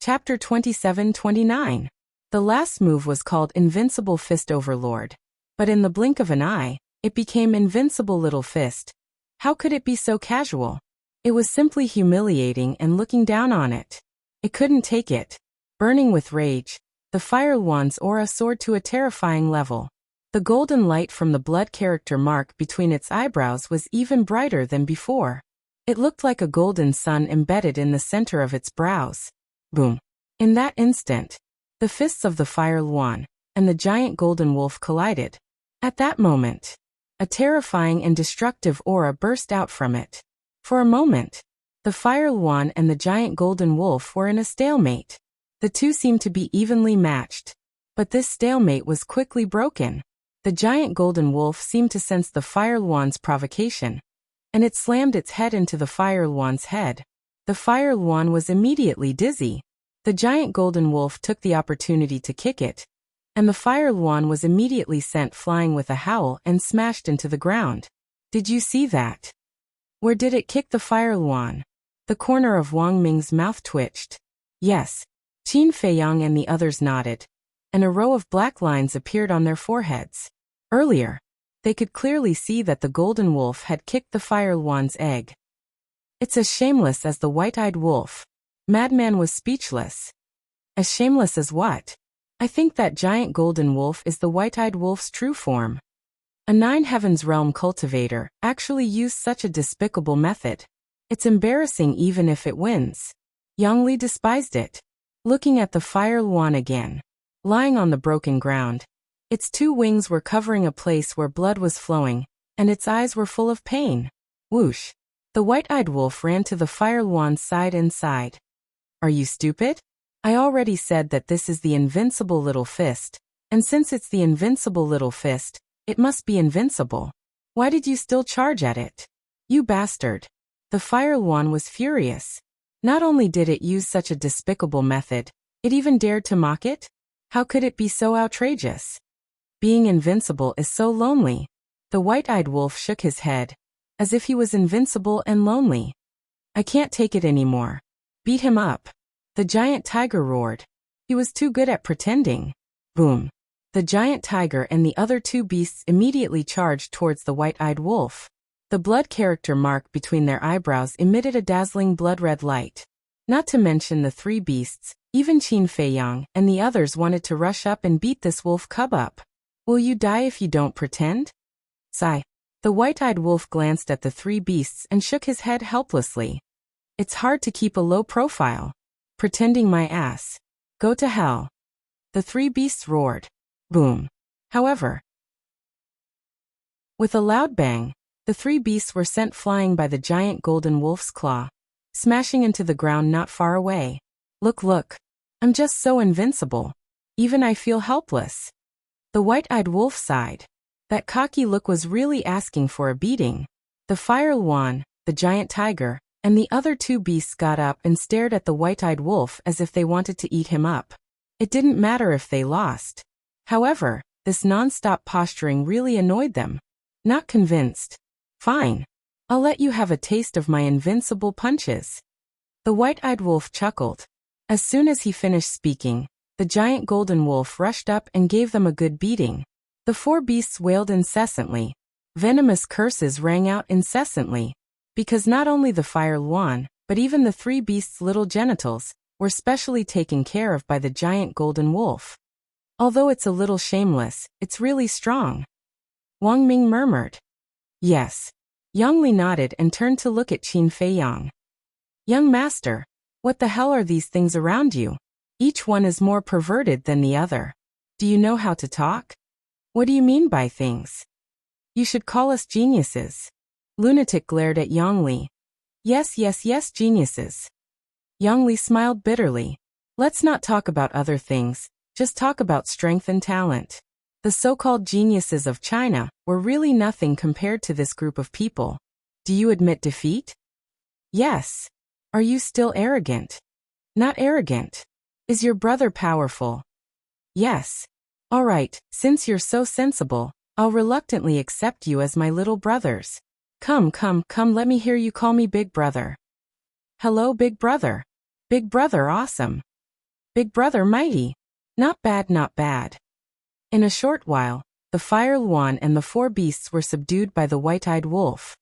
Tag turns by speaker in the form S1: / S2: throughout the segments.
S1: Chapter 27-29. The last move was called Invincible Fist Overlord. But in the blink of an eye, it became Invincible Little Fist. How could it be so casual? It was simply humiliating and looking down on it. It couldn't take it. Burning with rage, the Fire Wand's aura soared to a terrifying level. The golden light from the blood character mark between its eyebrows was even brighter than before. It looked like a golden sun embedded in the center of its brows. Boom. In that instant, the fists of the Fire Wand and the giant golden wolf collided. At that moment, a terrifying and destructive aura burst out from it. For a moment, the Fire Wand and the giant golden wolf were in a stalemate. The two seemed to be evenly matched. But this stalemate was quickly broken. The giant golden wolf seemed to sense the Fire Wand's provocation, and it slammed its head into the Fire Wand's head. The Fire Wand was immediately dizzy. The giant golden wolf took the opportunity to kick it, and the Fire Wand was immediately sent flying with a howl and smashed into the ground. Did you see that? Where did it kick the Fire Wand? The corner of Wang Ming's mouth twitched. Yes. Qin Feiyang and the others nodded, and a row of black lines appeared on their foreheads. Earlier, they could clearly see that the golden wolf had kicked the Fire Wand's egg. It's as shameless as the white-eyed wolf. Madman was speechless. As shameless as what? I think that giant golden wolf is the white-eyed wolf's true form. A Nine Heavens Realm cultivator actually used such a despicable method. It's embarrassing even if it wins. Yang Li despised it. Looking at the Fire Wand again, lying on the broken ground, its two wings were covering a place where blood was flowing, and its eyes were full of pain. Whoosh! The white-eyed wolf ran to the Fire Wand's side and sighed. Are you stupid? I already said that this is the Invincible Little Fist, and since it's the Invincible Little Fist, it must be invincible. Why did you still charge at it? You bastard! The Fire Wand was furious. Not only did it use such a despicable method, it even dared to mock it? How could it be so outrageous? Being invincible is so lonely. The white-eyed wolf shook his head, as if he was invincible and lonely. I can't take it anymore. Beat him up. The giant tiger roared. He was too good at pretending. Boom. The giant tiger and the other two beasts immediately charged towards the white-eyed wolf. The blood character mark between their eyebrows emitted a dazzling blood-red light. Not to mention the three beasts, even Qin Feiyang and the others wanted to rush up and beat this wolf cub up. Will you die if you don't pretend? Sigh. The white-eyed wolf glanced at the three beasts and shook his head helplessly. It's hard to keep a low profile. Pretending my ass. Go to hell. The three beasts roared. Boom. However, with a loud bang, the three beasts were sent flying by the giant golden wolf's claw, smashing into the ground not far away. Look. I'm just so invincible. Even I feel helpless. The white-eyed wolf sighed. That cocky look was really asking for a beating. The Fire Wand, the giant tiger, and the other two beasts got up and stared at the white-eyed wolf as if they wanted to eat him up. It didn't matter if they lost. However, this non-stop posturing really annoyed them. Not convinced. Fine. I'll let you have a taste of my invincible punches. The white-eyed wolf chuckled. As soon as he finished speaking, the giant golden wolf rushed up and gave them a good beating. The four beasts wailed incessantly. Venomous curses rang out incessantly. Because not only the Fire Wand, but even the three beasts' little genitals, were specially taken care of by the giant golden wolf. Although it's a little shameless, it's really strong. Wang Ming murmured. Yes. Yang Li nodded and turned to look at Qin Feiyang. Young master, what the hell are these things around you? Each one is more perverted than the other. Do you know how to talk? What do you mean by things? You should call us geniuses. Lunatic glared at Yang Li. Yes, geniuses. Yang Li smiled bitterly. Let's not talk about other things, just talk about strength and talent. The so-called geniuses of China were really nothing compared to this group of people. Do you admit defeat? Yes. Are you still arrogant? Not arrogant. Is your brother powerful? Yes. All right, since you're so sensible, I'll reluctantly accept you as my little brothers. Come, let me hear you call me Big Brother. Hello, Big Brother. Big Brother, awesome. Big brother mighty. Not bad, not bad. In a short while, the Fire Luan and the 4 beasts were subdued by the white-eyed wolf.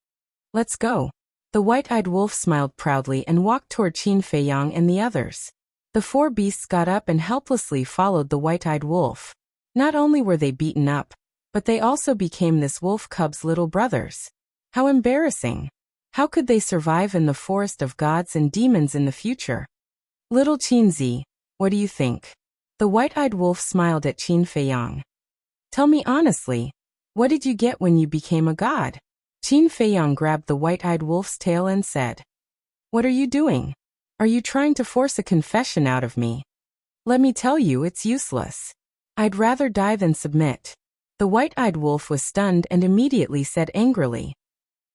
S1: Let's go. The white-eyed wolf smiled proudly and walked toward Qin Feiyang and the others. The 4 beasts got up and helplessly followed the white-eyed wolf. Not only were they beaten up, but they also became this wolf cub's little brothers. How embarrassing. How could they survive in the forest of gods and demons in the future? Little Qinzi, what do you think? The white-eyed wolf smiled at Qin Feiyang. Tell me honestly, what did you get when you became a god? Qin Feiyang grabbed the white-eyed wolf's tail and said, What are you doing? Are you trying to force a confession out of me? Let me tell you, it's useless. I'd rather die than submit. The white-eyed wolf was stunned and immediately said angrily.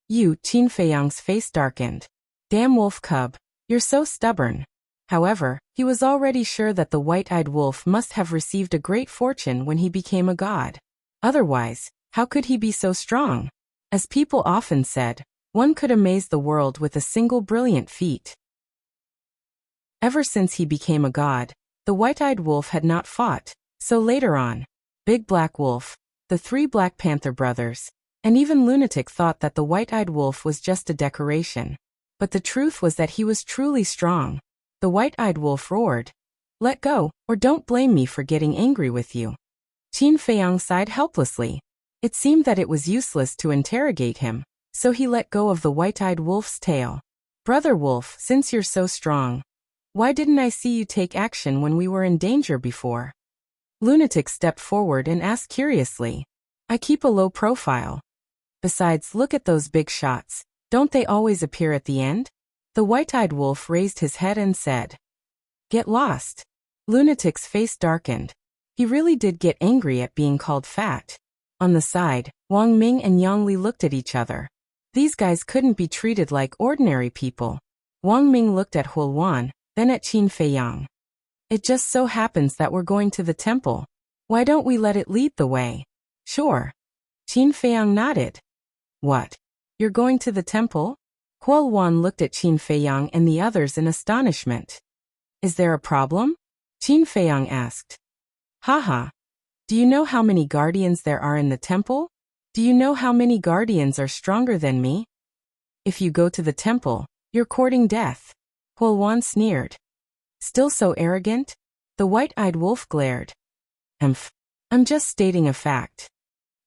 S1: You, Qin Feiyang's face darkened. Damn wolf cub, you're so stubborn. However, he was already sure that the white-eyed wolf must have received a great fortune when he became a god. Otherwise, how could he be so strong? As people often said, one could amaze the world with a single brilliant feat. Ever since he became a god, the white-eyed wolf had not fought, so later on, Big Black Wolf, the 3 Black Panther brothers, and even Lunatic thought that the white-eyed wolf was just a decoration. But the truth was that he was truly strong. The white-eyed wolf roared, Let go, or don't blame me for getting angry with you. Qin Feiyang sighed helplessly. It seemed that it was useless to interrogate him, so he let go of the white-eyed wolf's tail. Brother Wolf, since you're so strong, why didn't I see you take action when we were in danger before? Lunatic stepped forward and asked curiously. I keep a low profile. Besides, look at those big shots. Don't they always appear at the end? The white-eyed wolf raised his head and said, Get lost. Lunatic's face darkened. He really did get angry at being called fat. On the side, Wang Ming and Yang Li looked at each other. These guys couldn't be treated like ordinary people. Wang Ming looked at Huoluan, then at Qin Feiyang. It just so happens that we're going to the temple. Why don't we let it lead the way? Sure. Qin Feiyang nodded. What? You're going to the temple? Huoluan looked at Qin Feiyang and the others in astonishment. Is there a problem? Qin Feiyang asked. Haha. Do you know how many guardians there are in the temple? Do you know how many guardians are stronger than me? If you go to the temple, you're courting death. Huoluan sneered. Still so arrogant? The white-eyed wolf glared. I'm just stating a fact.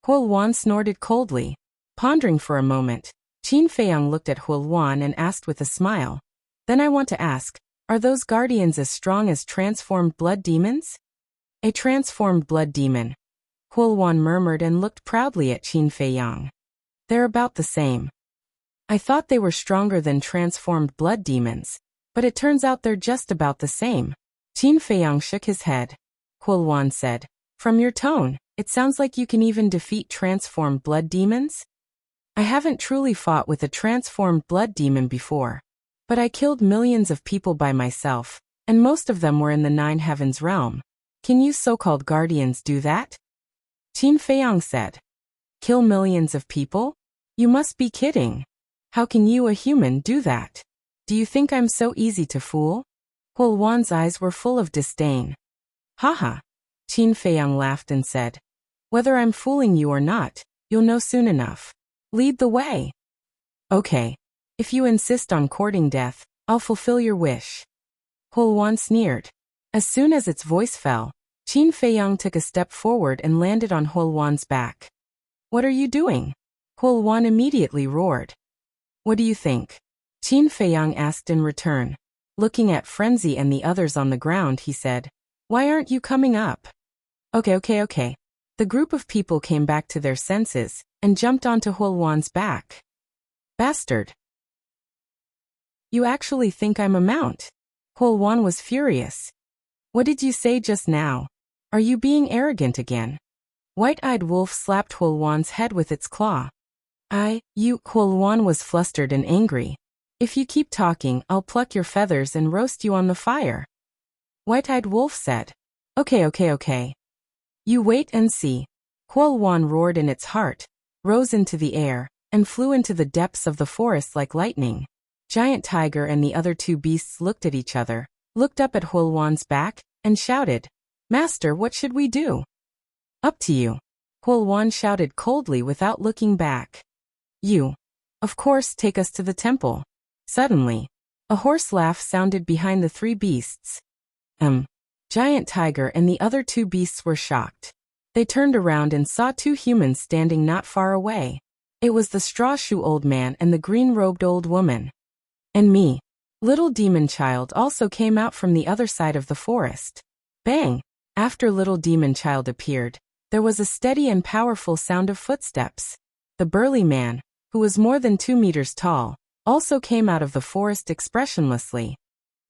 S1: Huoluan snorted coldly. Pondering for a moment, Qin Feiyang looked at Huoluan and asked with a smile. Then I want to ask, are those guardians as strong as transformed blood demons? A transformed blood demon. Huoluan murmured and looked proudly at Qin Feiyang. They're about the same. I thought they were stronger than transformed blood demons, but it turns out they're just about the same. Qin Feiyang shook his head. Huoluan said, From your tone, it sounds like you can even defeat transformed blood demons? I haven't truly fought with a transformed blood demon before, but I killed millions of people by myself, and most of them were in the 9 heavens realm. Can you so-called guardians do that? Qin Feiyang said. Kill millions of people? You must be kidding. How can you, a human, do that? Do you think I'm so easy to fool? Huoluan's eyes were full of disdain. Haha. Qin Feiyang laughed and said, Whether I'm fooling you or not, you'll know soon enough. Lead the way. Okay. If you insist on courting death, I'll fulfill your wish. Huoluan sneered. As soon as its voice fell, Qin Feiyang took a step forward and landed on Huoluan's back. What are you doing? Huoluan immediately roared. What do you think? Qin Feiyang asked in return. Looking at Frenzy and the others on the ground, he said, Why aren't you coming up? Okay. The group of people came back to their senses and jumped onto Huoluan's back. Bastard. You actually think I'm a mount? Huoluan was furious. What did you say just now? Are you being arrogant again? White-eyed wolf slapped Huoluan's head with its claw. Huoluan was flustered and angry. If you keep talking, I'll pluck your feathers and roast you on the fire. White-eyed wolf said. Okay. You wait and see. Huoluan roared in its heart, rose into the air, and flew into the depths of the forest like lightning. Giant Tiger and the other 2 beasts looked at each other, looked up at Huoluan's back, and shouted, "Master, what should we do?" "Up to you," Huolwan shouted coldly without looking back. "You, of course, take us to the temple." Suddenly, a hoarse laugh sounded behind the three beasts. Giant Tiger and the other two beasts were shocked. They turned around and saw two humans standing not far away. It was the straw-shoe old man and the green-robed old woman. And me. Little demon child also came out from the other side of the forest. Bang! After little demon child appeared, there was a steady and powerful sound of footsteps. The burly man, who was more than 2 meters tall, also came out of the forest expressionlessly.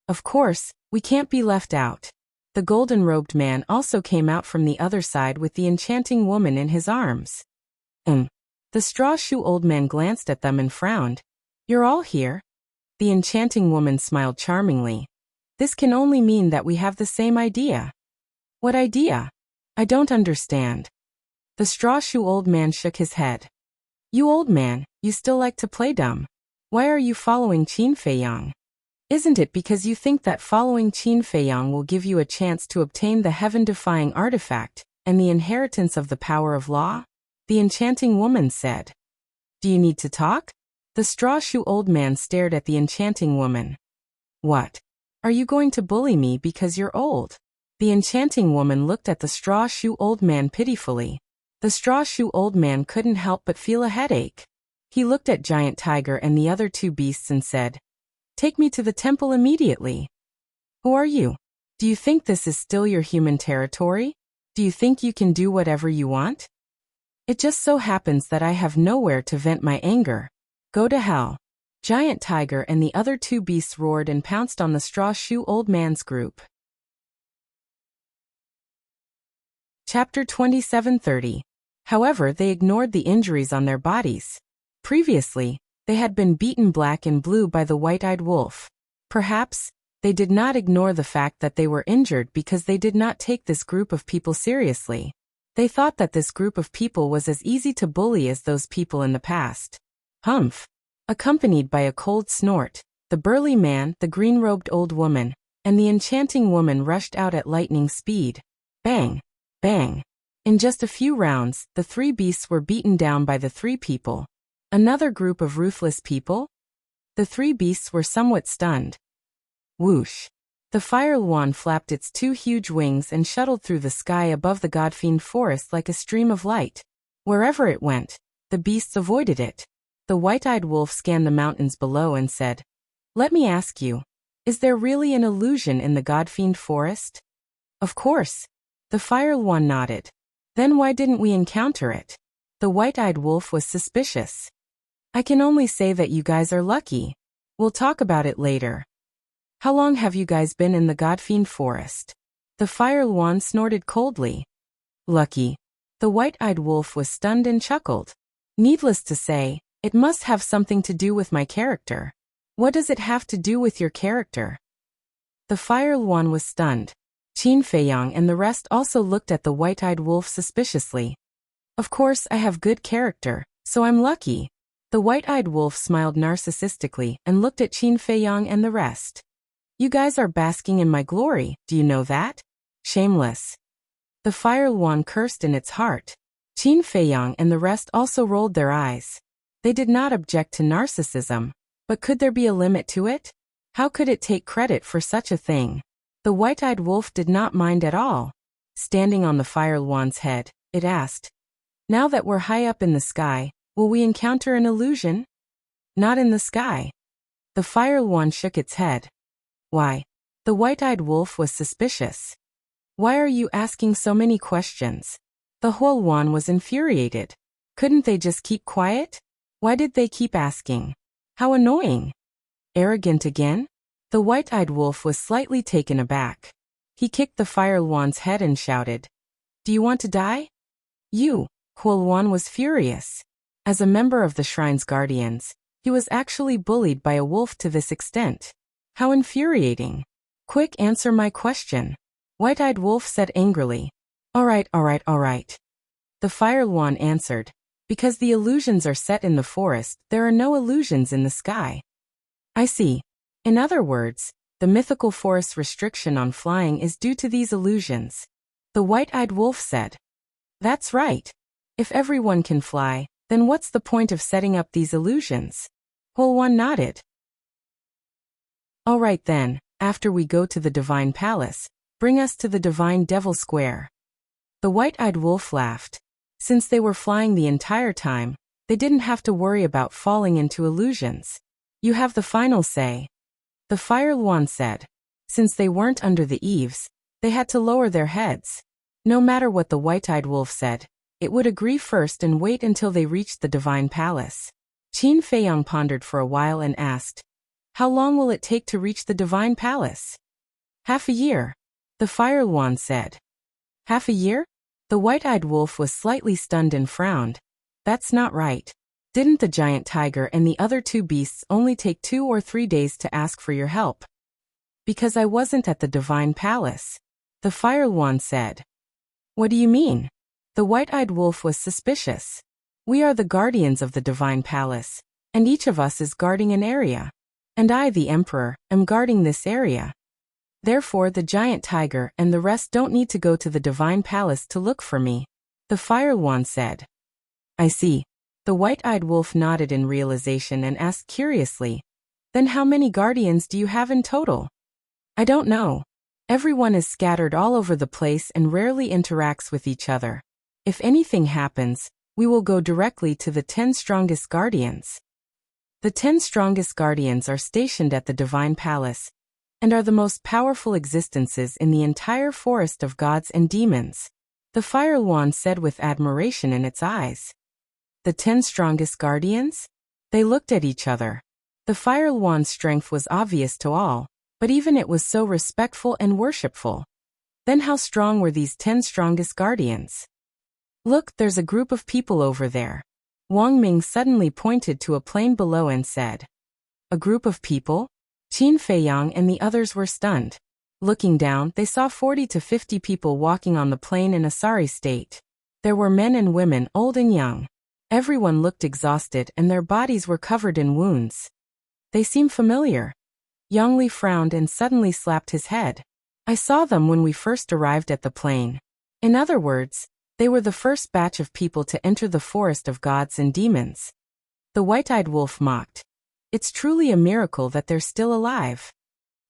S1: Of course, we can't be left out. The golden-robed man also came out from the other side with the enchanting woman in his arms. The straw-shoe old man glanced at them and frowned. "You're all here?" The enchanting woman smiled charmingly. "This can only mean that we have the same idea." "What idea? I don't understand." The straw-shoe old man shook his head. "You old man, you still like to play dumb. Why are you following Qin Feiyang? Isn't it because you think that following Qin Feiyang will give you a chance to obtain the heaven-defying artifact and the inheritance of the power of law?" The enchanting woman said. "Do you need to talk?" The straw-shoe old man stared at the enchanting woman. "What? Are you going to bully me because you're old?" The enchanting woman looked at the straw-shoe old man pitifully. The straw-shoe old man couldn't help but feel a headache. He looked at Giant Tiger and the other two beasts and said, "Take me to the temple immediately." "Who are you? Do you think this is still your human territory? Do you think you can do whatever you want?" "It just so happens that I have nowhere to vent my anger." "Go to hell." Giant Tiger and the other two beasts roared and pounced on the straw-shoe old man's group. Chapter 27:30. However, they ignored the injuries on their bodies. Previously, they had been beaten black and blue by the white-eyed wolf. Perhaps, they did not ignore the fact that they were injured because they did not take this group of people seriously. They thought that this group of people was as easy to bully as those people in the past. Humph! Accompanied by a cold snort, the burly man, the green-robed old woman, and the enchanting woman rushed out at lightning speed. Bang! Bang! In just a few rounds, the three beasts were beaten down by the three people. Another group of ruthless people? The three beasts were somewhat stunned. Whoosh! The fire wand flapped its two huge wings and shuttled through the sky above the godfiend forest like a stream of light. Wherever it went, the beasts avoided it. The white-eyed wolf scanned the mountains below and said, "Let me ask you, is there really an illusion in the godfiend forest?" "Of course." The fire wand nodded. "Then why didn't we encounter it?" The white-eyed wolf was suspicious. "I can only say that you guys are lucky. We'll talk about it later." "How long have you guys been in the godfiend forest?" The fire wand snorted coldly. "Lucky." The white-eyed wolf was stunned and chuckled. "Needless to say, it must have something to do with my character." "What does it have to do with your character?" The fire wand was stunned. Qin Feiyang and the rest also looked at the white-eyed wolf suspiciously. "Of course I have good character, so I'm lucky." The white-eyed wolf smiled narcissistically and looked at Qin Feiyang and the rest. "You guys are basking in my glory, do you know that? Shameless." The fire wand cursed in its heart. Qin Feiyang and the rest also rolled their eyes. They did not object to narcissism, but could there be a limit to it? How could it take credit for such a thing? The white-eyed wolf did not mind at all. Standing on the fire wand's head, it asked, "Now that we're high up in the sky, will we encounter an illusion?" "Not in the sky." The fire wand shook its head. "Why?" The white-eyed wolf was suspicious. "Why are you asking so many questions?" The whole wand was infuriated. Couldn't they just keep quiet? Why did they keep asking? How annoying. Arrogant again? The white-eyed wolf was slightly taken aback. He kicked the fire wand's head and shouted, "Do you want to die?" "You!" Huolwan was furious. As a member of the shrine's guardians, he was actually bullied by a wolf to this extent. How infuriating. "Quick, answer my question," White-eyed Wolf said angrily. All right. The fire wand answered, "Because the illusions are set in the forest, there are no illusions in the sky." "I see. In other words, The mythical forest's restriction on flying is due to these illusions. The white-eyed wolf said. That's right. If everyone can fly, then what's the point of setting up these illusions? One nodded. All right then, after we go to the divine palace, bring us to the divine devil square. The white-eyed wolf laughed. Since they were flying the entire time, they didn't have to worry about falling into illusions. You have the final say. The fire Luan said. Since they weren't under the eaves, they had to lower their heads. No matter what the white-eyed wolf said, it would agree first and wait until they reached the divine palace. Qin Feiyang pondered for a while and asked, how long will it take to reach the divine palace? Half a year, the fire Luan said. Half a year? The white-eyed wolf was slightly stunned and frowned. That's not right. Didn't the giant tiger and the other two beasts only take 2 or 3 days to ask for your help? Because I wasn't at the divine palace, the fire Luan said. What do you mean? The white-eyed wolf was suspicious. We are the guardians of the divine palace, and each of us is guarding an area. And I, the emperor, am guarding this area. Therefore the giant tiger and the rest don't need to go to the divine palace to look for me, the fire Luan said. I see. The white-eyed wolf nodded in realization and asked curiously, then how many guardians do you have in total? I don't know. Everyone is scattered all over the place and rarely interacts with each other. If anything happens, we will go directly to the 10 strongest guardians. The 10 strongest guardians are stationed at the divine palace, and are the most powerful existences in the entire forest of gods and demons, the fire Luan said with admiration in its eyes. The 10 strongest guardians? They looked at each other. The fire Luan's strength was obvious to all, but even it was so respectful and worshipful. Then how strong were these 10 strongest guardians? Look, there's a group of people over there. Wang Ming suddenly pointed to a plain below and said. A group of people? Qin Feiyang and the others were stunned. Looking down, they saw 40 to 50 people walking on the plain in a sorry state. There were men and women, old and young. Everyone looked exhausted and their bodies were covered in wounds. They seem familiar. Yang Li frowned and suddenly slapped his head. I saw them when we first arrived at the plain. In other words, they were the first batch of people to enter the forest of gods and demons. The white-eyed wolf mocked. It's truly a miracle that they're still alive.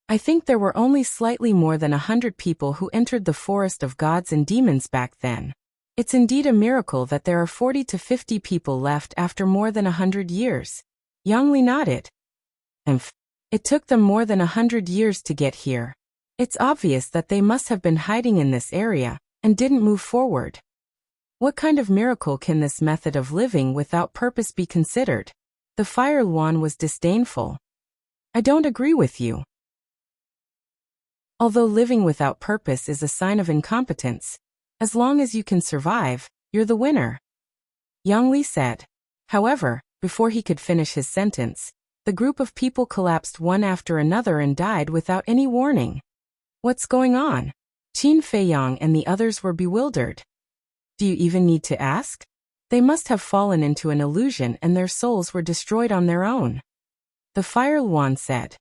S1: I think there were only slightly more than 100 people who entered the forest of gods and demons back then. It's indeed a miracle that there are 40 to 50 people left after more than 100 years. Yang Li nodded. It took them more than 100 years to get here. It's obvious that they must have been hiding in this area and didn't move forward. What kind of miracle can this method of living without purpose be considered? The fire Luan was disdainful. I don't agree with you. Although living without purpose is a sign of incompetence, as long as you can survive, you're the winner. Yang Li said. However, before he could finish his sentence, the group of people collapsed one after another and died without any warning. What's going on? Qin Feiyang and the others were bewildered. Do you even need to ask? They must have fallen into an illusion and their souls were destroyed on their own. The fire Luan said.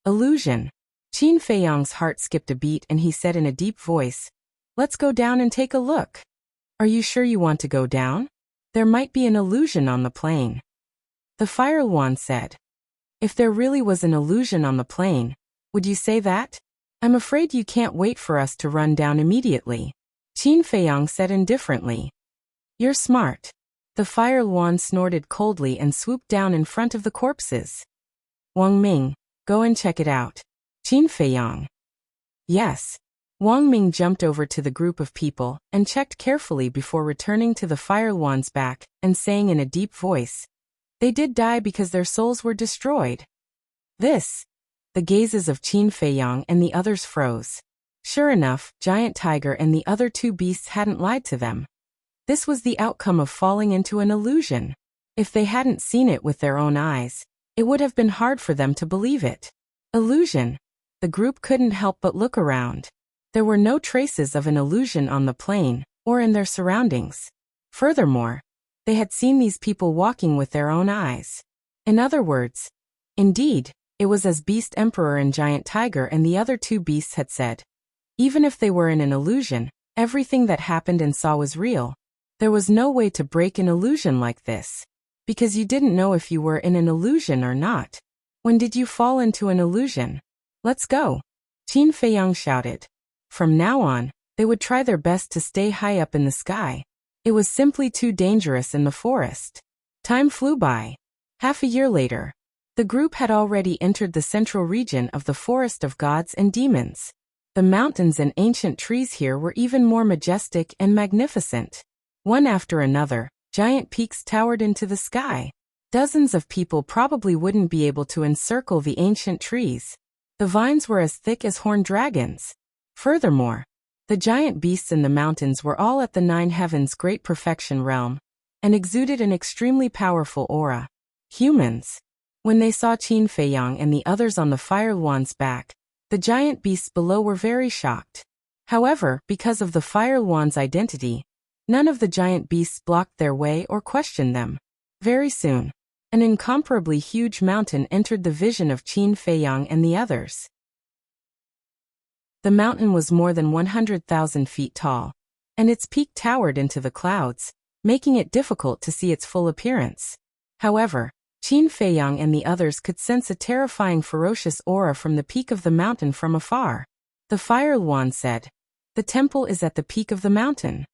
S1: Illusion. Qin Feiyang's heart skipped a beat and he said in a deep voice, let's go down and take a look. Are you sure you want to go down? There might be an illusion on the plain. The fire Luan said. If there really was an illusion on the plain, would you say that? I'm afraid you can't wait for us to run down immediately. Qin Feiyang said indifferently. You're smart. The fire Luan snorted coldly and swooped down in front of the corpses. Wang Ming, go and check it out. Qin Feiyang. Yes. Wang Ming jumped over to the group of people and checked carefully before returning to the fire Luan's back and saying in a deep voice, they did die because their souls were destroyed. This. The gazes of Qin Feiyang and the others froze. Sure enough, Giant Tiger and the other two beasts hadn't lied to them. This was the outcome of falling into an illusion. If they hadn't seen it with their own eyes, it would have been hard for them to believe it. Illusion. The group couldn't help but look around. There were no traces of an illusion on the plain or in their surroundings. Furthermore, they had seen these people walking with their own eyes. In other words, indeed, It was as Beast Emperor and Giant Tiger and the other two beasts had said. Even if they were in an illusion, everything that happened and saw was real. There was no way to break an illusion like this. Because you didn't know if you were in an illusion or not. When did you fall into an illusion? Let's go. Qin Feiyang shouted. From now on, they would try their best to stay high up in the sky. It was simply too dangerous in the forest. Time flew by. Half a year later, the group had already entered the central region of the Forest of Gods and Demons. The mountains and ancient trees here were even more majestic and magnificent. One after another, giant peaks towered into the sky. Dozens of people probably wouldn't be able to encircle the ancient trees. The vines were as thick as horned dragons. Furthermore, the giant beasts in the mountains were all at the Nine Heavens' great perfection realm, and exuded an extremely powerful aura. Humans. When they saw Qin Feiyang and the others on the fire wand's back, the giant beasts below were very shocked. However, because of the fire wand's identity, none of the giant beasts blocked their way or questioned them. Very soon, an incomparably huge mountain entered the vision of Qin Feiyang and the others. The mountain was more than 100,000 feet tall, and its peak towered into the clouds, making it difficult to see its full appearance. However, Qin Feiyang and the others could sense a terrifying ferocious aura from the peak of the mountain from afar. The Fire Wand said, "The temple is at the peak of the mountain."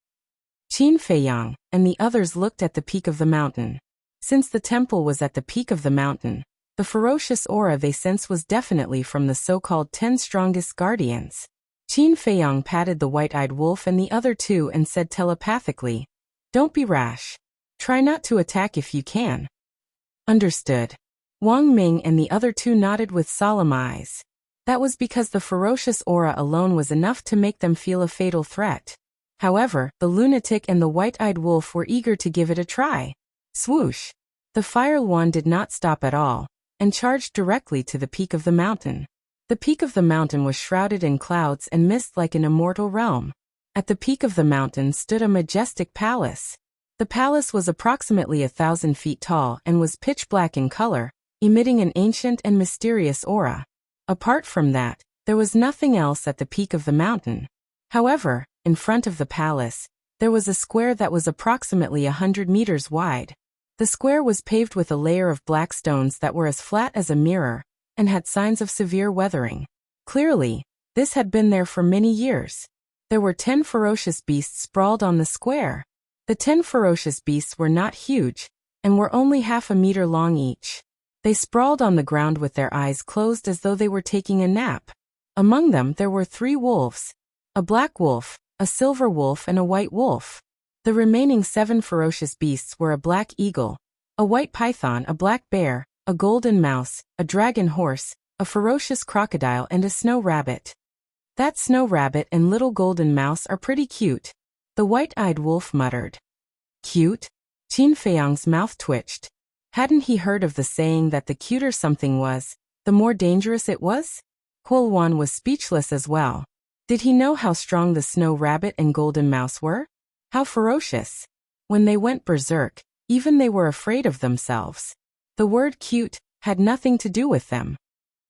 S1: Qin Feiyang and the others looked at the peak of the mountain. Since the temple was at the peak of the mountain, the ferocious aura they sensed was definitely from the so-called 10 strongest guardians. Qin Feiyang patted the white-eyed wolf and the other two and said telepathically, "Don't be rash. Try not to attack if you can." Understood. Wang Ming and the other two nodded with solemn eyes. That was because the ferocious aura alone was enough to make them feel a fatal threat. However, the lunatic and the white-eyed wolf were eager to give it a try. Swoosh! The fire wand did not stop at all, and charged directly to the peak of the mountain. The peak of the mountain was shrouded in clouds and mist like an immortal realm. At the peak of the mountain stood a majestic palace. The palace was approximately 1,000 feet tall and was pitch black in color, emitting an ancient and mysterious aura. Apart from that, there was nothing else at the peak of the mountain. However, in front of the palace, there was a square that was approximately 100 meters wide. The square was paved with a layer of black stones that were as flat as a mirror, and had signs of severe weathering. Clearly, this had been there for many years. There were 10 ferocious beasts sprawled on the square. The 10 ferocious beasts were not huge, and were only half a meter long each. They sprawled on the ground with their eyes closed as though they were taking a nap. Among them there were 3 wolves, a black wolf, a silver wolf and a white wolf. The remaining 7 ferocious beasts were a black eagle, a white python, a black bear, a golden mouse, a dragon horse, a ferocious crocodile and a snow rabbit. "That snow rabbit and little golden mouse are pretty cute," the white-eyed wolf muttered. Cute? Qin Feiyang's mouth twitched. Hadn't he heard of the saying that the cuter something was, the more dangerous it was? Huoluan was speechless as well. Did he know how strong the snow rabbit and golden mouse were? How ferocious. When they went berserk, even they were afraid of themselves. The word cute had nothing to do with them.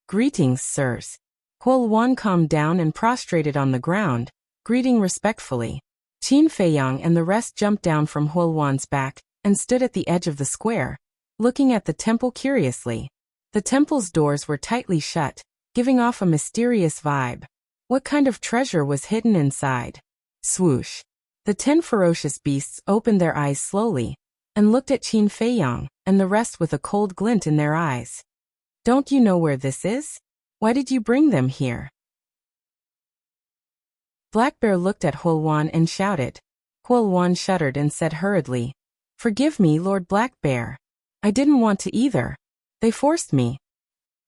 S1: "Greetings, sirs." Huoluan calmed down and prostrated on the ground, greeting respectfully. Qin Feiyang and the rest jumped down from Huoluan's back and stood at the edge of the square, looking at the temple curiously. The temple's doors were tightly shut, giving off a mysterious vibe. What kind of treasure was hidden inside? Swoosh! The 10 ferocious beasts opened their eyes slowly, and looked at Qin Feiyang and the rest with a cold glint in their eyes. "Don't you know where this is? Why did you bring them here?" Black Bear looked at Huoluan and shouted. Huoluan shuddered and said hurriedly, "Forgive me, Lord Black Bear. I didn't want to either. They forced me."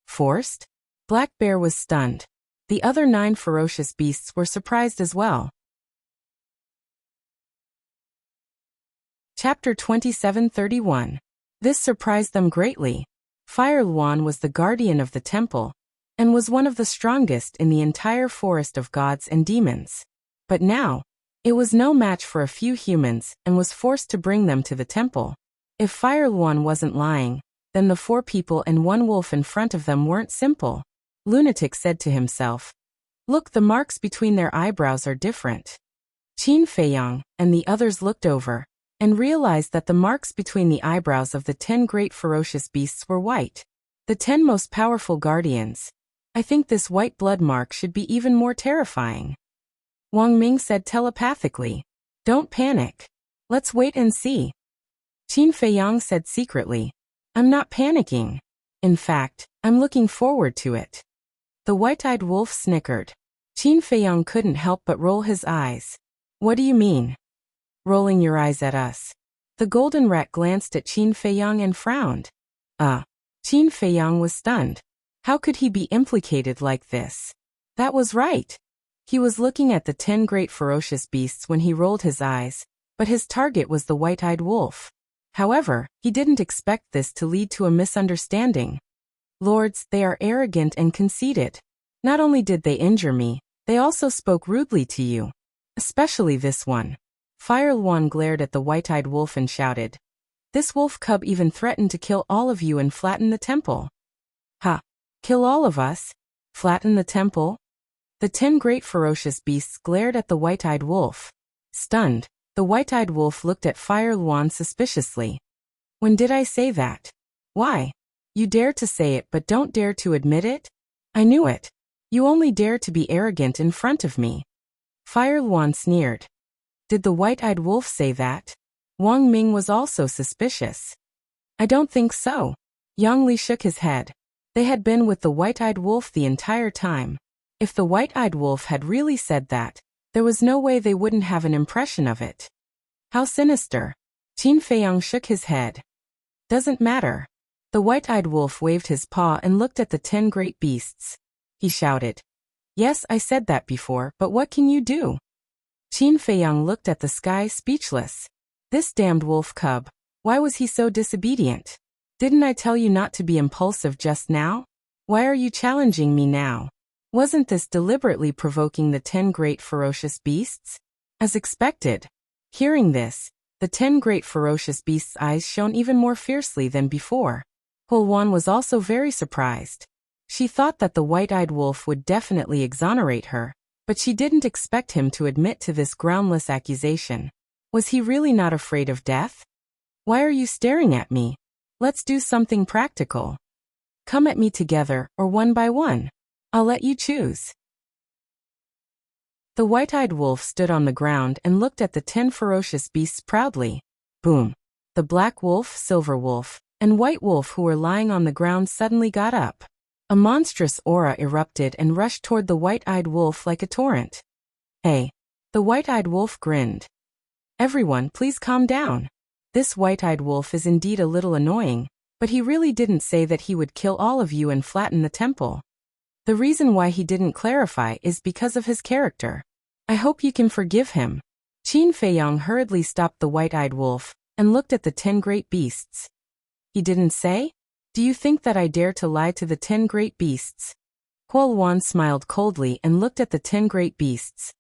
S1: Forced? Black Bear was stunned. The other 9 ferocious beasts were surprised as well. Chapter 27:31. This surprised them greatly. Fire Luan was the guardian of the temple, and was one of the strongest in the entire forest of gods and demons. But now, it was no match for a few humans and was forced to bring them to the temple. If Fire Luan wasn't lying, Then the 4 people and 1 wolf in front of them weren't simple. Lunatic said to himself. Look, the marks between their eyebrows are different. Qin Feiyang and the others looked over and realized that the marks between the eyebrows of the 10 great ferocious beasts were white. The 10 most powerful guardians. I think this white blood mark should be even more terrifying. Wang Ming said telepathically. Don't panic. Let's wait and see. Qin Feiyang said secretly. I'm not panicking. In fact, I'm looking forward to it. The white-eyed wolf snickered. Qin Feiyang couldn't help but roll his eyes. What do you mean? Rolling your eyes at us. The golden rat glanced at Qin Feiyang and frowned. Qin Feiyang was stunned. How could he be implicated like this? That was right. He was looking at the 10 great ferocious beasts when he rolled his eyes, but his target was the white-eyed wolf. However, he didn't expect this to lead to a misunderstanding. Lords, they are arrogant and conceited. Not only did they injure me, they also spoke rudely to you. Especially this one. Fire Luan glared at the white-eyed wolf and shouted. This wolf cub even threatened to kill all of you and flatten the temple. Ha! Kill all of us? Flatten the temple? The 10 great ferocious beasts glared at the white-eyed wolf. Stunned, the white-eyed wolf looked at Fire Luan suspiciously. When did I say that? Why? You dare to say it but don't dare to admit it? I knew it. You only dare to be arrogant in front of me. Fire Luan sneered. Did the white-eyed wolf say that? Wang Ming was also suspicious. I don't think so. Yang Li shook his head. They had been with the white-eyed wolf the entire time. If the white-eyed wolf had really said that, there was no way they wouldn't have an impression of it. How sinister. Qin Feiyang shook his head. Doesn't matter. The white-eyed wolf waved his paw and looked at the 10 great beasts. He shouted. Yes, I said that before, but what can you do? Qin Feiyang looked at the sky speechless. This damned wolf cub. Why was he so disobedient? Didn't I tell you not to be impulsive just now? Why are you challenging me now? Wasn't this deliberately provoking the 10 great ferocious beasts? As expected. Hearing this, the 10 great ferocious beasts' eyes shone even more fiercely than before. Hulwan was also very surprised. She thought that the white-eyed wolf would definitely exonerate her, but she didn't expect him to admit to this groundless accusation. Was he really not afraid of death? Why are you staring at me? Let's do something practical. Come at me together or one by one. I'll let you choose. The white-eyed wolf stood on the ground and looked at the 10 ferocious beasts proudly. Boom. The black wolf, silver wolf, and white wolf who were lying on the ground suddenly got up. A monstrous aura erupted and rushed toward the white-eyed wolf like a torrent. Hey! The white-eyed wolf grinned. Everyone, please calm down. This white-eyed wolf is indeed a little annoying, but he really didn't say that he would kill all of you and flatten the temple. The reason why he didn't clarify is because of his character. I hope you can forgive him. Qin Feiyang hurriedly stopped the white-eyed wolf and looked at the 10 great beasts. He didn't say? Do you think that I dare to lie to the 10 great beasts? Huo Luan smiled coldly and looked at the 10 great beasts.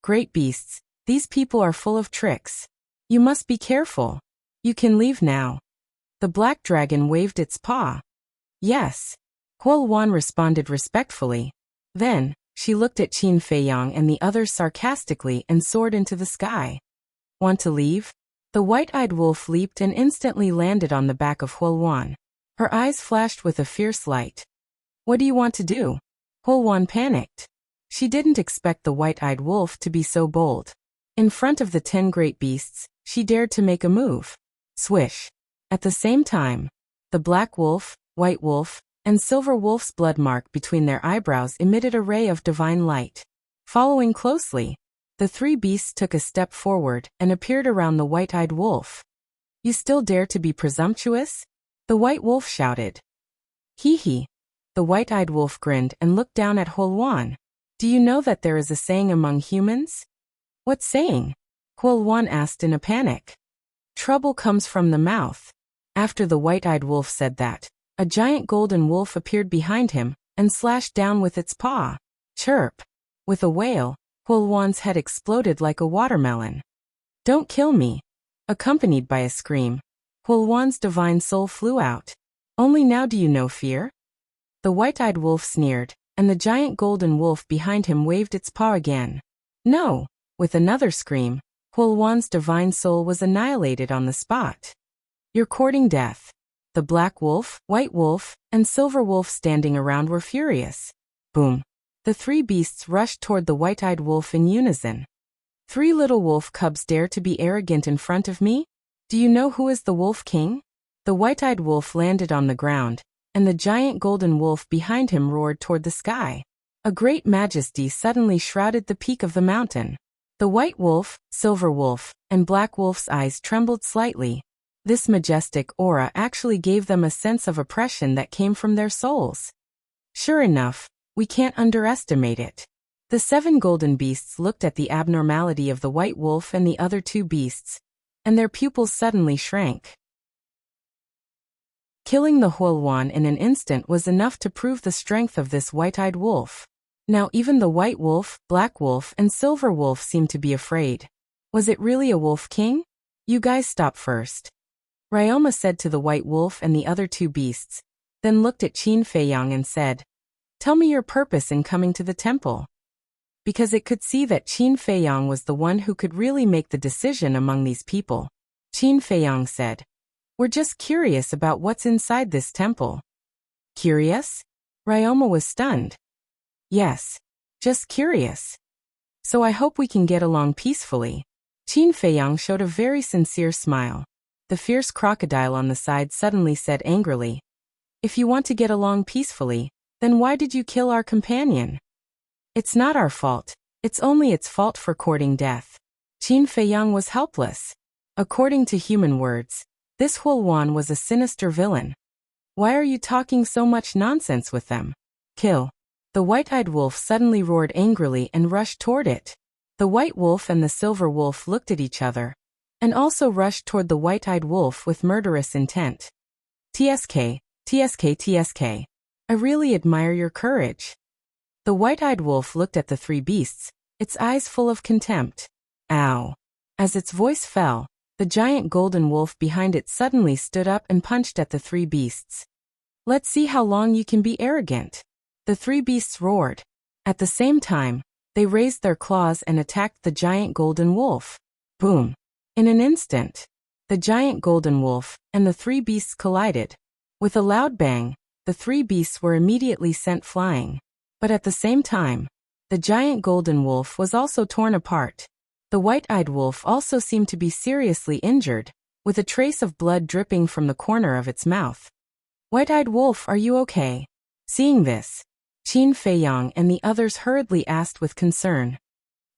S1: Great beasts, these people are full of tricks. You must be careful. You can leave now. The black dragon waved its paw. Yes. Huo Luan responded respectfully. Then, she looked at Qin Feiyang and the others sarcastically and soared into the sky. Want to leave? The white-eyed wolf leaped and instantly landed on the back of Huo Luan. Her eyes flashed with a fierce light. What do you want to do? Huo Luan panicked. She didn't expect the white-eyed wolf to be so bold. In front of the 10 great beasts, she dared to make a move. Swish. At the same time, the black wolf, white wolf, and silver wolf's blood mark between their eyebrows emitted a ray of divine light. Following closely, the 3 beasts took a step forward and appeared around the white-eyed wolf. You still dare to be presumptuous? The white wolf shouted. Hee hee. The white-eyed wolf grinned and looked down at Huo Luan. Do you know that there is a saying among humans? What saying? Huo Luan asked in a panic. Trouble comes from the mouth. After the white-eyed wolf said that, a giant golden wolf appeared behind him and slashed down with its paw. Chirp. With a wail, Huo Luan's head exploded like a watermelon. Don't kill me. Accompanied by a scream, Huo Luan's divine soul flew out. Only now do you know fear? The white-eyed wolf sneered, and the giant golden wolf behind him waved its paw again. No! With another scream, Hulwan's divine soul was annihilated on the spot. You're courting death. The black wolf, white wolf, and silver wolf standing around were furious. Boom! The three beasts rushed toward the white-eyed wolf in unison. Three little wolf cubs dare to be arrogant in front of me? Do you know who is the Wolf King? The white-eyed wolf landed on the ground, and the giant golden wolf behind him roared toward the sky. A great majesty suddenly shrouded the peak of the mountain. The white wolf, silver wolf, and black wolf's eyes trembled slightly. This majestic aura actually gave them a sense of oppression that came from their souls. Sure enough, we can't underestimate it. The 7 golden beasts looked at the abnormality of the white wolf and the other 2 beasts, and their pupils suddenly shrank. Killing the Hulwan in an instant was enough to prove the strength of this white-eyed wolf. Now even the white wolf, black wolf, and silver wolf seemed to be afraid. Was it really a wolf king? You guys stop first. Ryoma said to the white wolf and the other 2 beasts, then looked at Qin Feiyang and said, "Tell me your purpose in coming to the temple." Because it could see that Qin Feiyang was the one who could really make the decision among these people. Qin Feiyang said, "We're just curious about what's inside this temple." Curious? Ryoma was stunned. Yes, just curious. So I hope we can get along peacefully. Qin Feiyang showed a very sincere smile. The fierce crocodile on the side suddenly said angrily, "If you want to get along peacefully, then why did you kill our companion? It's not our fault, it's only its fault for courting death." Qin Feiyang was helpless. According to human words, this Hulwan was a sinister villain. Why are you talking so much nonsense with them? Kill. The white-eyed wolf suddenly roared angrily and rushed toward it. The white wolf and the silver wolf looked at each other, and also rushed toward the white-eyed wolf with murderous intent. TSK, TSK, TSK. I really admire your courage. The white-eyed wolf looked at the 3 beasts, its eyes full of contempt. Ow! As its voice fell, the giant golden wolf behind it suddenly stood up and punched at the 3 beasts. Let's see how long you can be arrogant. The 3 beasts roared. At the same time, they raised their claws and attacked the giant golden wolf. Boom! In an instant, the giant golden wolf and the 3 beasts collided. With a loud bang, the 3 beasts were immediately sent flying. But at the same time, the giant golden wolf was also torn apart. The white-eyed wolf also seemed to be seriously injured, with a trace of blood dripping from the corner of its mouth. White-eyed wolf, are you okay? Seeing this, Qin Feiyang and the others hurriedly asked with concern.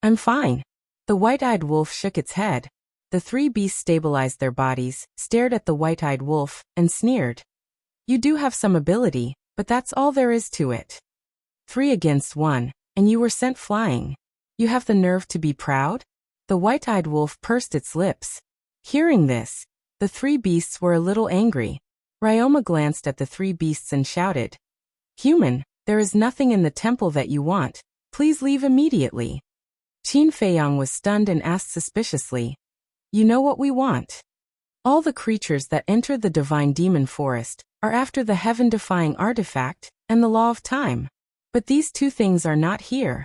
S1: I'm fine. The white-eyed wolf shook its head. The 3 beasts stabilized their bodies, stared at the white-eyed wolf, and sneered. You do have some ability, but that's all there is to it. 3 against 1, and you were sent flying. You have the nerve to be proud? The white-eyed wolf pursed its lips. Hearing this, the 3 beasts were a little angry. Ryoma glanced at the 3 beasts and shouted, Human, there is nothing in the temple that you want. Please leave immediately. Qin Feiyang was stunned and asked suspiciously, You know what we want? All the creatures that enter the divine demon forest are after the heaven-defying artifact and the law of time. But these 2 things are not here.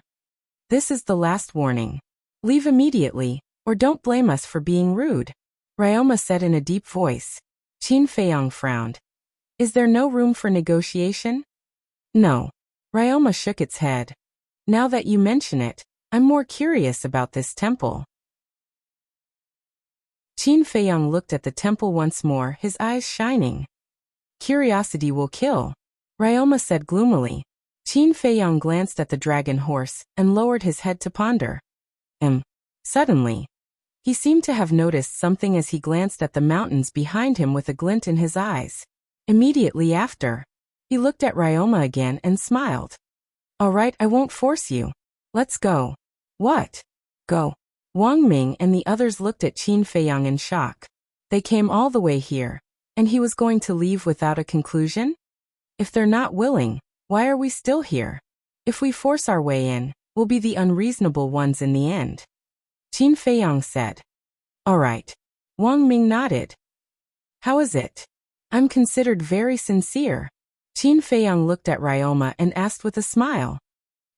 S1: This is the last warning. Leave immediately, or don't blame us for being rude. Ryoma said in a deep voice. Qin Feiyang frowned. Is there no room for negotiation? No. Ryoma shook its head. Now that you mention it, I'm more curious about this temple. Qin Feiyang looked at the temple once more, his eyes shining. Curiosity will kill, Ryoma said gloomily. Qin Feiyang glanced at the dragon horse and lowered his head to ponder. Suddenly, he seemed to have noticed something as he glanced at the mountains behind him with a glint in his eyes. Immediately after, he looked at Ryoma again and smiled. All right, I won't force you. Let's go. What? Go. Wang Ming and the others looked at Qin Feiyang in shock. They came all the way here, and he was going to leave without a conclusion? If they're not willing, why are we still here? If we force our way in, we'll be the unreasonable ones in the end. Qin Feiyang said. All right. Wang Ming nodded. How is it? I'm considered very sincere. Qin Feiyang looked at Ryoma and asked with a smile.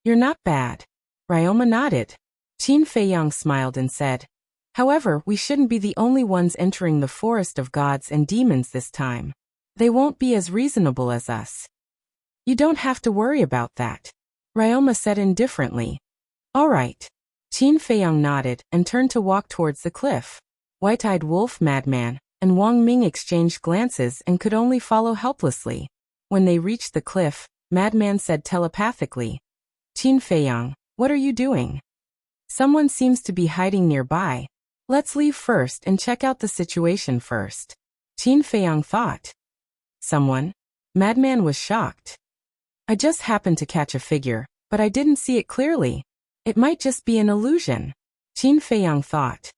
S1: You're not bad. Ryoma nodded. Qin Feiyang smiled and said, however, we shouldn't be the only ones entering the forest of gods and demons this time. They won't be as reasonable as us. You don't have to worry about that, Ryoma said indifferently. All right. Qin Feiyang nodded and turned to walk towards the cliff. White-eyed wolf madman and Wang Ming exchanged glances and could only follow helplessly. When they reached the cliff, madman said telepathically, Qin Feiyang, what are you doing? Someone seems to be hiding nearby. Let's leave first and check out the situation first. Qin Feiyang thought. Someone? Madman was shocked. I just happened to catch a figure, but I didn't see it clearly. It might just be an illusion. Qin Feiyang thought.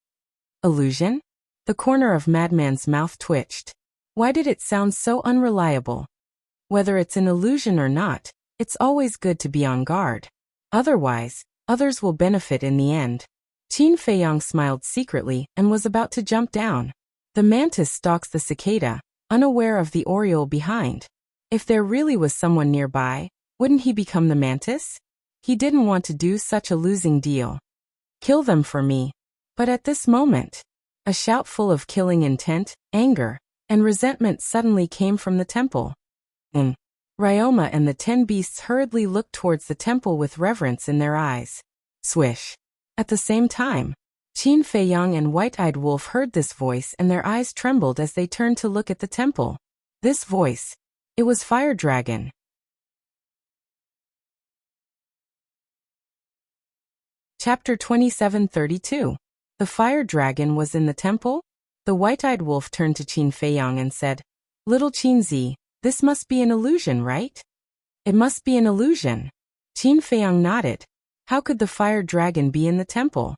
S1: Illusion? The corner of Madman's mouth twitched. Why did it sound so unreliable? Whether it's an illusion or not, it's always good to be on guard. Otherwise, others will benefit in the end. Qin Feiyang smiled secretly and was about to jump down. The mantis stalks the cicada, unaware of the oriole behind. If there really was someone nearby, wouldn't he become the mantis? He didn't want to do such a losing deal. Kill them for me. But at this moment, a shout full of killing intent, anger, and resentment suddenly came from the temple. Ryoma and the 10 beasts hurriedly looked towards the temple with reverence in their eyes. Swish. At the same time, Qin Feiyang and White-Eyed Wolf heard this voice and their eyes trembled as they turned to look at the temple. This voice. It was Fire Dragon. Chapter 2732. The Fire Dragon was in the temple? The White-Eyed Wolf turned to Qin Feiyang and said, Little Qinzi, this must be an illusion, right? It must be an illusion. Qin Feiyang nodded. How could the Fire Dragon be in the temple?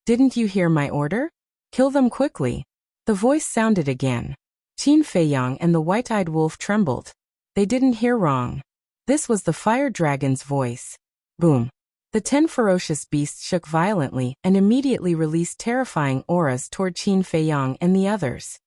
S1: Didn't you hear my order? Kill them quickly. The voice sounded again. Qin Feiyang and the White-Eyed Wolf trembled. They didn't hear wrong. This was the Fire Dragon's voice. Boom. The 10 ferocious beasts shook violently and immediately released terrifying auras toward Qin Feiyang and the others.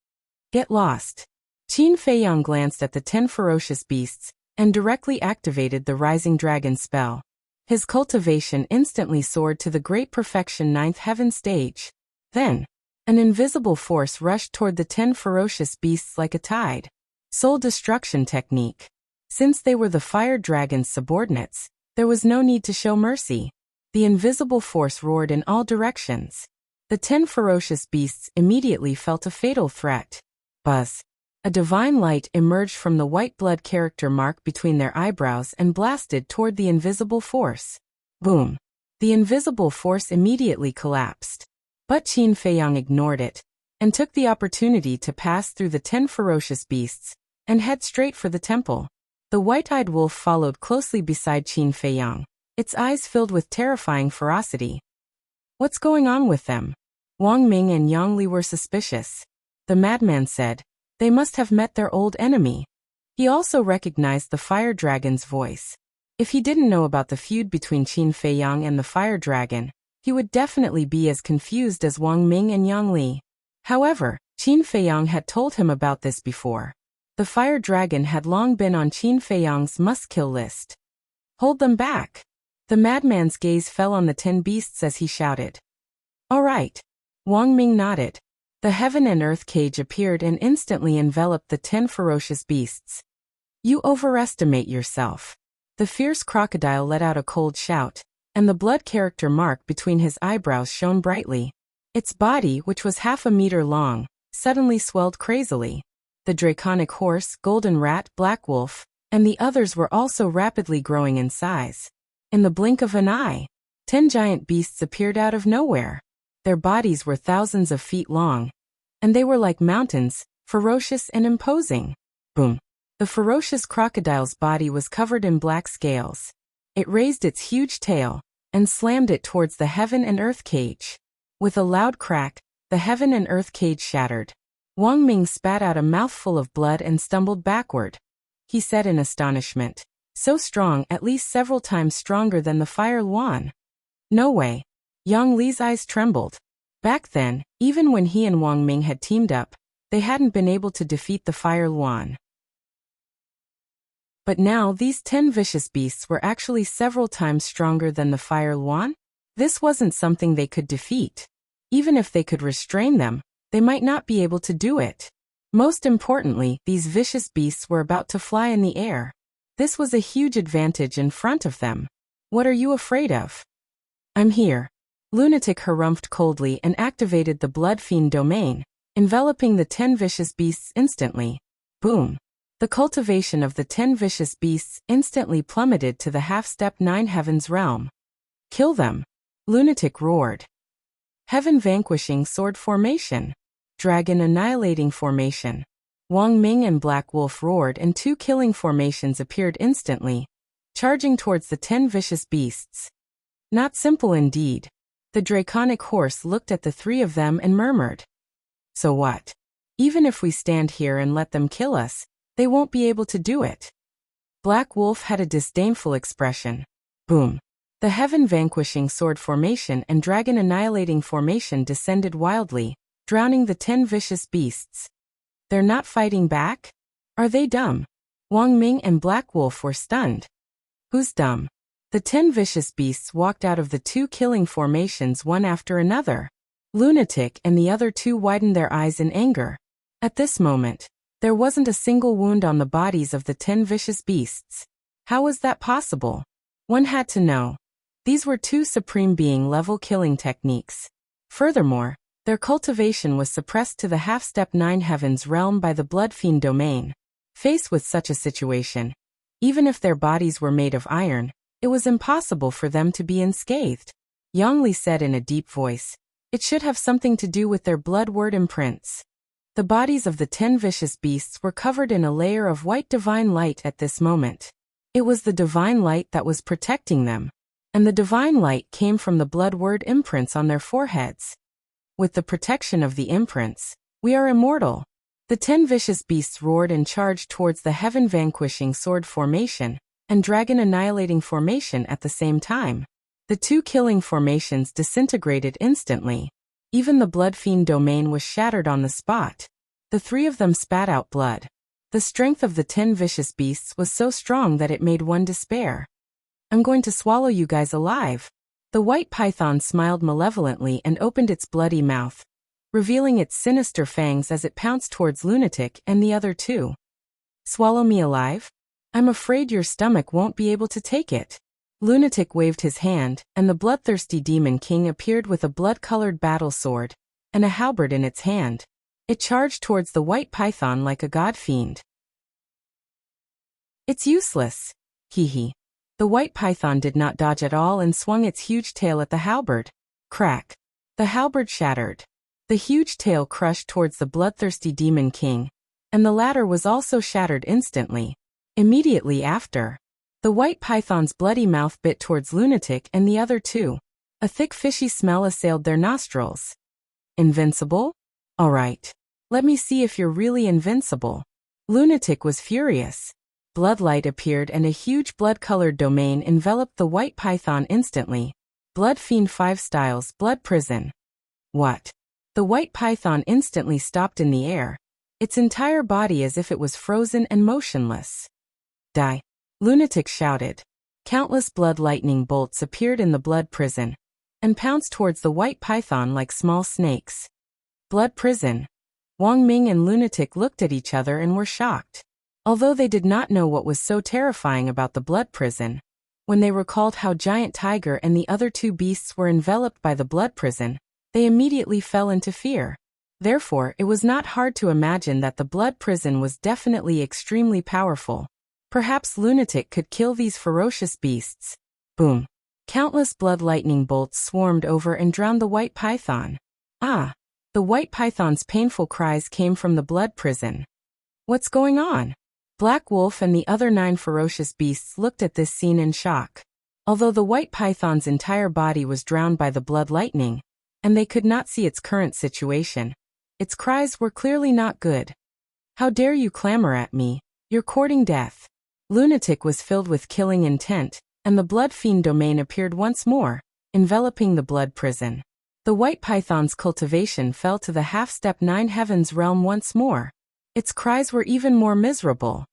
S1: Get lost. Qin Feiyang glanced at the 10 ferocious beasts and directly activated the Rising Dragon spell. His cultivation instantly soared to the Great Perfection 9th Heaven stage. Then, an invisible force rushed toward the 10 ferocious beasts like a tide. Soul Destruction Technique. Since they were the Fire Dragon's subordinates, there was no need to show mercy. The invisible force roared in all directions. The 10 ferocious beasts immediately felt a fatal threat. Buzz. A divine light emerged from the white blood character mark between their eyebrows and blasted toward the invisible force. Boom. The invisible force immediately collapsed. But Qin Feiyang ignored it and took the opportunity to pass through the 10 ferocious beasts and head straight for the temple. The White-Eyed Wolf followed closely beside Qin Feiyang, its eyes filled with terrifying ferocity. What's going on with them? Wang Ming and Yang Li were suspicious. The madman said, they must have met their old enemy. He also recognized the Fire Dragon's voice. If he didn't know about the feud between Qin Feiyang and the Fire Dragon, he would definitely be as confused as Wang Ming and Yang Li. However, Qin Feiyang had told him about this before. The Fire Dragon had long been on Qin Feiyang's must-kill list. Hold them back. The madman's gaze fell on the 10 beasts as he shouted. All right. Wang Ming nodded. The heaven and earth cage appeared and instantly enveloped the 10 ferocious beasts. You overestimate yourself. The fierce crocodile let out a cold shout, and the blood character mark between his eyebrows shone brightly. Its body, which was half a meter long, suddenly swelled crazily. The draconic horse, golden rat, black wolf, and the others were also rapidly growing in size. In the blink of an eye, 10 giant beasts appeared out of nowhere. Their bodies were thousands of feet long, and they were like mountains, ferocious and imposing. Boom. The ferocious crocodile's body was covered in black scales. It raised its huge tail and slammed it towards the heaven and earth cage. With a loud crack, the heaven and earth cage shattered. Wang Ming spat out a mouthful of blood and stumbled backward. He said in astonishment, so strong, at least several times stronger than the Fire Luan. No way. Yang Li's eyes trembled. Back then, even when he and Wang Ming had teamed up, they hadn't been able to defeat the Fire Luan. But now these 10 vicious beasts were actually several times stronger than the Fire Luan? This wasn't something they could defeat. Even if they could restrain them, they might not be able to do it. Most importantly, these vicious beasts were about to fly in the air. This was a huge advantage in front of them. What are you afraid of? I'm here. Lunatic harumphed coldly and activated the Blood Fiend domain, enveloping the 10 vicious beasts instantly. Boom. The cultivation of the 10 vicious beasts instantly plummeted to the half-step 9 heavens realm. Kill them. Lunatic roared. Heaven vanquishing sword formation. Dragon annihilating formation. Wang Ming and Black Wolf roared and 2 killing formations appeared instantly, charging towards the 10 vicious beasts. Not simple indeed. The draconic horse looked at the 3 of them and murmured. So what? Even if we stand here and let them kill us, they won't be able to do it. Black Wolf had a disdainful expression. Boom. The heaven vanquishing sword formation and dragon annihilating formation descended wildly, drowning the 10 vicious beasts. They're not fighting back? Are they dumb? Wang Ming and Black Wolf were stunned. Who's dumb? The 10 vicious beasts walked out of the 2 killing formations one after another. Lunatic and the other 2 widened their eyes in anger. At this moment, there wasn't a single wound on the bodies of the 10 vicious beasts. How was that possible? One had to know. These were 2 Supreme Being level killing techniques. Furthermore, their cultivation was suppressed to the half-step 9 heavens realm by the Blood Fiend domain. Faced with such a situation, even if their bodies were made of iron, it was impossible for them to be unscathed. Yongli said in a deep voice, it should have something to do with their blood word imprints. The bodies of the 10 vicious beasts were covered in a layer of white divine light at this moment. It was the divine light that was protecting them, and the divine light came from the blood word imprints on their foreheads. With the protection of the imprints, we are immortal. The 10 vicious beasts roared and charged towards the heaven vanquishing sword formation and dragon annihilating formation at the same time. The 2 killing formations disintegrated instantly. Even the Blood Fiend domain was shattered on the spot. The 3 of them spat out blood. The strength of the 10 vicious beasts was so strong that it made one despair. I'm going to swallow you guys alive. The white python smiled malevolently and opened its bloody mouth, revealing its sinister fangs as it pounced towards Lunatic and the other 2. Swallow me alive? I'm afraid your stomach won't be able to take it. Lunatic waved his hand, and the bloodthirsty Demon King appeared with a blood-colored battle sword and a halberd in its hand. It charged towards the white python like a god fiend. It's useless. Hee. The white python did not dodge at all and swung its huge tail at the halberd. Crack. The halberd shattered. The huge tail crushed towards the bloodthirsty Demon King, and the latter was also shattered instantly. Immediately after, the white python's bloody mouth bit towards Lunatic and the other 2. A thick fishy smell assailed their nostrils. Invincible? All right. Let me see if you're really invincible. Lunatic was furious. Bloodlight appeared and a huge blood-colored domain enveloped the white python instantly. Blood Fiend 5 styles blood prison. What? The white python instantly stopped in the air, its entire body as if it was frozen and motionless. Die. Lunatic shouted. Countless blood lightning bolts appeared in the blood prison and pounced towards the white python like small snakes. Blood prison. Wang Ming and Lunatic looked at each other and were shocked. Although they did not know what was so terrifying about the blood prison, when they recalled how Giant Tiger and the other 2 beasts were enveloped by the blood prison, they immediately fell into fear. Therefore, it was not hard to imagine that the blood prison was definitely extremely powerful. Perhaps Lunatic could kill these ferocious beasts. Boom. Countless blood lightning bolts swarmed over and drowned the white python. Ah! The white python's painful cries came from the blood prison. What's going on? Black Wolf and the other 9 ferocious beasts looked at this scene in shock. Although the white python's entire body was drowned by the blood lightning, and they could not see its current situation, its cries were clearly not good. How dare you clamor at me? You're courting death. Lunatic was filled with killing intent, and the Blood Fiend domain appeared once more, enveloping the blood prison. The white python's cultivation fell to the half-step 9 heavens realm once more. Its cries were even more miserable.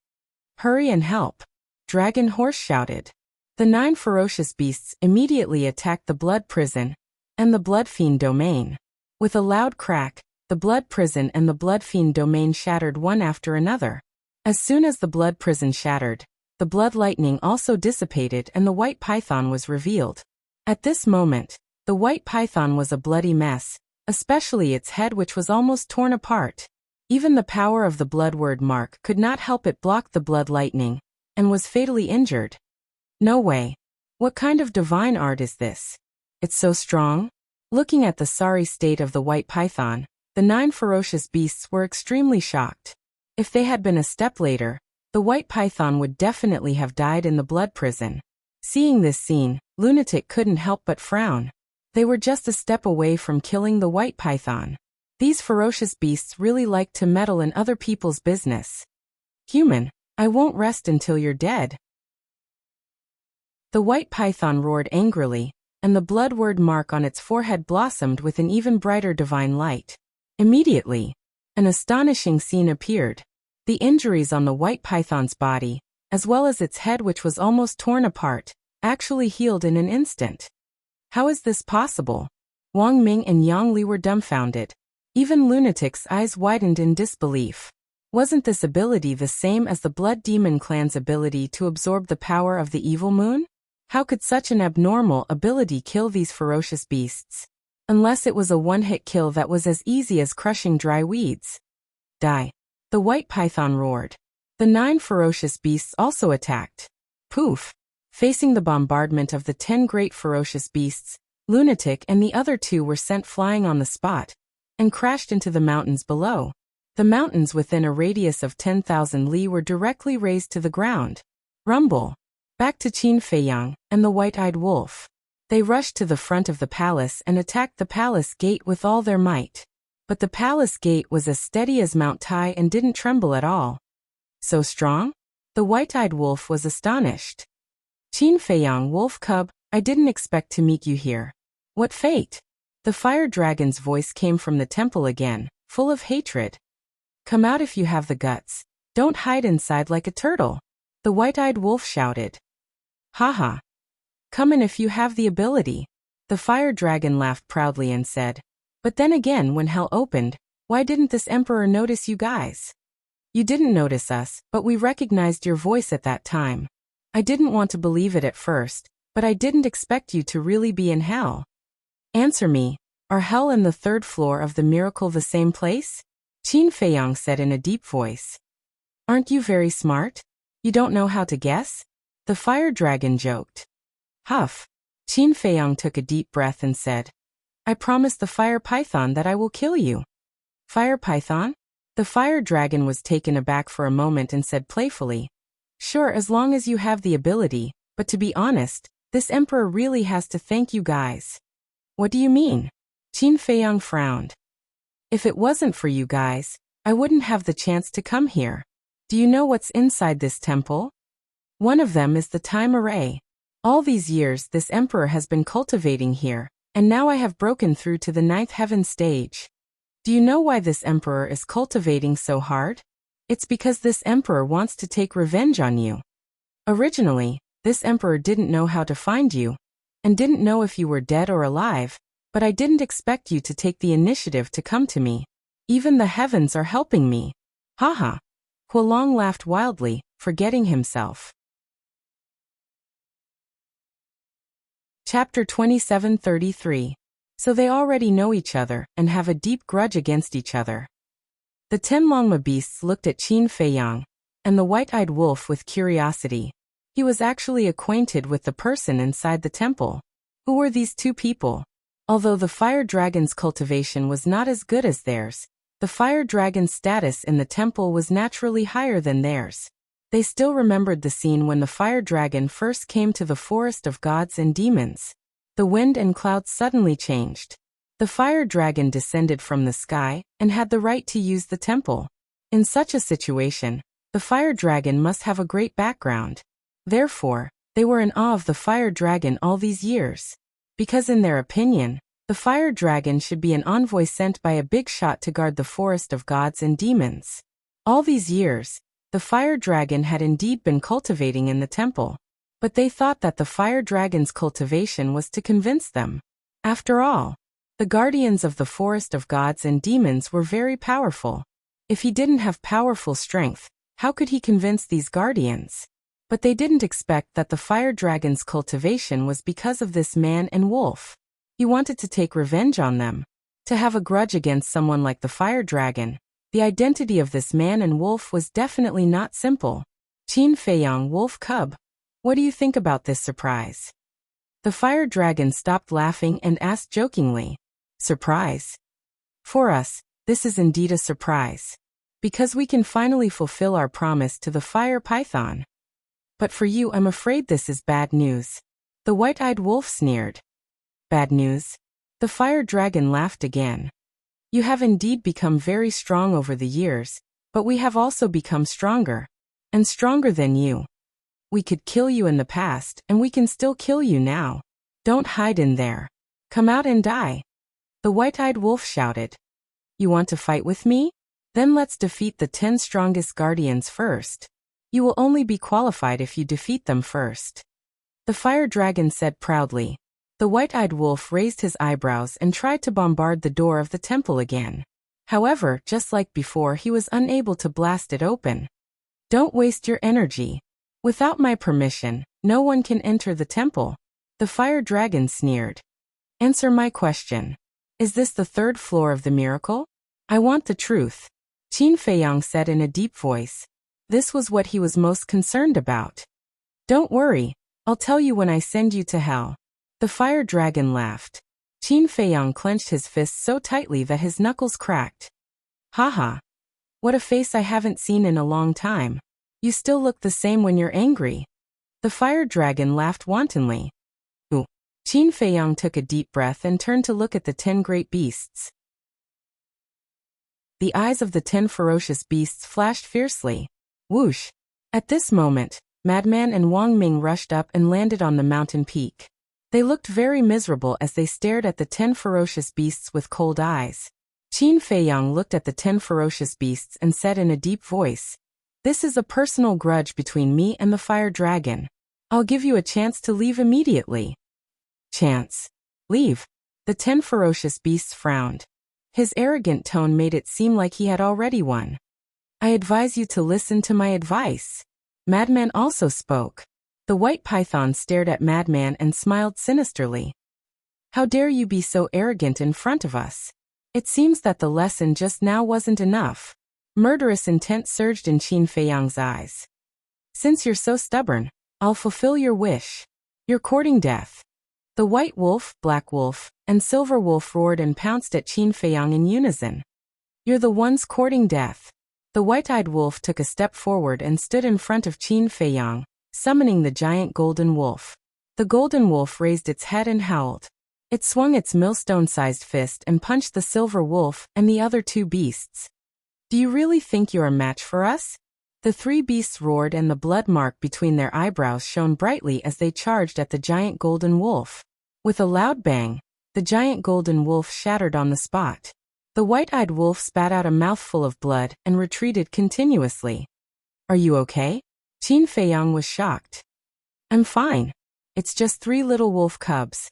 S1: "Hurry and help!" Dragon Horse shouted. The 9 ferocious beasts immediately attacked the blood prison and the blood fiend domain. With a loud crack, the blood prison and the blood fiend domain shattered one after another. As soon as the blood prison shattered, the blood lightning also dissipated and the white python was revealed. At this moment, the white python was a bloody mess, especially its head, which was almost torn apart. Even the power of the blood word mark could not help it block the blood lightning, and was fatally injured. No way. What kind of divine art is this? It's so strong? Looking at the sorry state of the white python, the 9 ferocious beasts were extremely shocked. If they had been a step later, the white python would definitely have died in the blood prison. Seeing this scene, Lunatic couldn't help but frown. They were just a step away from killing the white python. These ferocious beasts really like to meddle in other people's business. "Human, I won't rest until you're dead." The white python roared angrily, and the blood word mark on its forehead blossomed with an even brighter divine light. Immediately, an astonishing scene appeared. The injuries on the white python's body, as well as its head, which was almost torn apart, actually healed in an instant. How is this possible? Wang Ming and Yang Li were dumbfounded. Even Lunatic's eyes widened in disbelief. Wasn't this ability the same as the Blood Demon clan's ability to absorb the power of the evil moon? How could such an abnormal ability kill these ferocious beasts? Unless it was a one-hit kill that was as easy as crushing dry weeds. "Die!" the white python roared. The 9 ferocious beasts also attacked. Poof! Facing the bombardment of the 10 great ferocious beasts, Lunatic and the other 2 were sent flying on the spot, and crashed into the mountains below. The mountains within a radius of 10,000 li were directly razed to the ground. Rumble! Back to Qin Feiyang and the white-eyed wolf. They rushed to the front of the palace and attacked the palace gate with all their might. But the palace gate was as steady as Mount Tai and didn't tremble at all. "So strong?" The white-eyed wolf was astonished. "Qin Feiyang, wolf cub, I didn't expect to meet you here. What fate?" The fire dragon's voice came from the temple again, full of hatred. "Come out if you have the guts. Don't hide inside like a turtle," the white-eyed wolf shouted. "Haha. Come in if you have the ability." The fire dragon laughed proudly and said, "But then again, when hell opened, why didn't this emperor notice you guys? You didn't notice us, but we recognized your voice at that time. I didn't want to believe it at first, but I didn't expect you to really be in hell. Answer me, are hell and the 3rd floor of the miracle the same place?" Qin Feiyang said in a deep voice. "Aren't you very smart? You don't know how to guess?" The fire dragon joked. Huff! Qin Feiyang took a deep breath and said, "I promise the fire python that I will kill you." "Fire python?" The fire dragon was taken aback for a moment and said playfully, "Sure, as long as you have the ability, but to be honest, this emperor really has to thank you guys." "What do you mean?" Qin Feiyang frowned. "If it wasn't for you guys, I wouldn't have the chance to come here. Do you know what's inside this temple? One of them is the time array. All these years this emperor has been cultivating here, and now I have broken through to the 9th heaven stage. Do you know why this emperor is cultivating so hard? It's because this emperor wants to take revenge on you. Originally, this emperor didn't know how to find you, and didn't know if you were dead or alive, but I didn't expect you to take the initiative to come to me. Even the heavens are helping me. Haha." Huolong laughed wildly, forgetting himself. Chapter 2733. So they already know each other and have a deep grudge against each other. The 10 Longma beasts looked at Qin Feiyang and the white-eyed wolf with curiosity. He was actually acquainted with the person inside the temple. Who were these 2 people? Although the fire dragon's cultivation was not as good as theirs, the fire dragon's status in the temple was naturally higher than theirs. They still remembered the scene when the fire dragon first came to the forest of gods and demons. The wind and clouds suddenly changed. The fire dragon descended from the sky and had the right to use the temple. In such a situation, the fire dragon must have a great background. Therefore, they were in awe of the fire dragon all these years. Because in their opinion, The fire dragon should be an envoy sent by a big shot to guard the forest of gods and demons. All these years, the fire dragon had indeed been cultivating in the temple. But they thought that the fire dragon's cultivation was to convince them. After all, the guardians of the forest of gods and demons were very powerful. If he didn't have powerful strength, how could he convince these guardians? But they didn't expect that the fire dragon's cultivation was because of this man and wolf. He wanted to take revenge on them. To have a grudge against someone like the fire dragon. The identity of this man and wolf was definitely not simple. Qin Feiyang, wolf cub. What do you think about this surprise? The fire dragon stopped laughing and asked jokingly. Surprise? For us, this is indeed a surprise. Because we can finally fulfill our promise to the fire python. But for you, I'm afraid this is bad news. The white-eyed wolf sneered. Bad news? The fire dragon laughed again. You have indeed become very strong over the years, but we have also become stronger. And stronger than you. We could kill you in the past, and we can still kill you now. Don't hide in there. Come out and die. The white-eyed wolf shouted. You want to fight with me? Then let's defeat the 10 strongest guardians first. You will only be qualified if you defeat them first. The fire dragon said proudly. The white-eyed wolf raised his eyebrows and tried to bombard the door of the temple again. However, just like before, he was unable to blast it open. Don't waste your energy. Without my permission, no one can enter the temple. The fire dragon sneered. Answer my question. Is this the 3rd floor of the miracle? I want the truth. Qin Feiyang said in a deep voice. This was what he was most concerned about. Don't worry, I'll tell you when I send you to hell. The fire dragon laughed. Qin Feiyang clenched his fists so tightly that his knuckles cracked. Haha. What a face I haven't seen in a long time. You still look the same when you're angry. The fire dragon laughed wantonly. Ooh. Qin Feiyang took a deep breath and turned to look at the 10 great beasts. The eyes of the 10 ferocious beasts flashed fiercely. Whoosh! At this moment, Madman and Wang Ming rushed up and landed on the mountain peak. They looked very miserable as they stared at the 10 ferocious beasts with cold eyes. Qin Feiyang looked at the 10 ferocious beasts and said in a deep voice, This is a personal grudge between me and the fire dragon. I'll give you a chance to leave immediately. Chance? Leave? The 10 ferocious beasts frowned. His arrogant tone made it seem like he had already won. I advise you to listen to my advice. Madman also spoke. The white python stared at Madman and smiled sinisterly. How dare you be so arrogant in front of us? It seems that the lesson just now wasn't enough. Murderous intent surged in Qin Feiyang's eyes. Since you're so stubborn, I'll fulfill your wish. You're courting death. The white wolf, black wolf, and silver wolf roared and pounced at Qin Feiyang in unison. You're the ones courting death. The white-eyed wolf took a step forward and stood in front of Qin Feiyang, summoning the giant golden wolf. The golden wolf raised its head and howled. It swung its millstone-sized fist and punched the silver wolf and the other 2 beasts. Do you really think you're a match for us? The 3 beasts roared and the blood mark between their eyebrows shone brightly as they charged at the giant golden wolf. With a loud bang, the giant golden wolf shattered on the spot. The white-eyed wolf spat out a mouthful of blood and retreated continuously. Are you okay? Qin Feiyang was shocked. I'm fine. It's just 3 little wolf cubs.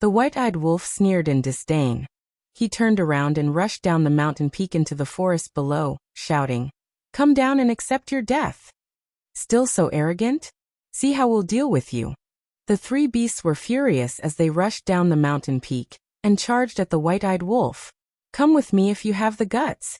S1: The white-eyed wolf sneered in disdain. He turned around and rushed down the mountain peak into the forest below, shouting, Come down and accept your death. Still so arrogant? See how we'll deal with you. The 3 beasts were furious as they rushed down the mountain peak and charged at the white-eyed wolf. Come with me if you have the guts.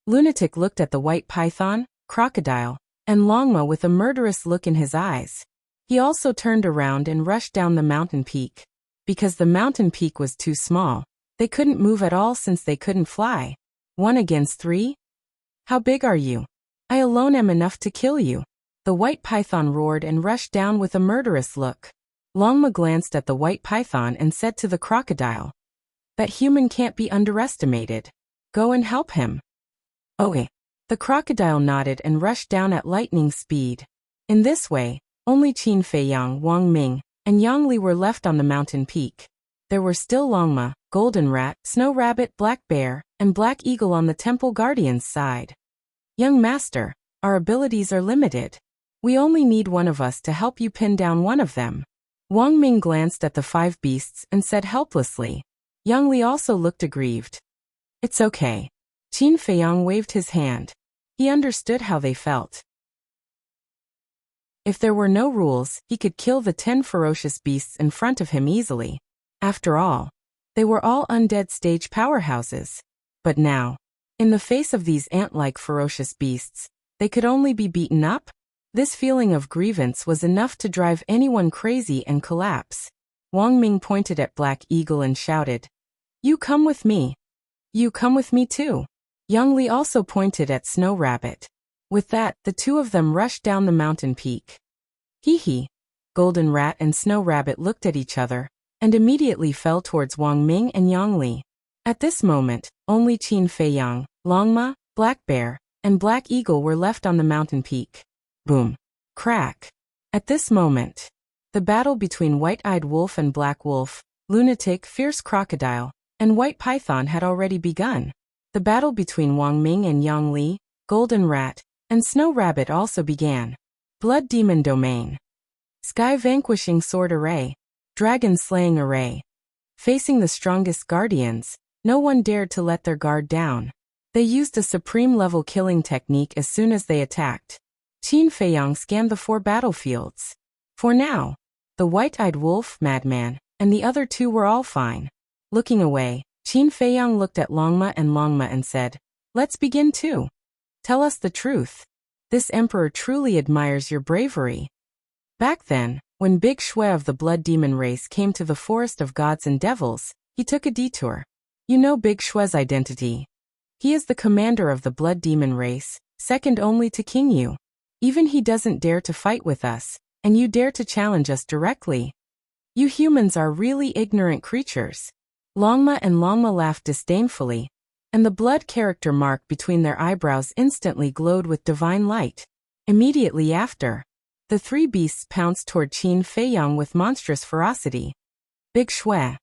S1: Lunatic looked at the white python, crocodile, and Longma with a murderous look in his eyes. He also turned around and rushed down the mountain peak. Because the mountain peak was too small, they couldn't move at all since they couldn't fly. 1 against 3? How big are you? I alone am enough to kill you. The white python roared and rushed down with a murderous look. Longma glanced at the white python and said to the crocodile, That human can't be underestimated. Go and help him. Okay. The crocodile nodded and rushed down at lightning speed. In this way, only Qin Feiyang, Wang Ming, and Yang Li were left on the mountain peak. there were still Longma, Golden Rat, Snow Rabbit, Black Bear, and Black Eagle on the Temple Guardian's side. Young master, our abilities are limited. We only need one of us to help you pin down one of them. Wang Ming glanced at the 5 beasts and said helplessly. Yang Li also looked aggrieved. It's okay. Qin Feiyang waved his hand. He understood how they felt. If there were no rules, he could kill the 10 ferocious beasts in front of him easily. After all, they were all undead stage powerhouses. But now, in the face of these ant-like ferocious beasts, they could only be beaten up? This feeling of grievance was enough to drive anyone crazy and collapse. Wang Ming pointed at Black Eagle and shouted, You come with me. You come with me too. Yang Li also pointed at Snow Rabbit. With that, the two of them rushed down the mountain peak. Hee. Golden Rat and Snow Rabbit looked at each other, and immediately fell towards Wang Ming and Yang Li. At this moment, only Qin Feiyang, Longma, Black Bear, and Black Eagle were left on the mountain peak. Boom. Crack. At this moment, the battle between White-Eyed Wolf and Black Wolf, Lunatic, Fierce Crocodile, and White Python had already begun. The battle between Wang Ming and Yang Li, Golden Rat, and Snow Rabbit also began. Blood Demon Domain. Sky Vanquishing Sword Array. Dragon Slaying Array. Facing the strongest guardians, no one dared to let their guard down. They used a supreme-level killing technique as soon as they attacked. Qin Feiyang scanned the 4 battlefields. For now, the White-Eyed Wolf, Madman, and the other 2 were all fine. Looking away, Qin Feiyang looked at Longma and said, Let's begin too. Tell us the truth. This emperor truly admires your bravery. Back then, when Big Shui of the Blood Demon race came to the Forest of Gods and Devils, he took a detour. You know Big Shui's identity. He is the commander of the Blood Demon race, second only to King Yu. Even he doesn't dare to fight with us, and you dare to challenge us directly. You humans are really ignorant creatures. Longma laughed disdainfully, and the blood character mark between their eyebrows instantly glowed with divine light. Immediately after, the 3 beasts pounced toward Qin Feiyang with monstrous ferocity. Big Shui.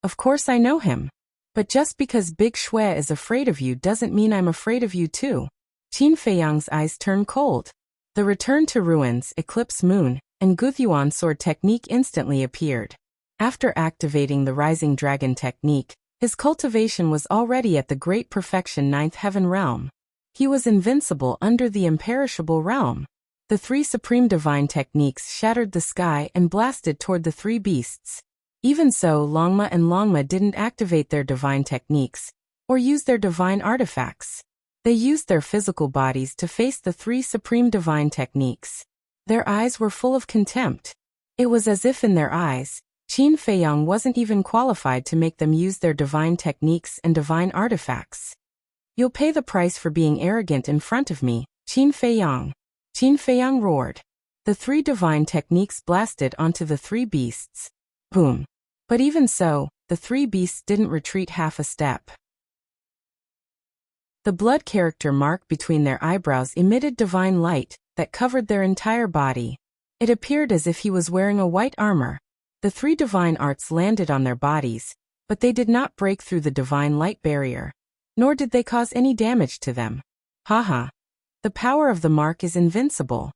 S1: Of course I know him. But just because Big Shui is afraid of you doesn't mean I'm afraid of you too. Qin Feiyang's eyes turned cold. The Return to Ruins, Eclipse Moon, and Guthyuan sword technique instantly appeared. After activating the Rising Dragon technique, his cultivation was already at the great perfection 9th heaven realm. He was invincible under the imperishable realm. The 3 supreme divine techniques shattered the sky and blasted toward the 3 beasts. Even so, Longma didn't activate their divine techniques, or use their divine artifacts. They used their physical bodies to face the 3 supreme divine techniques. Their eyes were full of contempt. It was as if in their eyes, Qin Feiyang wasn't even qualified to make them use their divine techniques and divine artifacts. You'll pay the price for being arrogant in front of me, Qin Feiyang. Qin Feiyang roared. The 3 divine techniques blasted onto the 3 beasts. Boom. But even so, the 3 beasts didn't retreat half a step. The blood character mark between their eyebrows emitted divine light that covered their entire body. It appeared as if he was wearing a white armor. The 3 divine arts landed on their bodies, but they did not break through the divine light barrier, nor did they cause any damage to them. Haha. The power of the mark is invincible.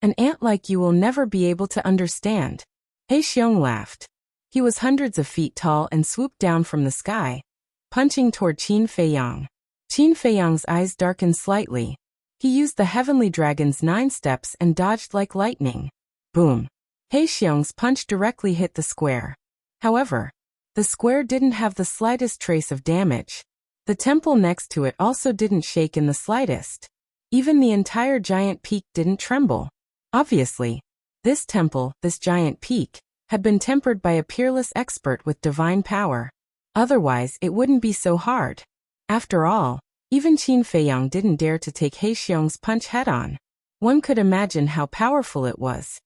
S1: An ant like you will never be able to understand. He Xiong laughed. He was hundreds of feet tall and swooped down from the sky, punching toward Qin Feiyang. Qin Feiyang's eyes darkened slightly. He used the Heavenly Dragon's 9 steps and dodged like lightning. Boom. He Xiong's punch directly hit the square. However, the square didn't have the slightest trace of damage. The temple next to it also didn't shake in the slightest. Even the entire giant peak didn't tremble. Obviously, this temple, this giant peak, had been tempered by a peerless expert with divine power. Otherwise, it wouldn't be so hard. After all, even Qin Feiyang didn't dare to take He Xiong's punch head-on. One could imagine how powerful it was.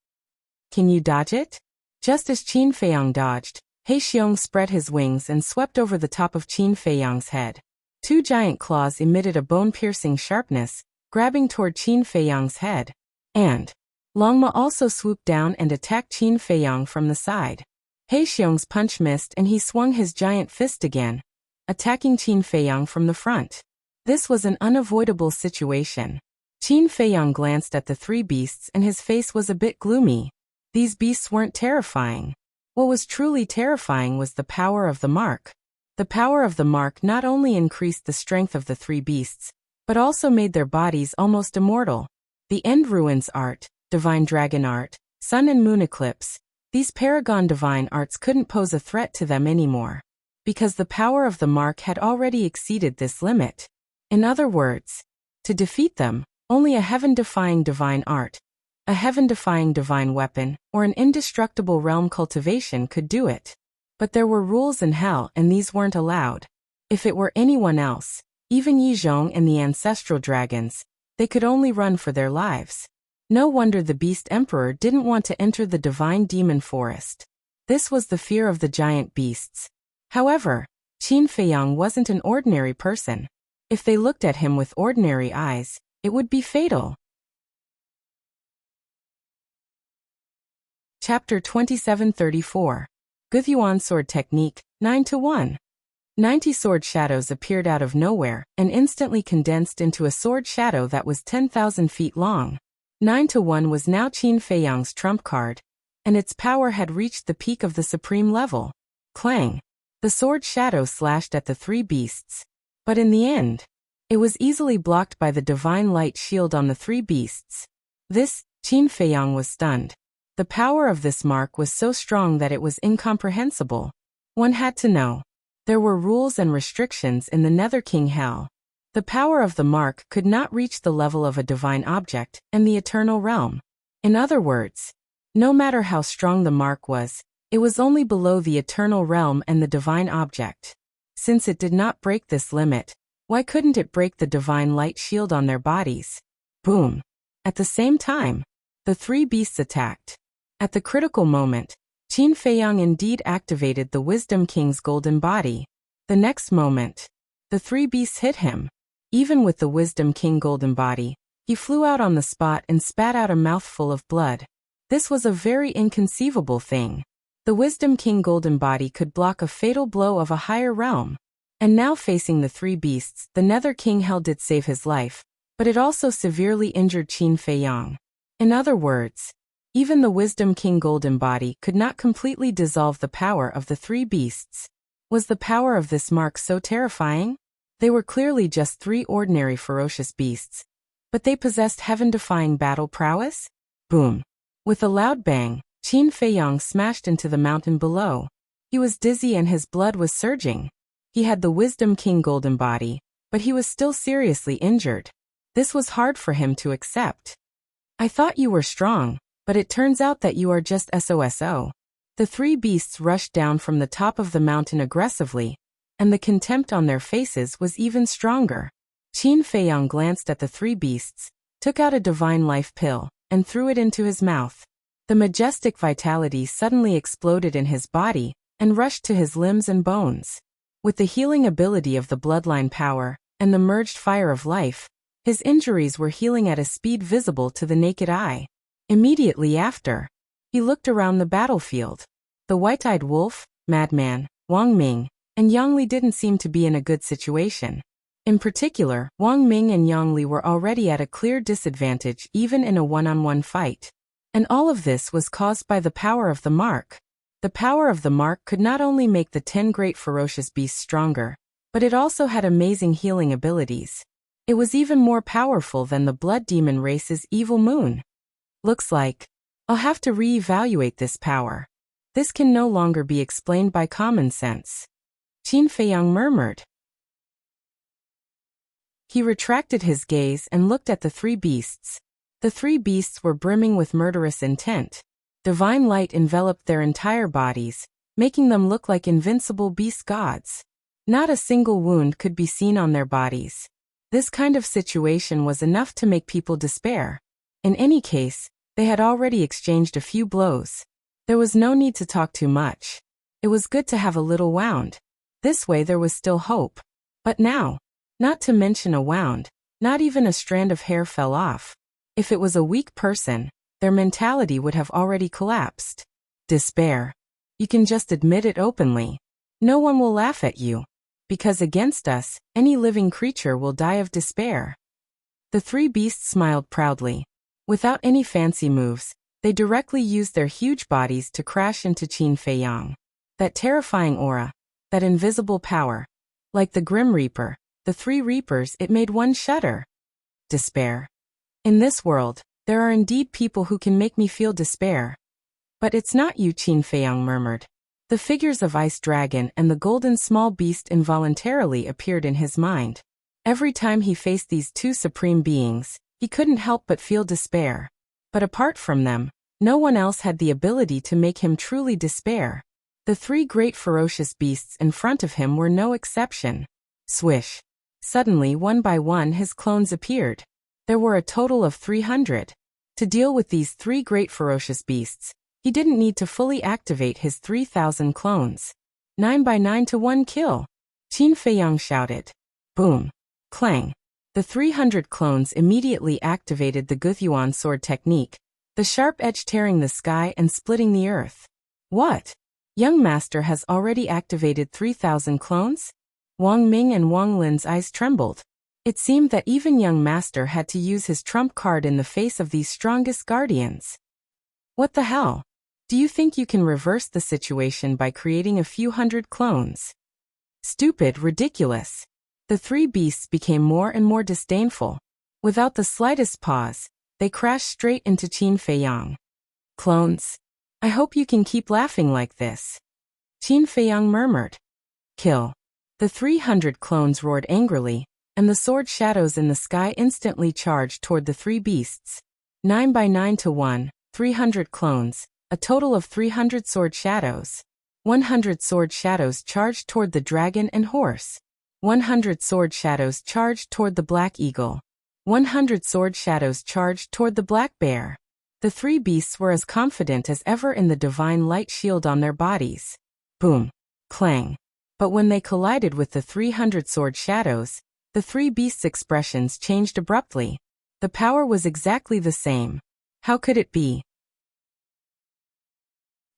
S1: Can you dodge it? Just as Qin Feiyang dodged, He Xiong spread his wings and swept over the top of Qin Feiyang's head. 2 giant claws emitted a bone-piercing sharpness, grabbing toward Qin Feiyang's head. And Longma also swooped down and attacked Qin Feiyang from the side. Xiong's punch missed and he swung his giant fist again, attacking Qin Feiyang from the front. This was an unavoidable situation. Qin Feiyang glanced at the three beasts and his face was a bit gloomy. These beasts weren't terrifying. What was truly terrifying was the power of the mark. The power of the mark not only increased the strength of the three beasts, but also made their bodies almost immortal. The End Ruins art, Divine Dragon art, Sun and Moon Eclipse, these Paragon Divine arts couldn't pose a threat to them anymore, because the power of the mark had already exceeded this limit. In other words, to defeat them, only a heaven-defying divine art, a heaven-defying divine weapon, or an indestructible realm cultivation could do it. But there were rules in hell and these weren't allowed. If it were anyone else, even Yi Zhong and the ancestral dragons, they could only run for their lives. No wonder the Beast Emperor didn't want to enter the divine demon forest. This was the fear of the giant beasts. However, Qin Feiyang wasn't an ordinary person. If they looked at him with ordinary eyes, it would be fatal. Chapter 2734. Guthyuan Sword Technique, 9-1. 90 sword shadows appeared out of nowhere and instantly condensed into a sword shadow that was 10,000 feet long. 9-1 was now Qin Feiyang's trump card, and its power had reached the peak of the supreme level. Clang! The sword shadow slashed at the three beasts. But in the end, it was easily blocked by the divine light shield on the three beasts. Qin Feiyang was stunned. The power of this mark was so strong that it was incomprehensible. One had to know. There were rules and restrictions in the Nether King Hell. The power of the mark could not reach the level of a divine object and the eternal realm. In other words, no matter how strong the mark was, it was only below the eternal realm and the divine object. Since it did not break this limit, why couldn't it break the divine light shield on their bodies? Boom! At the same time, the three beasts attacked. At the critical moment, Qin Feiyang indeed activated the Wisdom King's golden body. The next moment, the three beasts hit him. Even with the Wisdom King golden body, he flew out on the spot and spat out a mouthful of blood. This was a very inconceivable thing. The Wisdom King golden body could block a fatal blow of a higher realm. And now facing the three beasts, the Nether King Hell did save his life, but it also severely injured Qin Feiyang. In other words, even the Wisdom King golden body could not completely dissolve the power of the three beasts. Was the power of this mark so terrifying? They were clearly just three ordinary ferocious beasts, but they possessed heaven-defying battle prowess? Boom! With a loud bang, Qin Feiyang smashed into the mountain below. He was dizzy and his blood was surging. He had the Wisdom King golden body, but he was still seriously injured. This was hard for him to accept. I thought you were strong, but it turns out that you are just SOSO. The three beasts rushed down from the top of the mountain aggressively, and the contempt on their faces was even stronger. Qin Feiyang glanced at the three beasts, took out a divine life pill, and threw it into his mouth. The majestic vitality suddenly exploded in his body and rushed to his limbs and bones. With the healing ability of the bloodline power and the merged fire of life, his injuries were healing at a speed visible to the naked eye. Immediately after, he looked around the battlefield. The white-eyed wolf, Madman, Wang Ming, and Yang Li didn't seem to be in a good situation. In particular, Wang Ming and Yang Li were already at a clear disadvantage even in a one-on-one fight. And all of this was caused by the power of the mark. The power of the mark could not only make the 10 great ferocious beasts stronger, but it also had amazing healing abilities. It was even more powerful than the blood demon race's evil moon. Looks like I'll have to re-evaluate this power. This can no longer be explained by common sense. Qin Feiyang murmured. He retracted his gaze and looked at the three beasts. The three beasts were brimming with murderous intent. Divine light enveloped their entire bodies, making them look like invincible beast gods. Not a single wound could be seen on their bodies. This kind of situation was enough to make people despair. In any case, they had already exchanged a few blows. There was no need to talk too much. It was good to have a little wound. This way there was still hope. But now, not to mention a wound, not even a strand of hair fell off. If it was a weak person, their mentality would have already collapsed. Despair. You can just admit it openly. No one will laugh at you. Because against us, any living creature will die of despair." The three beasts smiled proudly. Without any fancy moves, they directly used their huge bodies to crash into Qin Feiyang. That terrifying aura, that invisible power. Like the Grim Reaper, the three reapers, it made one shudder. Despair. In this world, there are indeed people who can make me feel despair. But it's not you, Qin Feiyang murmured. The figures of Ice Dragon and the golden small beast involuntarily appeared in his mind. Every time he faced these two supreme beings, he couldn't help but feel despair. But apart from them, no one else had the ability to make him truly despair. The three great ferocious beasts in front of him were no exception. Swish. Suddenly, one by one, his clones appeared. There were a total of 300. To deal with these three great ferocious beasts, he didn't need to fully activate his 3,000 clones. 9 by 9 to 1 kill. Qin Feiyang shouted. Boom. Clang. The 300 clones immediately activated the Guthyuan sword technique, the sharp edge tearing the sky and splitting the earth. What? Young Master has already activated 3,000 clones? Wang Ming and Wang Lin's eyes trembled. It seemed that even Young Master had to use his trump card in the face of these strongest guardians. What the hell? Do you think you can reverse the situation by creating a few hundred clones? Stupid, ridiculous. The three beasts became more and more disdainful. Without the slightest pause, they crashed straight into Qin Feiyang. Clones. I hope you can keep laughing like this. Qin Feiyang murmured. Kill. The 300 clones roared angrily, and the sword shadows in the sky instantly charged toward the three beasts. 9 by 9 to 1, 300 clones. A total of 300 sword shadows. 100 sword shadows charged toward the dragon and horse. 100 sword shadows charged toward the black eagle. 100 sword shadows charged toward the black bear. The three beasts were as confident as ever in the divine light shield on their bodies. Boom. Clang. But when they collided with the 300 sword shadows, the three beasts' expressions changed abruptly. The power was exactly the same. How could it be?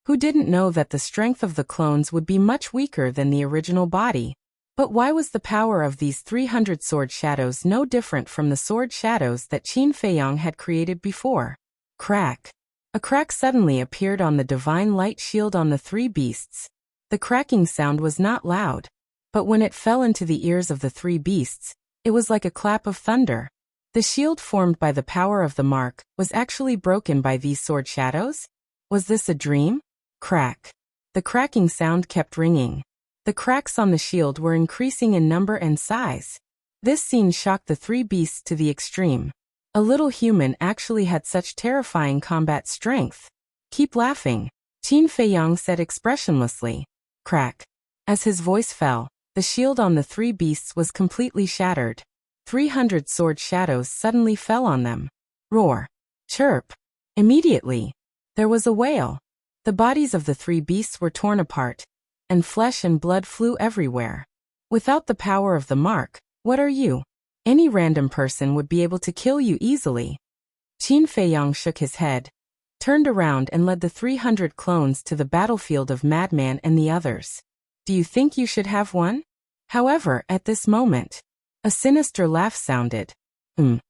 S1: Who didn't know that the strength of the clones would be much weaker than the original body? But why was the power of these 300 sword shadows no different from the sword shadows that Qin Feiyang had created before? Crack. A crack suddenly appeared on the divine light shield on the three beasts. The cracking sound was not loud, but when it fell into the ears of the three beasts, it was like a clap of thunder. The shield formed by the power of the mark was actually broken by these sword shadows? Was this a dream? Crack. The cracking sound kept ringing. The cracks on the shield were increasing in number and size. This scene shocked the three beasts to the extreme. A little human actually had such terrifying combat strength. Keep laughing, Qin Feiyang said expressionlessly. Crack. As his voice fell, the shield on the three beasts was completely shattered. 300 sword shadows suddenly fell on them. Roar. Chirp. Immediately, there was a wail. The bodies of the three beasts were torn apart, and flesh and blood flew everywhere. Without the power of the mark, what are you? Any random person would be able to kill you easily. Qin Feiyang shook his head, turned around and led the 300 clones to the battlefield of Madman and the others. Do you think you should have one? However, at this moment, a sinister laugh sounded. Qin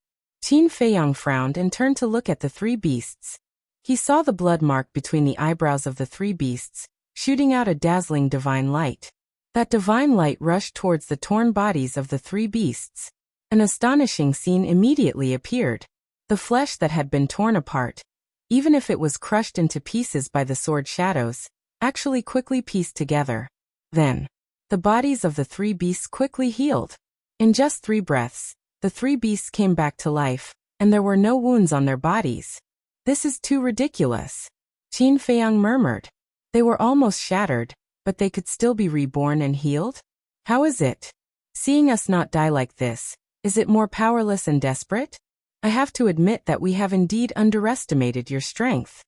S1: Feiyang frowned and turned to look at the three beasts. He saw the blood mark between the eyebrows of the three beasts, shooting out a dazzling divine light. That divine light rushed towards the torn bodies of the three beasts. An astonishing scene immediately appeared. The flesh that had been torn apart, even if it was crushed into pieces by the sword shadows, actually quickly pieced together. Then, the bodies of the three beasts quickly healed. In just 3 breaths, the three beasts came back to life, and there were no wounds on their bodies. This is too ridiculous, Qin Feiyang murmured. They were almost shattered, but they could still be reborn and healed? How is it? Seeing us not die like this, is it more powerless and desperate? I have to admit that we have indeed underestimated your strength.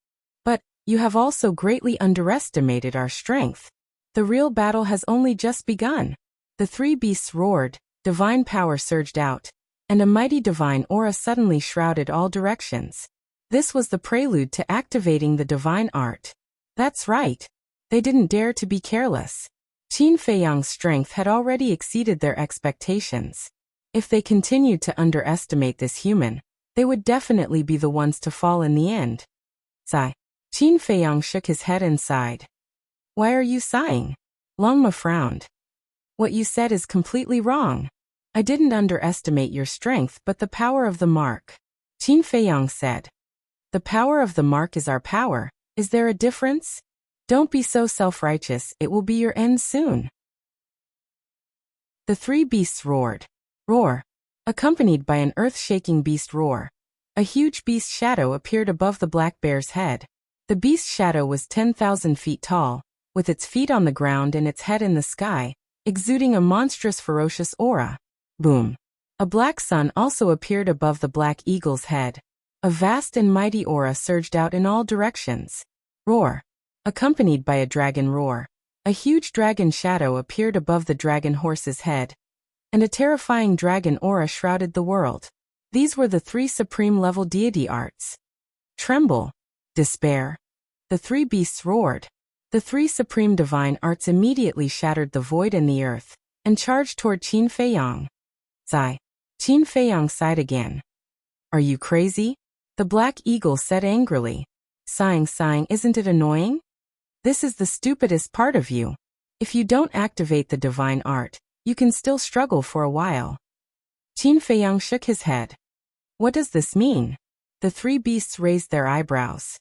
S1: But, you have also greatly underestimated our strength. The real battle has only just begun. The three beasts roared, divine power surged out, and a mighty divine aura suddenly shrouded all directions. This was the prelude to activating the divine art. That's right. They didn't dare to be careless. Qin Feiyang's strength had already exceeded their expectations. If they continued to underestimate this human, they would definitely be the ones to fall in the end. Sigh. Qin Feiyang shook his head and sighed. Why are you sighing? Longma frowned. What you said is completely wrong. I didn't underestimate your strength but the power of the mark. Qin Feiyang said. The power of the mark is our power. Is there a difference? Don't be so self-righteous, it will be your end soon. The three beasts roared. Roar. Accompanied by an earth-shaking beast roar. A huge beast shadow appeared above the black bear's head. The beast shadow was 10,000 feet tall, with its feet on the ground and its head in the sky, exuding a monstrous ferocious aura. Boom. A black sun also appeared above the black eagle's head. A vast and mighty aura surged out in all directions. Roar. Accompanied by a dragon roar. A huge dragon shadow appeared above the dragon horse's head, and a terrifying dragon aura shrouded the world. These were the three supreme-level deity arts. Tremble. Despair. The three beasts roared. The three supreme divine arts immediately shattered the void and the earth, and charged toward Qin Feiyang. Sigh. Qin Feiyang sighed again. Are you crazy? The black eagle said angrily. Sighing, isn't it annoying? This is the stupidest part of you. If you don't activate the divine art, you can still struggle for a while. Qin Feiyang shook his head. What does this mean? The three beasts raised their eyebrows.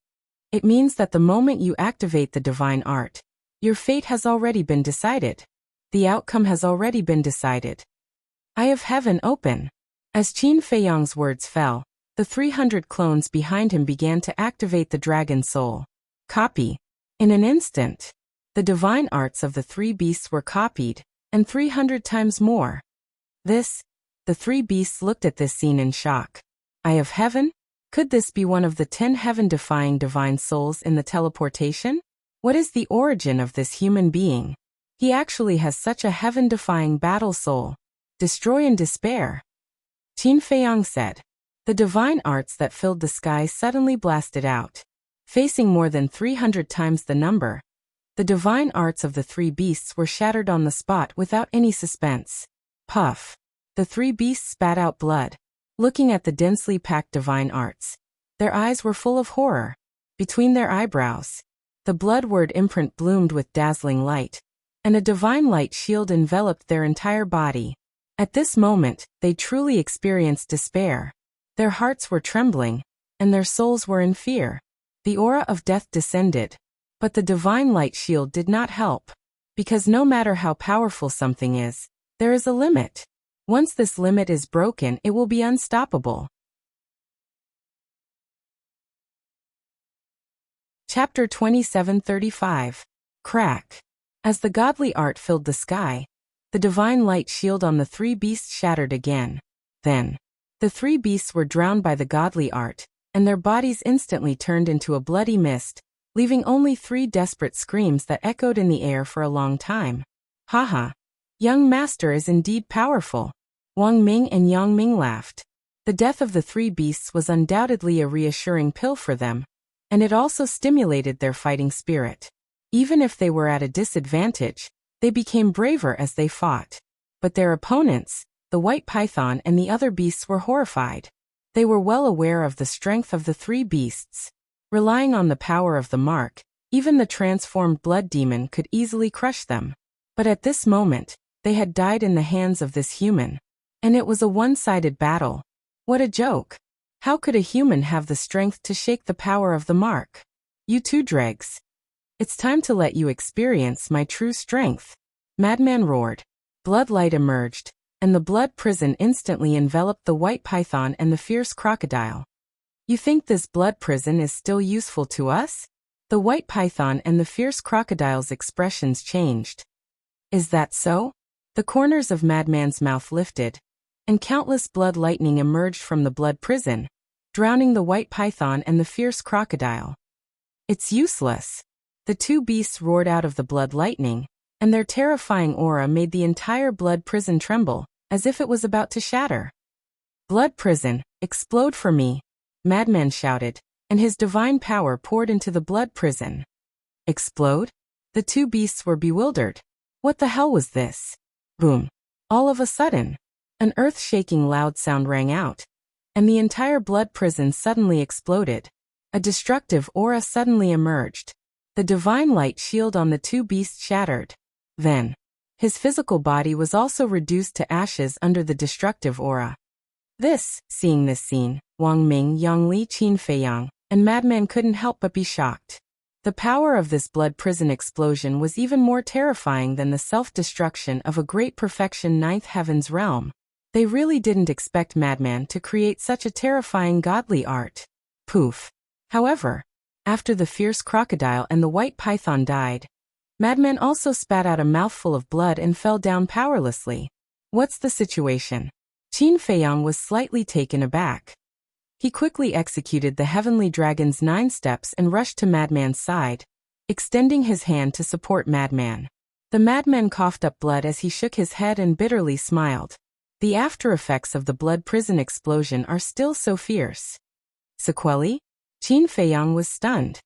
S1: It means that the moment you activate the divine art, your fate has already been decided. The outcome has already been decided. Eye of heaven open. As Qin Feiyang's words fell, the 300 clones behind him began to activate the dragon soul. Copy. In an instant, the divine arts of the three beasts were copied, and 300 times more. The three beasts looked at this scene in shock. Eye of heaven? Could this be one of the 10 heaven-defying divine souls in the teleportation? What is the origin of this human being? He actually has such a heaven-defying battle soul. Destroy and despair. Qin Feiyang said. The divine arts that filled the sky suddenly blasted out. Facing more than 300 times the number, the divine arts of the three beasts were shattered on the spot without any suspense. Puff. The three beasts spat out blood. Looking at the densely packed divine arts, their eyes were full of horror. Between their eyebrows, the blood-word imprint bloomed with dazzling light, and a divine light shield enveloped their entire body. At this moment, they truly experienced despair. Their hearts were trembling, and their souls were in fear. The aura of death descended, but the divine light shield did not help. Because no matter how powerful something is, there is a limit. Once this limit is broken, it will be unstoppable. Chapter 27:35. Crack. As the godly art filled the sky, the divine light shield on the three beasts shattered again. Then, the three beasts were drowned by the godly art, and their bodies instantly turned into a bloody mist, leaving only three desperate screams that echoed in the air for a long time. Haha. Young master is indeed powerful. Wang Ming and Yang Ming laughed. The death of the three beasts was undoubtedly a reassuring pill for them, and it also stimulated their fighting spirit. Even if they were at a disadvantage, they became braver as they fought. But their opponents, the white python and the other beasts, were horrified. They were well aware of the strength of the three beasts. Relying on the power of the mark, even the transformed blood demon could easily crush them. But at this moment, they had died in the hands of this human. And it was a one-sided battle. What a joke. How could a human have the strength to shake the power of the mark? You two dregs. It's time to let you experience my true strength. Madman roared. Blood light emerged, and the blood prison instantly enveloped the white python and the fierce crocodile. You think this blood prison is still useful to us? The white python and the fierce crocodile's expressions changed. Is that so? The corners of Madman's mouth lifted, and countless blood lightning emerged from the blood prison, drowning the white python and the fierce crocodile. It's useless. The two beasts roared out of the blood lightning, and their terrifying aura made the entire blood prison tremble, as if it was about to shatter. Blood prison, explode for me! Madman shouted, and his divine power poured into the blood prison. Explode? The two beasts were bewildered. What the hell was this? Boom. All of a sudden, an earth-shaking loud sound rang out, and the entire blood prison suddenly exploded. A destructive aura suddenly emerged. The divine light shield on the two beasts shattered. Then, his physical body was also reduced to ashes under the destructive aura. Seeing this scene, Wang Ming, Yang Li, Qin Feiyang, and Madman couldn't help but be shocked. The power of this blood prison explosion was even more terrifying than the self-destruction of a great perfection ninth heaven's realm. They really didn't expect Madman to create such a terrifying godly art. Poof. However, after the fierce crocodile and the white python died, Madman also spat out a mouthful of blood and fell down powerlessly. What's the situation? Qin Feiyang was slightly taken aback. He quickly executed the heavenly dragon's 9 steps and rushed to Madman's side, extending his hand to support Madman. The madman coughed up blood as he shook his head and bitterly smiled. The after effects of the blood prison explosion are still so fierce. Sequelae? Qin Feiyang was stunned.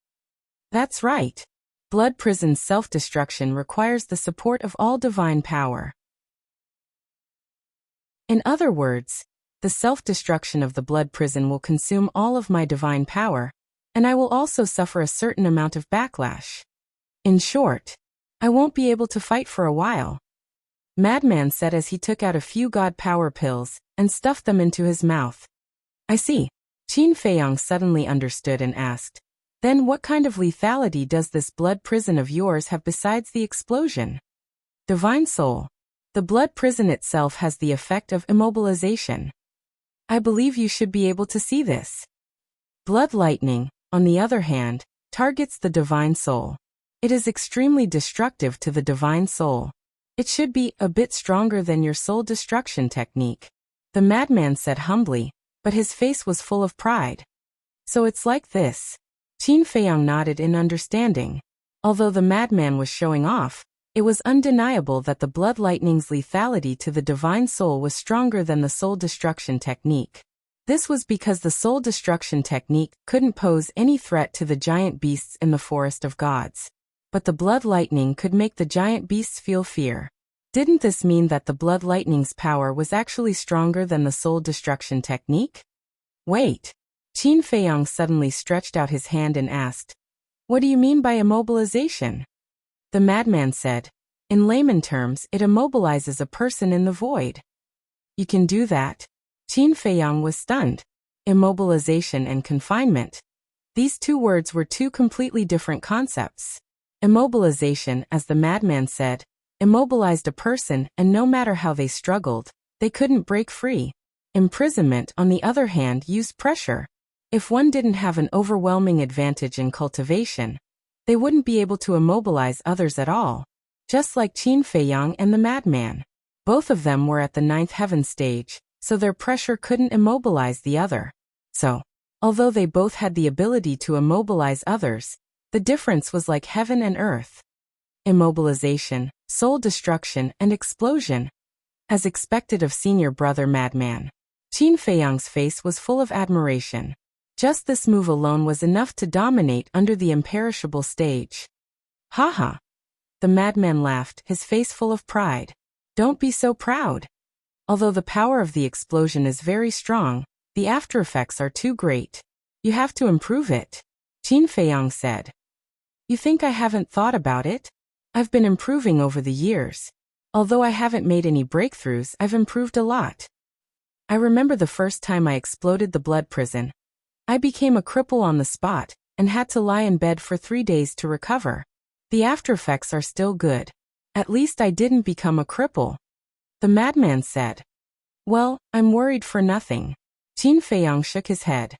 S1: That's right. Blood prison's self-destruction requires the support of all divine power. In other words, the self-destruction of the blood prison will consume all of my divine power, and I will also suffer a certain amount of backlash. In short, I won't be able to fight for a while. Madman said as he took out a few god power pills and stuffed them into his mouth. I see. Qin Feiyang suddenly understood and asked, then what kind of lethality does this blood prison of yours have besides the explosion? Divine Soul. The blood prison itself has the effect of immobilization. I believe you should be able to see this. Blood lightning, on the other hand, targets the divine soul. It is extremely destructive to the divine soul. It should be a bit stronger than your soul destruction technique. The madman said humbly, but his face was full of pride. So it's like this. Qin Feiyang nodded in understanding. Although the madman was showing off, it was undeniable that the blood lightning's lethality to the divine soul was stronger than the soul destruction technique. This was because the soul destruction technique couldn't pose any threat to the giant beasts in the forest of gods. But the blood lightning could make the giant beasts feel fear. Didn't this mean that the blood lightning's power was actually stronger than the soul destruction technique? Wait. Qin Feiyang suddenly stretched out his hand and asked, what do you mean by immobilization? The madman said, in layman terms, it immobilizes a person in the void. You can do that? Qin Feiyang was stunned. Immobilization and confinement. These two words were two completely different concepts. Immobilization, as the madman said, immobilized a person, and no matter how they struggled, they couldn't break free. Imprisonment, on the other hand, used pressure. If one didn't have an overwhelming advantage in cultivation, they wouldn't be able to immobilize others at all. Just like Qin Feiyang and the madman. Both of them were at the 9th heaven stage, so their pressure couldn't immobilize the other. So, although they both had the ability to immobilize others, the difference was like heaven and earth. Immobilization, soul destruction, and explosion. As expected of senior brother madman, Qin Feiyang's face was full of admiration. Just this move alone was enough to dominate under the imperishable stage. Haha. The madman laughed, his face full of pride. Don't be so proud. Although the power of the explosion is very strong, the after effects are too great. You have to improve it. Qin Feiyang said. You think I haven't thought about it? I've been improving over the years. Although I haven't made any breakthroughs, I've improved a lot. I remember the first time I exploded the blood prison. I became a cripple on the spot, and had to lie in bed for 3 days to recover. The after effects are still good. At least I didn't become a cripple. The madman said. Well, I'm worried for nothing. Qin Feiyang shook his head.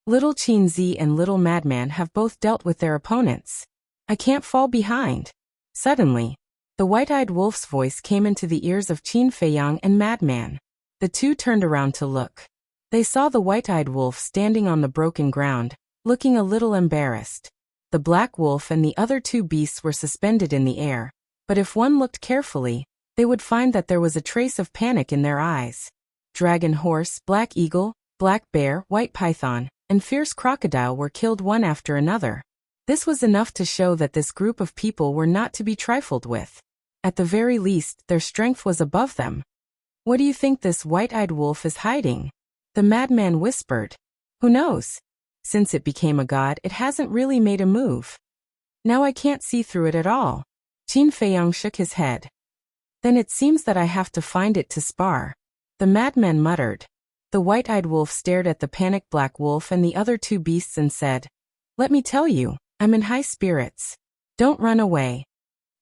S1: Little Qin Zi and Little Madman have both dealt with their opponents. I can't fall behind. Suddenly, the white-eyed wolf's voice came into the ears of Qin Feiyang and Madman. The two turned around to look. They saw the white-eyed wolf standing on the broken ground, looking a little embarrassed. The black wolf and the other two beasts were suspended in the air, but if one looked carefully, they would find that there was a trace of panic in their eyes. Dragon horse, black eagle, black bear, white python, and fierce crocodile were killed one after another. This was enough to show that this group of people were not to be trifled with. At the very least, their strength was above them. What do you think this white-eyed wolf is hiding? The madman whispered. Who knows? Since it became a god, it hasn't really made a move. Now I can't see through it at all. Qin Feiyang shook his head. Then it seems that I have to find it to spar. The madman muttered. The white-eyed wolf stared at the panicked black wolf and the other two beasts and said, Let me tell you, I'm in high spirits. Don't run away.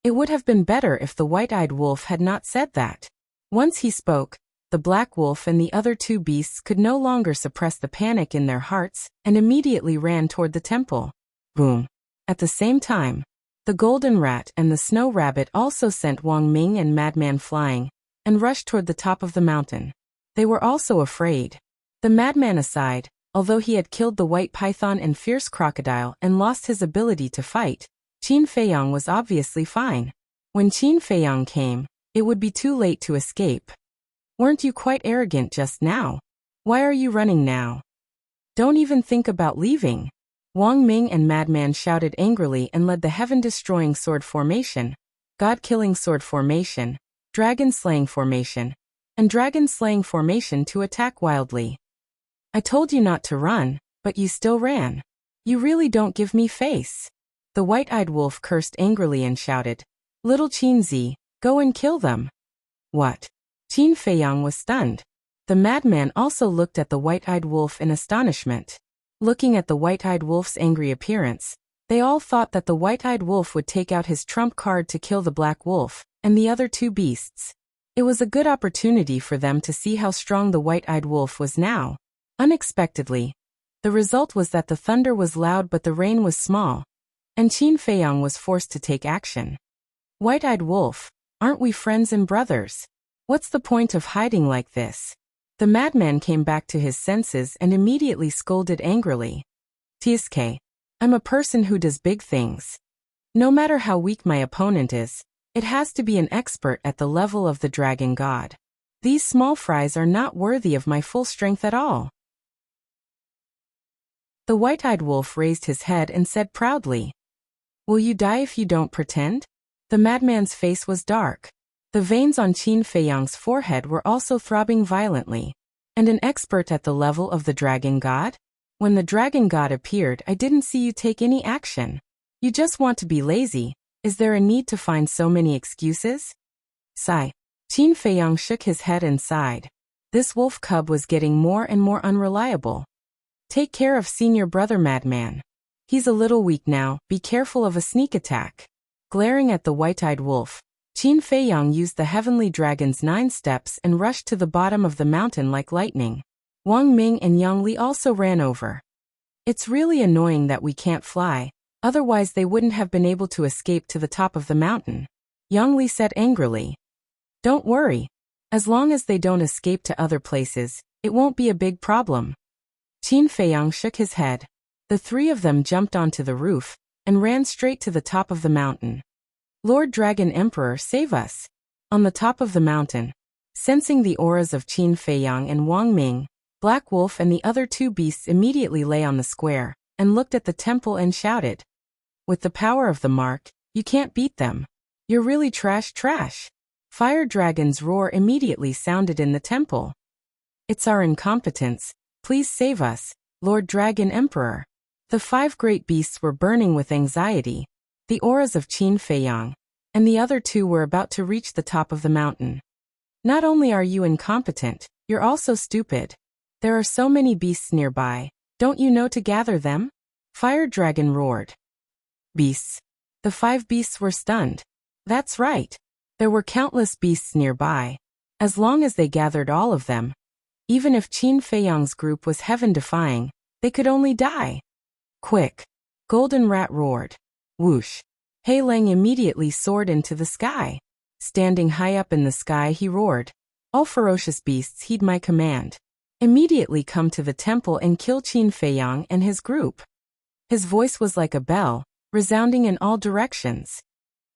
S1: It would have been better if the white-eyed wolf had not said that. Once he spoke, the black wolf and the other two beasts could no longer suppress the panic in their hearts and immediately ran toward the temple. Boom. At the same time, the golden rat and the snow rabbit also sent Wang Ming and Madman flying and rushed toward the top of the mountain. They were also afraid. The madman aside, although he had killed the white python and fierce crocodile and lost his ability to fight, Qin Feiyang was obviously fine. When Qin Feiyang came, it would be too late to escape. Weren't you quite arrogant just now? Why are you running now? Don't even think about leaving. Wang Ming and Madman shouted angrily and led the heaven-destroying sword formation, god-killing sword formation, dragon-slaying formation, and dragon-slaying formation to attack wildly. I told you not to run, but you still ran. You really don't give me face. The white-eyed wolf cursed angrily and shouted, Little Qinzi, go and kill them. What? Qin Feiyang was stunned. The madman also looked at the white-eyed wolf in astonishment. Looking at the white-eyed wolf's angry appearance, they all thought that the white-eyed wolf would take out his trump card to kill the black wolf and the other two beasts. It was a good opportunity for them to see how strong the white-eyed wolf was now. Unexpectedly, the result was that the thunder was loud but the rain was small, and Qin Feiyang was forced to take action. White-eyed wolf, aren't we friends and brothers? What's the point of hiding like this? The madman came back to his senses and immediately scolded angrily. Tsk, I'm a person who does big things. No matter how weak my opponent is, it has to be an expert at the level of the dragon god. These small fries are not worthy of my full strength at all. The white-eyed wolf raised his head and said proudly, Will you die if you don't pretend? The madman's face was dark. The veins on Qin Feiyang's forehead were also throbbing violently. And an expert at the level of the dragon god? When the dragon god appeared, I didn't see you take any action. You just want to be lazy. Is there a need to find so many excuses? Sigh. Qin Feiyang shook his head and sighed. This wolf cub was getting more and more unreliable. Take care of senior brother madman. He's a little weak now, be careful of a sneak attack. Glaring at the white-eyed wolf, Qin Feiyang used the heavenly dragon's 9 steps and rushed to the bottom of the mountain like lightning. Wang Ming and Yang Li also ran over. It's really annoying that we can't fly, otherwise they wouldn't have been able to escape to the top of the mountain. Yang Li said angrily. Don't worry. As long as they don't escape to other places, it won't be a big problem. Qin Feiyang shook his head. The three of them jumped onto the roof and ran straight to the top of the mountain. Lord Dragon Emperor, save us! On the top of the mountain, sensing the auras of Qin Feiyang and Wang Ming, Black Wolf and the other two beasts immediately lay on the square and looked at the temple and shouted. With the power of the mark, you can't beat them. You're really trash. Fire Dragon's roar immediately sounded in the temple. It's our incompetence. Please save us, Lord Dragon Emperor. The 5 great beasts were burning with anxiety. The auras of Qin Feiyang and the other two were about to reach the top of the mountain. Not only are you incompetent, you're also stupid. There are so many beasts nearby. Don't you know to gather them? Fire Dragon roared. Beasts. The 5 beasts were stunned. That's right. There were countless beasts nearby. As long as they gathered all of them, even if Qin Feiyang's group was heaven-defying, they could only die. Quick! Golden Rat roared. Whoosh! Hei Lang immediately soared into the sky. Standing high up in the sky, he roared, All ferocious beasts heed my command. Immediately come to the temple and kill Qin Feiyang and his group. His voice was like a bell, resounding in all directions.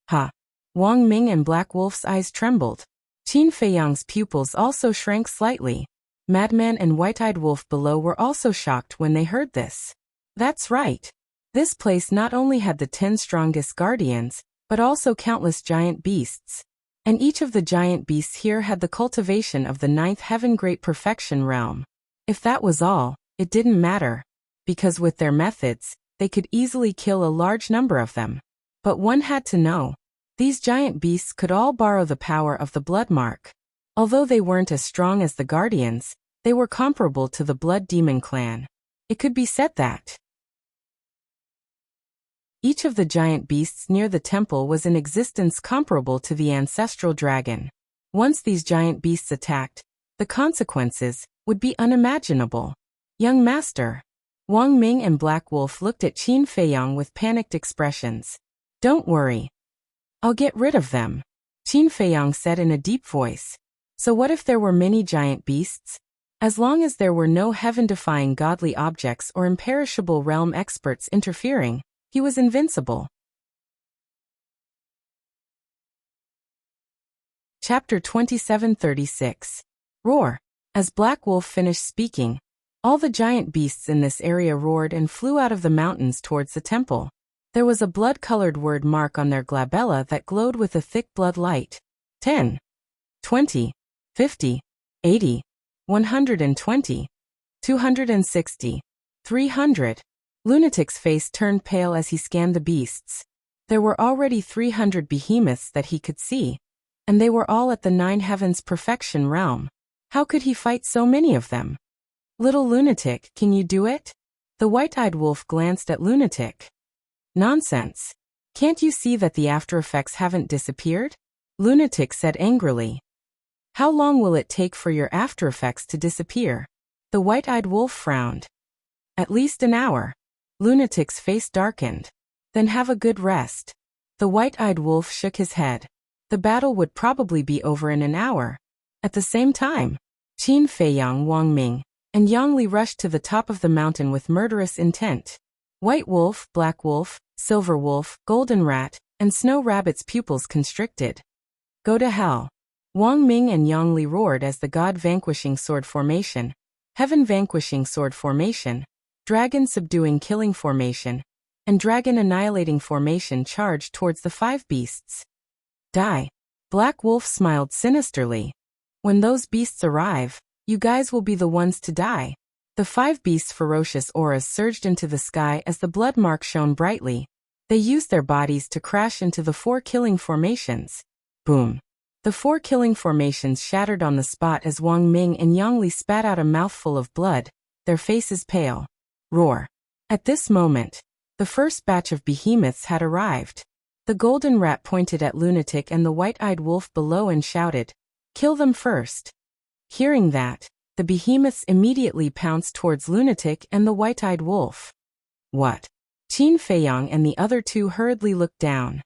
S1: Ha! Wang Ming and Black Wolf's eyes trembled. Qin Feiyang's pupils also shrank slightly. Madman and White-Eyed Wolf below were also shocked when they heard this. That's right. This place not only had the 10 strongest guardians, but also countless giant beasts. And each of the giant beasts here had the cultivation of the 9th heaven great perfection realm. If that was all, it didn't matter, because with their methods, they could easily kill a large number of them. But one had to know. These giant beasts could all borrow the power of the blood mark. Although they weren't as strong as the guardians, they were comparable to the blood demon clan. It could be said that each of the giant beasts near the temple was in existence comparable to the ancestral dragon. Once these giant beasts attacked, the consequences would be unimaginable. Young master. Wang Ming and Black Wolf looked at Qin Feiyang with panicked expressions. Don't worry. I'll get rid of them, Qin Feiyang said in a deep voice. So what if there were many giant beasts? As long as there were no heaven-defying godly objects or imperishable realm experts interfering, he was invincible. Chapter 2736. Roar. As Black Wolf finished speaking, all the giant beasts in this area roared and flew out of the mountains towards the temple. There was a blood-colored word mark on their glabella that glowed with a thick blood light. 10, 20, 50, 80, 120, 260, 300. Lunatic's face turned pale as he scanned the beasts. There were already 300 behemoths that he could see, and they were all at the 9 heavens perfection realm. How could he fight so many of them? Little Lunatic, can you do it? The white-eyed wolf glanced at Lunatic. Nonsense. Can't you see that the after effects haven't disappeared? Lunatic said angrily. How long will it take for your after effects to disappear? The white-eyed wolf frowned. At least an hour. Lunatic's face darkened. Then have a good rest. The white-eyed wolf shook his head. The battle would probably be over in an hour. At the same time, Qin Feiyang, Wang Ming, and Yang Li rushed to the top of the mountain with murderous intent. White Wolf, Black Wolf, Silver Wolf, Golden Rat, and Snow Rabbit's pupils constricted. Go to hell. Wang Ming and Yang Li roared as the God Vanquishing Sword Formation, Heaven Vanquishing Sword Formation, Dragon Subduing Killing Formation, and Dragon Annihilating Formation charged towards the 5 beasts. Die. Black Wolf smiled sinisterly. When those beasts arrive, you guys will be the ones to die. The 5 beasts' ferocious auras surged into the sky as the blood mark shone brightly. They used their bodies to crash into the 4 killing formations. Boom. The 4 killing formations shattered on the spot as Wang Ming and Yang Li spat out a mouthful of blood, their faces pale. Roar. At this moment, the first batch of behemoths had arrived. The golden rat pointed at Lunatic and the white-eyed wolf below and shouted, "Kill them first." Hearing that, the behemoths immediately pounced towards Lunatic and the white-eyed wolf. What? Qin Feiyang and the other 2 hurriedly looked down.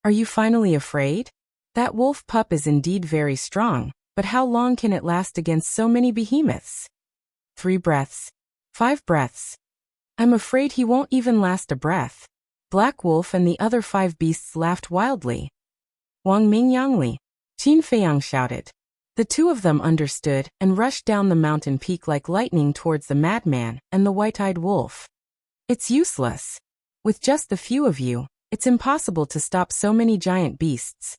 S1: Are you finally afraid? That wolf pup is indeed very strong, but how long can it last against so many behemoths? 3 breaths. 5 breaths. I'm afraid he won't even last a breath. Black Wolf and the other 5 beasts laughed wildly. Wang Ming, Yang Li, Qin Feiyang shouted. The 2 of them understood and rushed down the mountain peak like lightning towards the madman and the white-eyed wolf. It's useless. With just the few of you, it's impossible to stop so many giant beasts.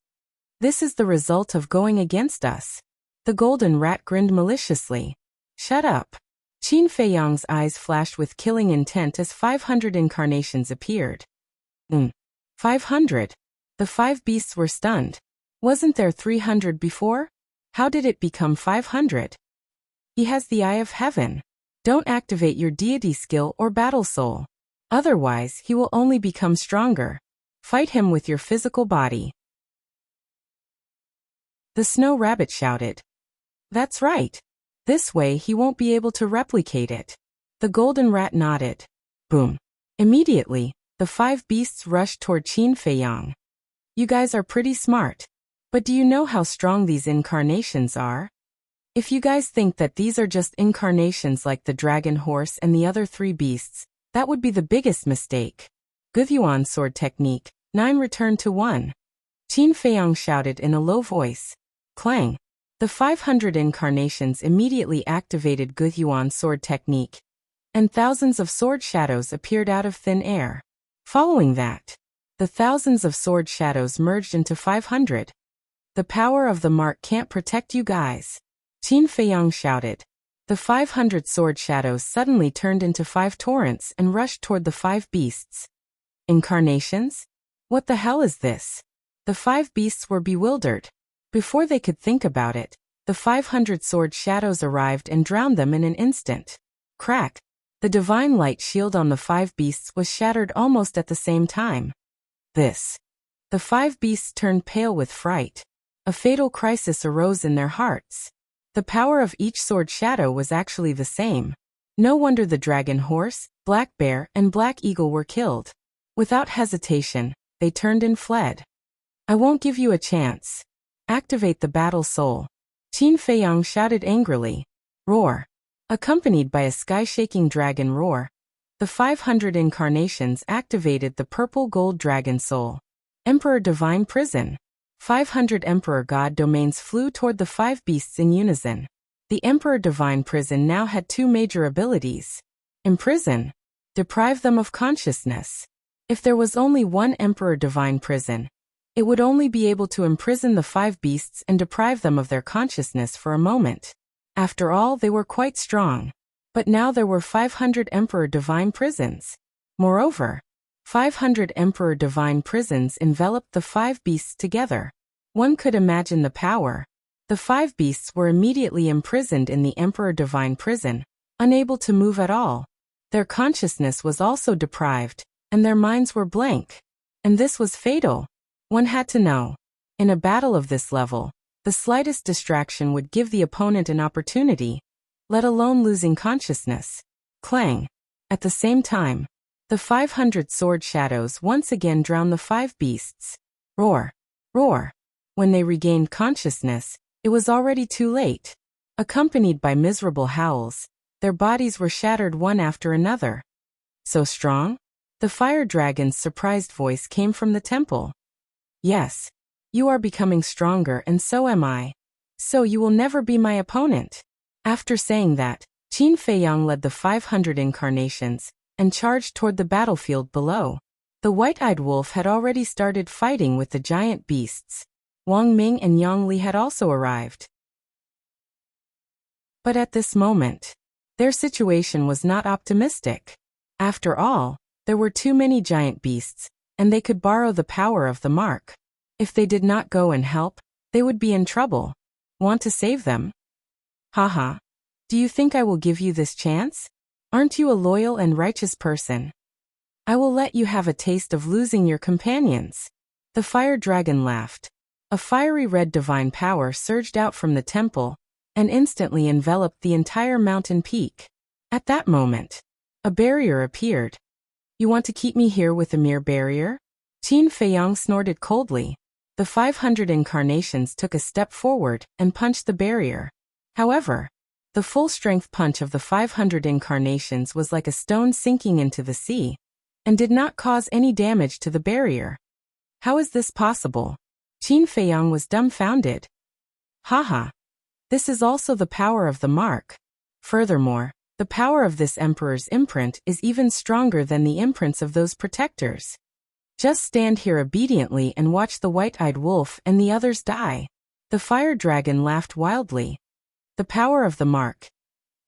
S1: This is the result of going against us. The golden rat grinned maliciously. Shut up. Qin Feiyang's eyes flashed with killing intent as 500 incarnations appeared. 500. The 5 beasts were stunned. Wasn't there 300 before? How did it become 500? He has the Eye of Heaven. Don't activate your deity skill or battle soul. Otherwise, he will only become stronger. Fight him with your physical body. The Snow Rabbit shouted. That's right. This way he won't be able to replicate it. The Golden Rat nodded. Boom. Immediately, the 5 beasts rushed toward Qin Feiyang. You guys are pretty smart. But do you know how strong these incarnations are? If you guys think that these are just incarnations like the dragon horse and the other 3 beasts, that would be the biggest mistake. Guthyuan sword technique, 9 return to 1. Qin Feiyang shouted in a low voice. Clang. The 500 incarnations immediately activated Guthyuan sword technique. and thousands of sword shadows appeared out of thin air. Following that, the thousands of sword shadows merged into 500. The power of the mark can't protect you guys. Qin Feiyang shouted. The 500 sword shadows suddenly turned into 5 torrents and rushed toward the 5 beasts. Incarnations? What the hell is this? The 5 beasts were bewildered. Before they could think about it, the 500 sword shadows arrived and drowned them in an instant. Crack! The divine light shield on the 5 beasts was shattered almost at the same time. This. The 5 beasts turned pale with fright. A fatal crisis arose in their hearts. The power of each sword shadow was actually the same. No wonder the dragon horse, black bear, and black eagle were killed. Without hesitation, they turned and fled. I won't give you a chance. Activate the battle soul. Qin Feiyang shouted angrily. Roar. Accompanied by a sky-shaking dragon roar, the 500 incarnations activated the purple gold dragon soul. Emperor Divine Prison. 500 Emperor God domains flew toward the 5 beasts in unison. The Emperor Divine Prison now had 2 major abilities. Imprison. Deprive them of consciousness. If there was only one Emperor Divine Prison, it would only be able to imprison the 5 beasts and deprive them of their consciousness for a moment. After all, they were quite strong. But now there were 500 Emperor Divine Prisons. Moreover, 500 Emperor Divine Prisons enveloped the 5 beasts together. One could imagine the power. The 5 beasts were immediately imprisoned in the Emperor Divine Prison, unable to move at all. Their consciousness was also deprived, and their minds were blank. And this was fatal. One had to know. In a battle of this level, the slightest distraction would give the opponent an opportunity, let alone losing consciousness. Clang. At the same time, the 500 sword shadows once again drowned the 5 beasts. Roar. Roar. When they regained consciousness, it was already too late. Accompanied by miserable howls, their bodies were shattered one after another. So strong? The fire dragon's surprised voice came from the temple. Yes. You are becoming stronger and so am I. So you will never be my opponent. After saying that, Qin Feiyang led the 500 incarnations and charged toward the battlefield below. The white-eyed wolf had already started fighting with the giant beasts. Wang Ming and Yang Li had also arrived. But at this moment, their situation was not optimistic. After all, there were too many giant beasts, and they could borrow the power of the mark. If they did not go and help, they would be in trouble. Want to save them? Haha. Do you think I will give you this chance? Aren't you a loyal and righteous person? I will let you have a taste of losing your companions. The fire dragon laughed. A fiery red divine power surged out from the temple and instantly enveloped the entire mountain peak. At that moment, a barrier appeared. You want to keep me here with a mere barrier? Qin Feiyang snorted coldly. The 500 incarnations took a step forward and punched the barrier. However, the full-strength punch of the 500 incarnations was like a stone sinking into the sea, and did not cause any damage to the barrier. How is this possible? Qin Feiyang was dumbfounded. Haha. This is also the power of the mark. Furthermore, the power of this emperor's imprint is even stronger than the imprints of those protectors. Just stand here obediently and watch the white-eyed wolf and the others die. The fire dragon laughed wildly. The power of the mark.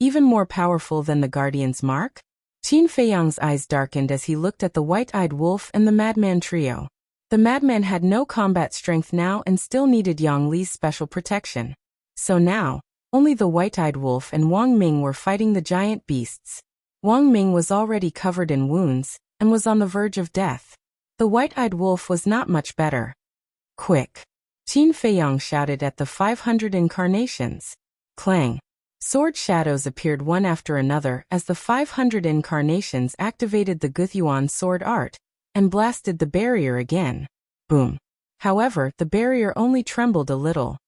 S1: Even more powerful than the guardian's mark? Qin Feiyang's eyes darkened as he looked at the white-eyed wolf and the madman trio. The madman had no combat strength now and still needed Yang Li's special protection. So now, only the white-eyed wolf and Wang Ming were fighting the giant beasts. Wang Ming was already covered in wounds and was on the verge of death. The white-eyed wolf was not much better. Quick! Qin Feiyang shouted at the 500 incarnations. Clang! Sword shadows appeared one after another as the 500 incarnations activated the Guthyuan sword art and blasted the barrier again. Boom! However, the barrier only trembled a little.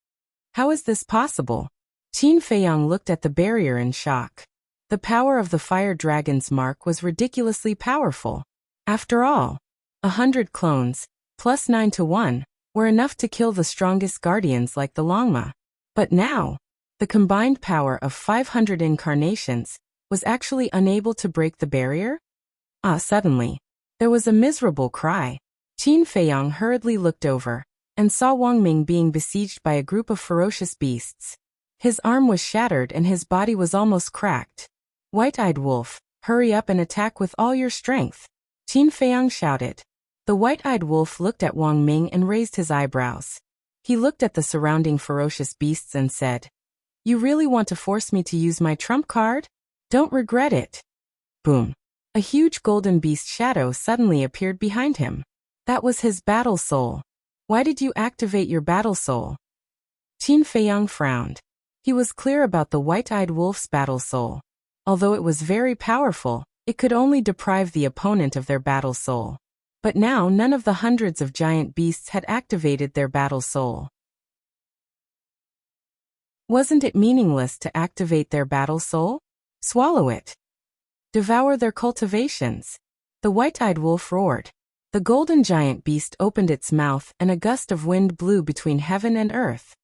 S1: How is this possible? Qin Feiyang looked at the barrier in shock. The power of the fire dragon's mark was ridiculously powerful. After all, 100 clones, plus 9 to 1, were enough to kill the strongest guardians like the Longma. But now, the combined power of 500 incarnations was actually unable to break the barrier? Suddenly, there was a miserable cry. Qin Feiyang hurriedly looked over and saw Wang Ming being besieged by a group of ferocious beasts. His arm was shattered and his body was almost cracked. White-eyed wolf, hurry up and attack with all your strength, Qin Feiyang shouted. The white-eyed wolf looked at Wang Ming and raised his eyebrows. He looked at the surrounding ferocious beasts and said, "You really want to force me to use my trump card? Don't regret it." Boom. A huge golden beast shadow suddenly appeared behind him. That was his battle soul. Why did you activate your battle soul? Qin Feiyang frowned. He was clear about the white-eyed wolf's battle soul. Although it was very powerful, it could only deprive the opponent of their battle soul. But now none of the hundreds of giant beasts had activated their battle soul. Wasn't it meaningless to activate their battle soul? Swallow it. Devour their cultivations. The white-eyed wolf roared. The golden giant beast opened its mouth and a gust of wind blew between heaven and earth.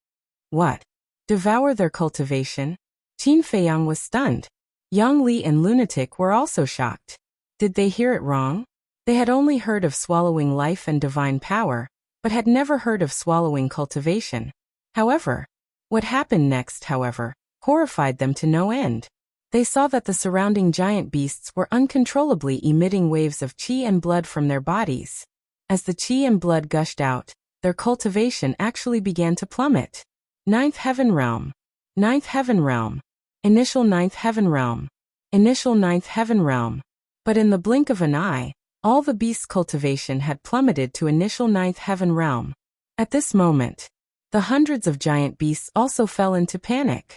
S1: What? Devour their cultivation? Qin Feiyang was stunned. Yang Li and Lunatic were also shocked. Did they hear it wrong? They had only heard of swallowing life and divine power, but had never heard of swallowing cultivation. However, what happened next, horrified them to no end. They saw that the surrounding giant beasts were uncontrollably emitting waves of qi and blood from their bodies. As the qi and blood gushed out, their cultivation actually began to plummet. Ninth Heaven Realm. Ninth Heaven Realm. Initial Ninth Heaven Realm. Initial Ninth Heaven Realm. But in the blink of an eye, all the beasts' cultivation had plummeted to initial Ninth Heaven Realm. At this moment, the hundreds of giant beasts also fell into panic.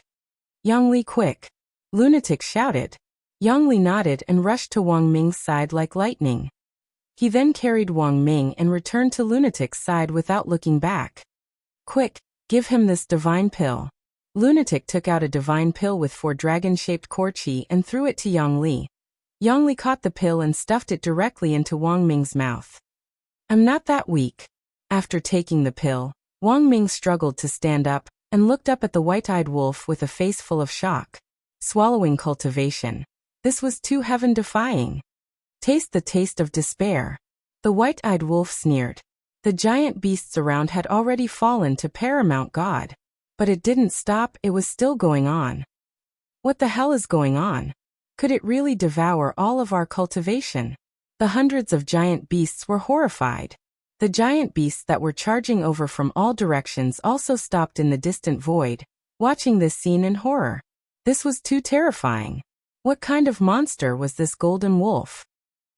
S1: Yang Li, quick! Lunatic shouted. Yang Li nodded and rushed to Wang Ming's side like lightning. He then carried Wang Ming and returned to Lunatic's side without looking back. Quick, give him this divine pill. Lunatic took out a divine pill with 4 dragon-shaped core qi and threw it to Yang Li. Yang Li caught the pill and stuffed it directly into Wang Ming's mouth. I'm not that weak. After taking the pill, Wang Ming struggled to stand up and looked up at the white-eyed wolf with a face full of shock. Swallowing cultivation. This was too heaven-defying. Taste the taste of despair. The white-eyed wolf sneered. The giant beasts around had already fallen to paramount god. But it didn't stop, it was still going on. What the hell is going on? Could it really devour all of our cultivation? The hundreds of giant beasts were horrified. The giant beasts that were charging over from all directions also stopped in the distant void, watching this scene in horror. This was too terrifying. What kind of monster was this golden wolf?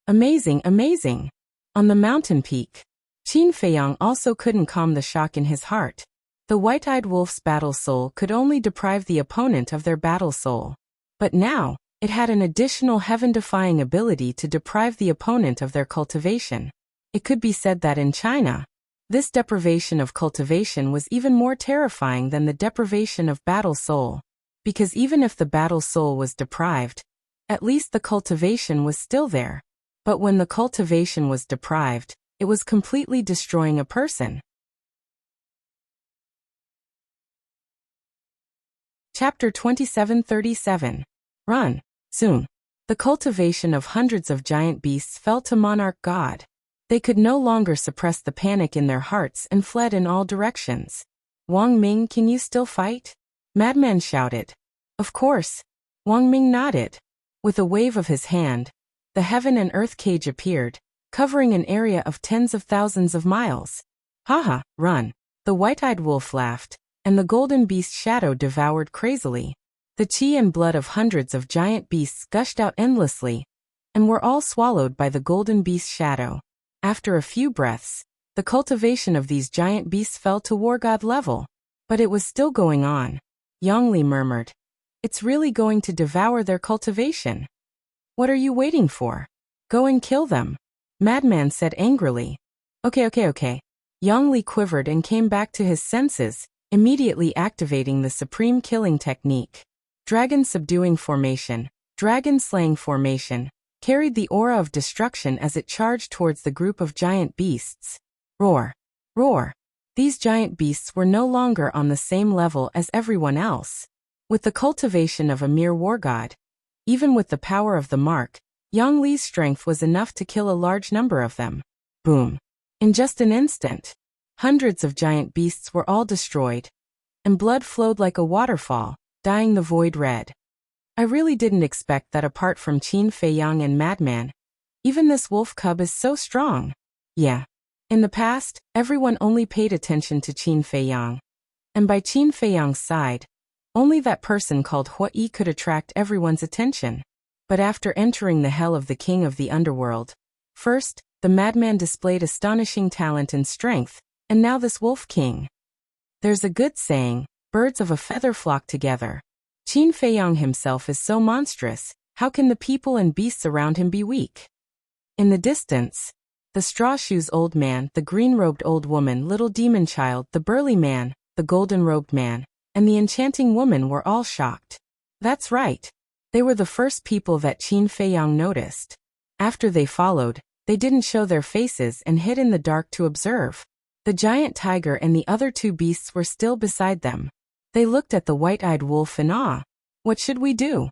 S1: Amazing, amazing. On the mountain peak, Qin Feiyang also couldn't calm the shock in his heart. The white-eyed wolf's battle soul could only deprive the opponent of their battle soul. But now, it had an additional heaven-defying ability to deprive the opponent of their cultivation. It could be said that in China, this deprivation of cultivation was even more terrifying than the deprivation of battle soul. Because even if the battle soul was deprived, at least the cultivation was still there. But when the cultivation was deprived, it was completely destroying a person. Chapter 2737. Run. Soon, the cultivation of hundreds of giant beasts fell to Monarch God. They could no longer suppress the panic in their hearts and fled in all directions. Wang Ming, can you still fight? Madman shouted. Of course. Wang Ming nodded. With a wave of his hand, the heaven and earth cage appeared, covering an area of tens of thousands of miles. Haha, run. The white-eyed wolf laughed, and the golden beast shadow devoured crazily. The qi and blood of hundreds of giant beasts gushed out endlessly, and were all swallowed by the golden beast shadow. After a few breaths, the cultivation of these giant beasts fell to war god level. But it was still going on. Yang Li murmured. It's really going to devour their cultivation. What are you waiting for? Go and kill them. Madman said angrily. Okay. Yang Li quivered and came back to his senses, immediately activating the supreme killing technique. Dragon subduing formation, dragon slaying formation, carried the aura of destruction as it charged towards the group of giant beasts. Roar. Roar. These giant beasts were no longer on the same level as everyone else. With the cultivation of a mere war god, Even with the power of the mark, Yang Li's strength was enough to kill a large number of them. Boom. In just an instant, hundreds of giant beasts were all destroyed, and blood flowed like a waterfall, dyeing the void red. I really didn't expect that apart from Qin Feiyang and Madman, even this wolf cub is so strong. Yeah. In the past, everyone only paid attention to Qin Feiyang. And by Qin Feiyang's side, only that person called Hua Yi could attract everyone's attention. But after entering the hell of the king of the underworld, first, the madman displayed astonishing talent and strength, and now this wolf king. There's a good saying, birds of a feather flock together. Qin Feiyang himself is so monstrous, how can the people and beasts around him be weak? In the distance, the straw-shoes old man, the green-robed old woman, little demon child, the burly man, the golden-robed man, and the enchanting woman were all shocked. That's right. They were the first people that Qin Feiyang noticed. After they followed, they didn't show their faces and hid in the dark to observe. The giant tiger and the other two beasts were still beside them. They looked at the white-eyed wolf in awe. What should we do?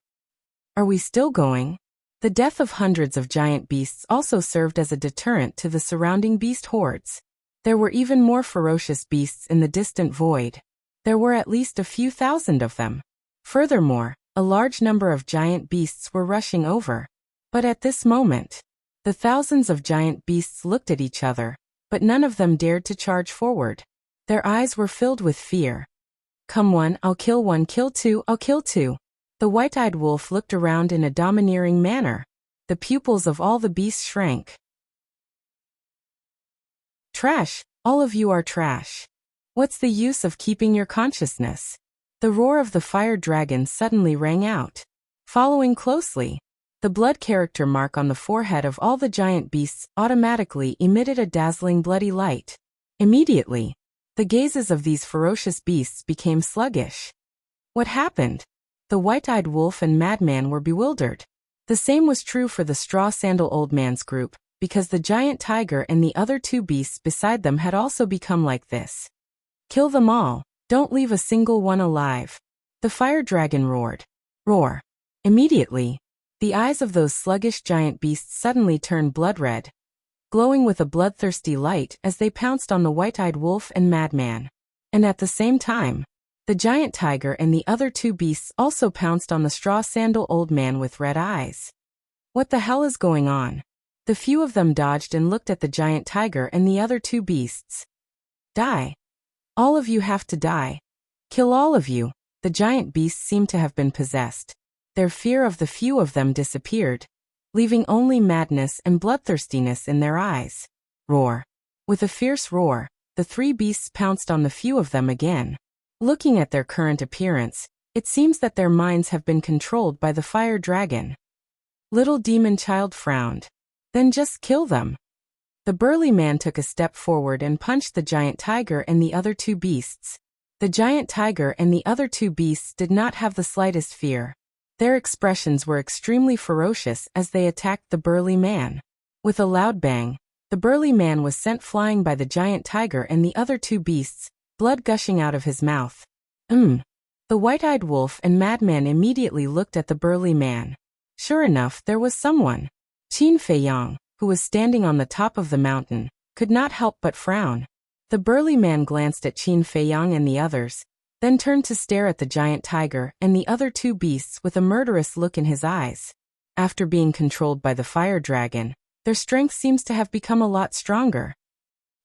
S1: Are we still going? The death of hundreds of giant beasts also served as a deterrent to the surrounding beast hordes. There were even more ferocious beasts in the distant void. There were at least a few thousand of them. Furthermore, a large number of giant beasts were rushing over. But at this moment, the thousands of giant beasts looked at each other, but none of them dared to charge forward. Their eyes were filled with fear. Come one, I'll kill one, kill two, I'll kill two. The white-eyed wolf looked around in a domineering manner. The pupils of all the beasts shrank. Trash, all of you are trash. What's the use of keeping your consciousness? The roar of the fire dragon suddenly rang out. Following closely, the blood character mark on the forehead of all the giant beasts automatically emitted a dazzling bloody light. Immediately, the gazes of these ferocious beasts became sluggish. What happened? The white-eyed wolf and madman were bewildered. The same was true for the straw-sandal old man's group, because the giant tiger and the other two beasts beside them had also become like this. Kill them all, don't leave a single one alive. The fire dragon roared. Roar. Immediately, the eyes of those sluggish giant beasts suddenly turned blood red, glowing with a bloodthirsty light as they pounced on the white-eyed wolf and madman. And at the same time, the giant tiger and the other two beasts also pounced on the straw-sandal old man with red eyes. What the hell is going on? The few of them dodged and looked at the giant tiger and the other two beasts. Die. All of you have to die. Kill all of you. The giant beasts seemed to have been possessed. Their fear of the few of them disappeared, leaving only madness and bloodthirstiness in their eyes. Roar. With a fierce roar, the three beasts pounced on the few of them again. Looking at their current appearance, it seems that their minds have been controlled by the fire dragon. Little demon child frowned. Then just kill them. The burly man took a step forward and punched the giant tiger and the other two beasts. The giant tiger and the other two beasts did not have the slightest fear. Their expressions were extremely ferocious as they attacked the burly man. With a loud bang, the burly man was sent flying by the giant tiger and the other two beasts, blood gushing out of his mouth. The white-eyed wolf and madman immediately looked at the burly man. Sure enough, there was someone. Qin Feiyang, who was standing on the top of the mountain, could not help but frown. The burly man glanced at Qin Feiyang and the others, then turned to stare at the giant tiger and the other two beasts with a murderous look in his eyes. After being controlled by the fire dragon, their strength seems to have become a lot stronger.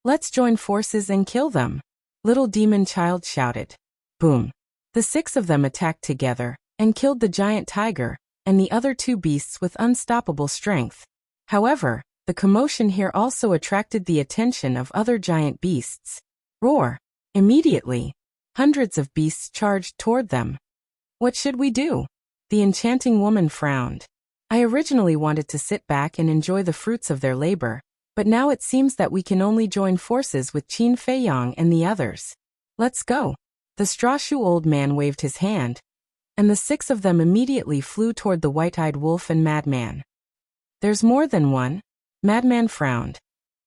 S1: Let's join forces and kill them. Little demon child shouted. Boom. The six of them attacked together and killed the giant tiger and the other two beasts with unstoppable strength. However, the commotion here also attracted the attention of other giant beasts. Roar. Immediately, hundreds of beasts charged toward them. What should we do? The enchanting woman frowned. I originally wanted to sit back and enjoy the fruits of their labor, but now it seems that we can only join forces with Qin Feiyang and the others. Let's go. The straw-shoe old man waved his hand, and the six of them immediately flew toward the white-eyed wolf and madman. There's more than one. Madman frowned.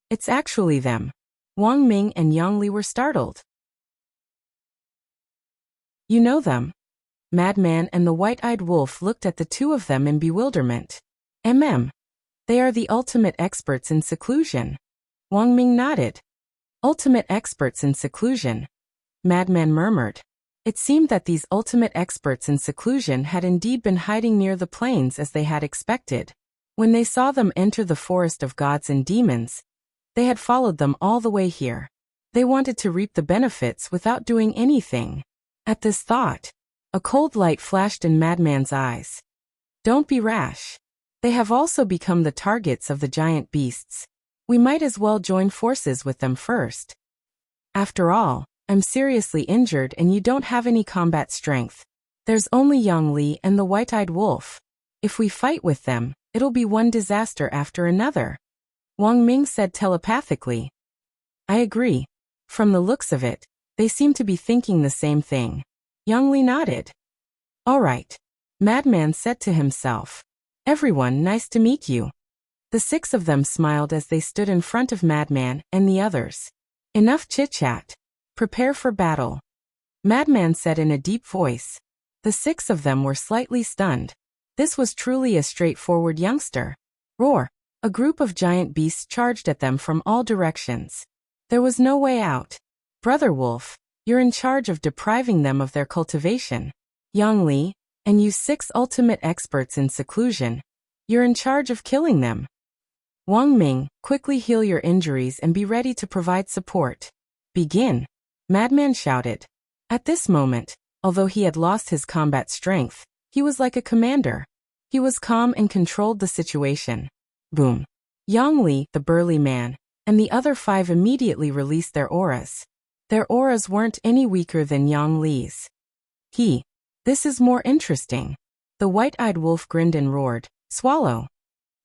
S1: It's actually them. Wang Ming and Yang Li were startled. You know them? Madman and the white-eyed wolf looked at the two of them in bewilderment. They are the ultimate experts in seclusion. Wang Ming nodded. Ultimate experts in seclusion, Madman murmured. It seemed that these ultimate experts in seclusion had indeed been hiding near the plains as they had expected. When they saw them enter the forest of gods and demons, they had followed them all the way here. They wanted to reap the benefits without doing anything. At this thought, a cold light flashed in Madman's eyes. Don't be rash. They have also become the targets of the giant beasts. We might as well join forces with them first. After all, I'm seriously injured and you don't have any combat strength. There's only Yang Li and the white-eyed wolf. If we fight with them, it'll be one disaster after another. Wang Ming said telepathically. I agree. From the looks of it, they seem to be thinking the same thing. Yang Li nodded. All right. Madman said to himself. Everyone, nice to meet you. The six of them smiled as they stood in front of Madman and the others. Enough chit-chat. Prepare for battle. Madman said in a deep voice. The six of them were slightly stunned. This was truly a straightforward youngster. Roar! A group of giant beasts charged at them from all directions. There was no way out. Brother Wolf, you're in charge of depriving them of their cultivation. Yang Li, and you six ultimate experts in seclusion, you're in charge of killing them. Wang Ming, quickly heal your injuries and be ready to provide support. Begin. Madman shouted. At this moment, although he had lost his combat strength, he was like a commander. He was calm and controlled the situation. Boom. Yang Li, the burly man, and the other five immediately released their auras. Their auras weren't any weaker than Yang Li's. This is more interesting. The white-eyed wolf grinned and roared, swallow.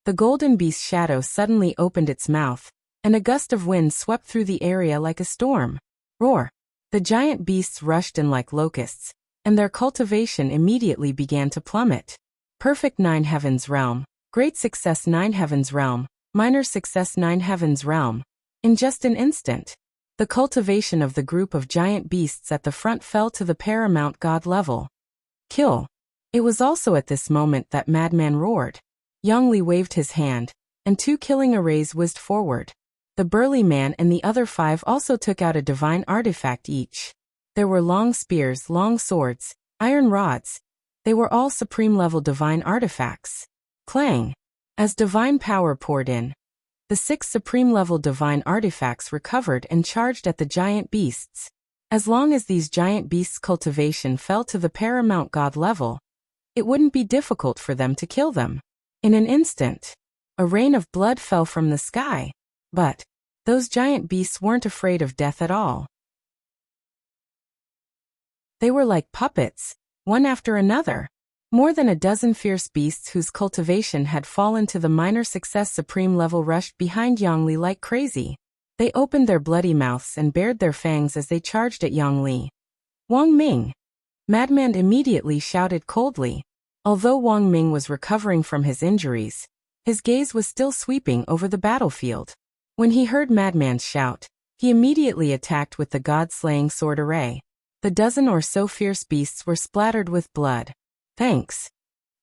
S1: The golden beast's shadow suddenly opened its mouth, and a gust of wind swept through the area like a storm. Roar! The giant beasts rushed in like locusts, and their cultivation immediately began to plummet. Perfect 9 Heavens Realm, Great Success 9 Heavens Realm, Minor Success 9 Heavens Realm. In just an instant, the cultivation of the group of giant beasts at the front fell to the paramount god level. Kill! It was also at this moment that Madman roared. Yang Li waved his hand, and 2 killing arrays whizzed forward. The burly man and the other 5 also took out a divine artifact each. There were long spears, long swords, iron rods. They were all supreme-level divine artifacts. Clang! As divine power poured in, the 6 supreme-level divine artifacts recovered and charged at the giant beasts. As long as these giant beasts' cultivation fell to the paramount god level, it wouldn't be difficult for them to kill them. In an instant, a rain of blood fell from the sky. But those giant beasts weren't afraid of death at all. They were like puppets, one after another. More than a dozen fierce beasts whose cultivation had fallen to the minor success supreme level rushed behind Yang Li like crazy. They opened their bloody mouths and bared their fangs as they charged at Yang Li. Wang Ming! Madman immediately shouted coldly. Although Wang Ming was recovering from his injuries, his gaze was still sweeping over the battlefield. When he heard Madman's shout, he immediately attacked with the god-slaying sword array. The dozen or so fierce beasts were splattered with blood. Thanks.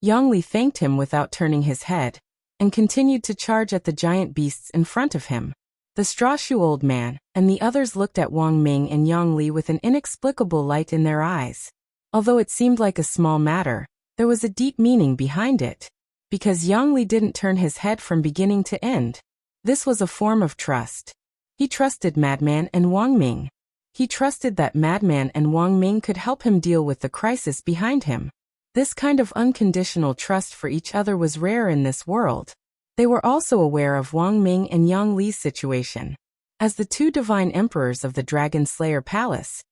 S1: Yang Li thanked him without turning his head, and continued to charge at the giant beasts in front of him. The straw-shoe old man and the others looked at Wang Ming and Yang Li with an inexplicable light in their eyes. Although it seemed like a small matter, there was a deep meaning behind it. Because Yang Li didn't turn his head from beginning to end. This was a form of trust. He trusted Madman and Wang Ming. He trusted that Madman and Wang Ming could help him deal with the crisis behind him. This kind of unconditional trust for each other was rare in this world. They were also aware of Wang Ming and Yang Li's situation. As the 2 divine emperors of the Dragon Slayer Palace,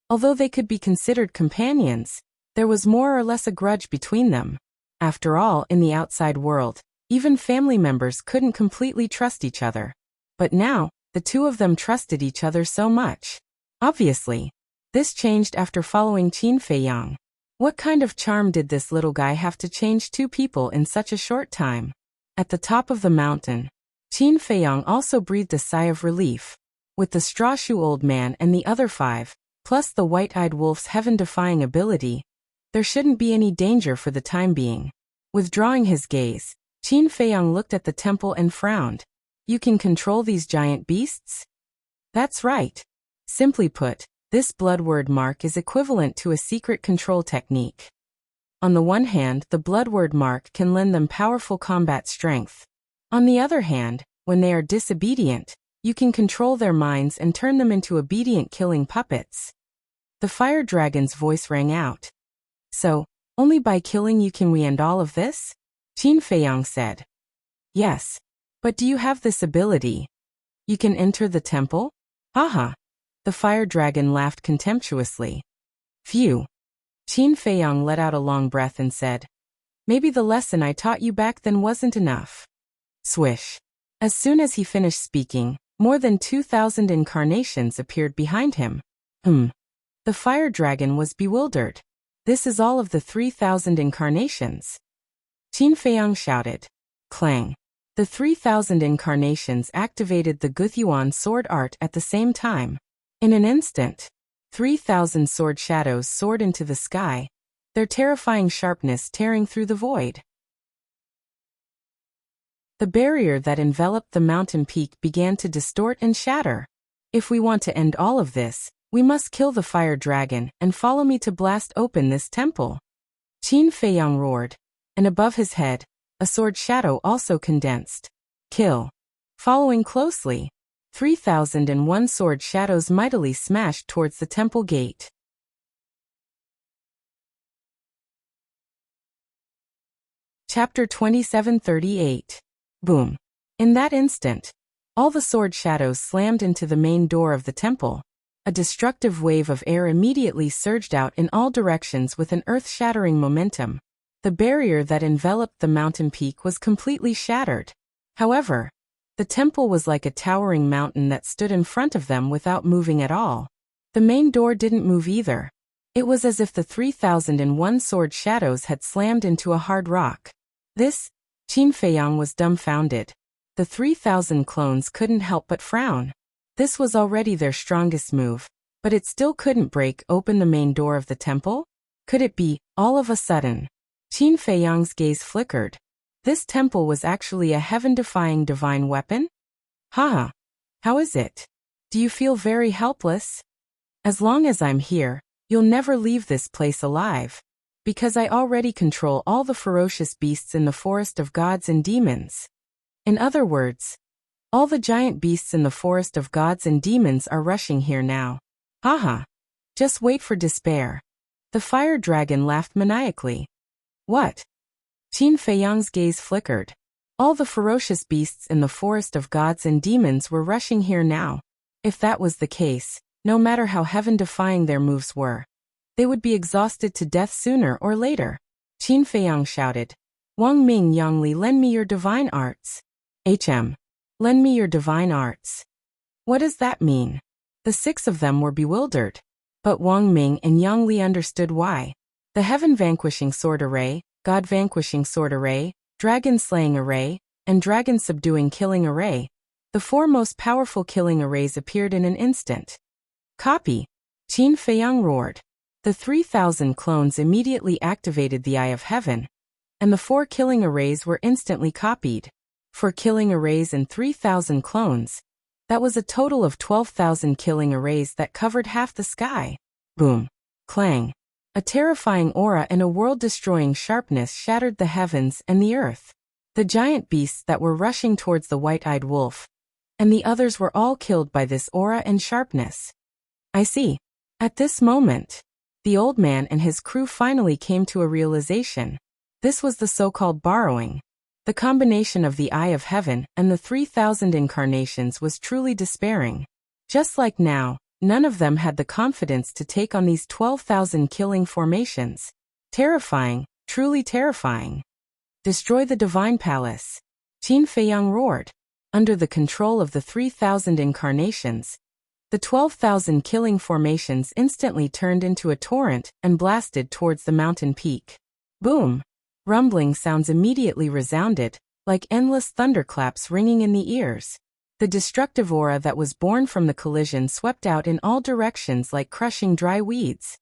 S1: although they could be considered companions, there was more or less a grudge between them. After all, in the outside world, even family members couldn't completely trust each other. But now, the 2 of them trusted each other so much. Obviously, this changed after following Qin Feiyang. What kind of charm did this little guy have to change 2 people in such a short time? At the top of the mountain, Qin Feiyang also breathed a sigh of relief. With the straw-shoe old man and the other 5, plus the white-eyed wolf's heaven-defying ability, There shouldn't be any danger for the time being. Withdrawing his gaze, Qin Feiyang looked at the temple and frowned. You can control these giant beasts? That's right. Simply put, this blood word mark is equivalent to a secret control technique. On the one hand, the blood word mark can lend them powerful combat strength. On the other hand, when they are disobedient, you can control their minds and turn them into obedient killing puppets. The fire dragon's voice rang out. So, only by killing you can we end all of this? Qin Feiyang said. Yes. But do you have this ability? You can enter the temple? Haha. The fire dragon laughed contemptuously. Phew. Qin Feiyang let out a long breath and said, maybe the lesson I taught you back then wasn't enough. Swish. As soon as he finished speaking, more than 2,000 incarnations appeared behind him. The fire dragon was bewildered. This is all of the 3,000 incarnations. Qin Feiyang shouted. Clang. The 3,000 incarnations activated the Guthyuan sword art at the same time. In an instant, 3,000 sword shadows soared into the sky, their terrifying sharpness tearing through the void. The barrier that enveloped the mountain peak began to distort and shatter. If we want to end all of this, we must kill the fire dragon and follow me to blast open this temple. Qin Feiyang roared, and above his head, a sword shadow also condensed. Kill. Following closely, 3,001 sword shadows mightily smashed towards the temple gate. Chapter 2738. Boom. In that instant, all the sword shadows slammed into the main door of the temple. A destructive wave of air immediately surged out in all directions with an earth-shattering momentum. The barrier that enveloped the mountain peak was completely shattered. However, the temple was like a towering mountain that stood in front of them without moving at all. The main door didn't move either. It was as if the 3,001 sword shadows had slammed into a hard rock. This, Qin Feiyang was dumbfounded. The 3,000 clones couldn't help but frown. This was already their strongest move, but it still couldn't break open the main door of the temple? Could it be, all of a sudden? Qin Feiyang's gaze flickered. This temple was actually a heaven-defying divine weapon? Haha. How is it? Do you feel very helpless? As long as I'm here, you'll never leave this place alive. Because I already control all the ferocious beasts in the forest of gods and demons. In other words, all the giant beasts in the forest of gods and demons are rushing here now. Haha. Just wait for despair. The fire dragon laughed maniacally. What? Qin Feiyang's gaze flickered. All the ferocious beasts in the forest of gods and demons were rushing here now. If that was the case, no matter how heaven-defying their moves were, they would be exhausted to death sooner or later. Qin Feiyang shouted. Wang Ming Yangli, lend me your divine arts. Lend me your divine arts. What does that mean? The 6 of them were bewildered. But Wang Ming and Yang Li understood why. The Heaven-Vanquishing Sword Array, God-Vanquishing Sword Array, Dragon-Slaying Array, and Dragon-Subduing Killing Array. The 4 most powerful killing arrays appeared in an instant. Copy! Qin Feiyang roared. The 3,000 clones immediately activated the Eye of Heaven, and the 4 killing arrays were instantly copied. 4 killing arrays and 3,000 clones. That was a total of 12,000 killing arrays that covered half the sky. Boom. Clang. A terrifying aura and a world-destroying sharpness shattered the heavens and the earth. The giant beasts that were rushing towards the white-eyed wolf, and the others were all killed by this aura and sharpness. I see. At this moment, the old man and his crew finally came to a realization. This was the so-called borrowing. The combination of the Eye of Heaven and the 3,000 incarnations was truly despairing. Just like now, none of them had the confidence to take on these 12,000 killing formations. Terrifying, truly terrifying. Destroy the Divine Palace. Qin Feiyang roared. Under the control of the 3,000 incarnations, the 12,000 killing formations instantly turned into a torrent and blasted towards the mountain peak. Boom! Rumbling sounds immediately resounded, like endless thunderclaps ringing in the ears. The destructive aura that was born from the collision swept out in all directions like crushing dry weeds.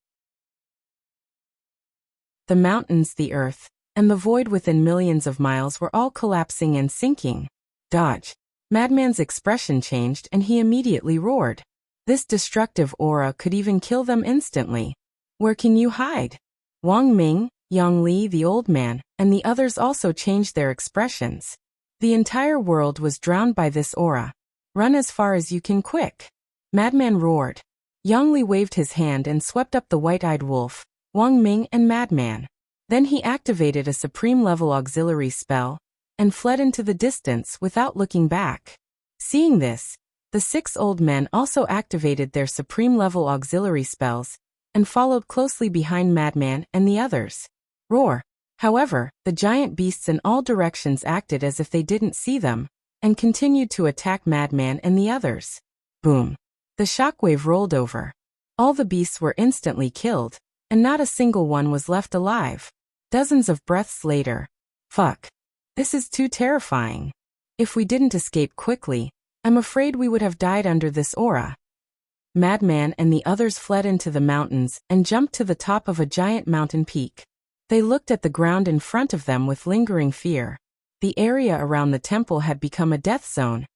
S1: The mountains, the earth, and the void within millions of miles were all collapsing and sinking. Dodge. Madman's expression changed and he immediately roared. This destructive aura could even kill them instantly. Where can you hide? Wang Ming, Yang Li, the old man, and the others also changed their expressions. The entire world was drowned by this aura. Run as far as you can, quick. Madman roared. Yang Li waved his hand and swept up the white-eyed wolf, Wang Ming and Madman. Then he activated a supreme-level auxiliary spell and fled into the distance without looking back. Seeing this, the 6 old men also activated their supreme-level auxiliary spells and followed closely behind Madman and the others. Roar! However, the giant beasts in all directions acted as if they didn't see them and continued to attack Madman and the others. Boom! The shockwave rolled over. All the beasts were instantly killed, and not a single one was left alive. Dozens of breaths later. Fuck. This is too terrifying. If we didn't escape quickly, I'm afraid we would have died under this aura. Madman and the others fled into the mountains and jumped to the top of a giant mountain peak. They looked at the ground in front of them with lingering fear. The area around the temple had become a death zone,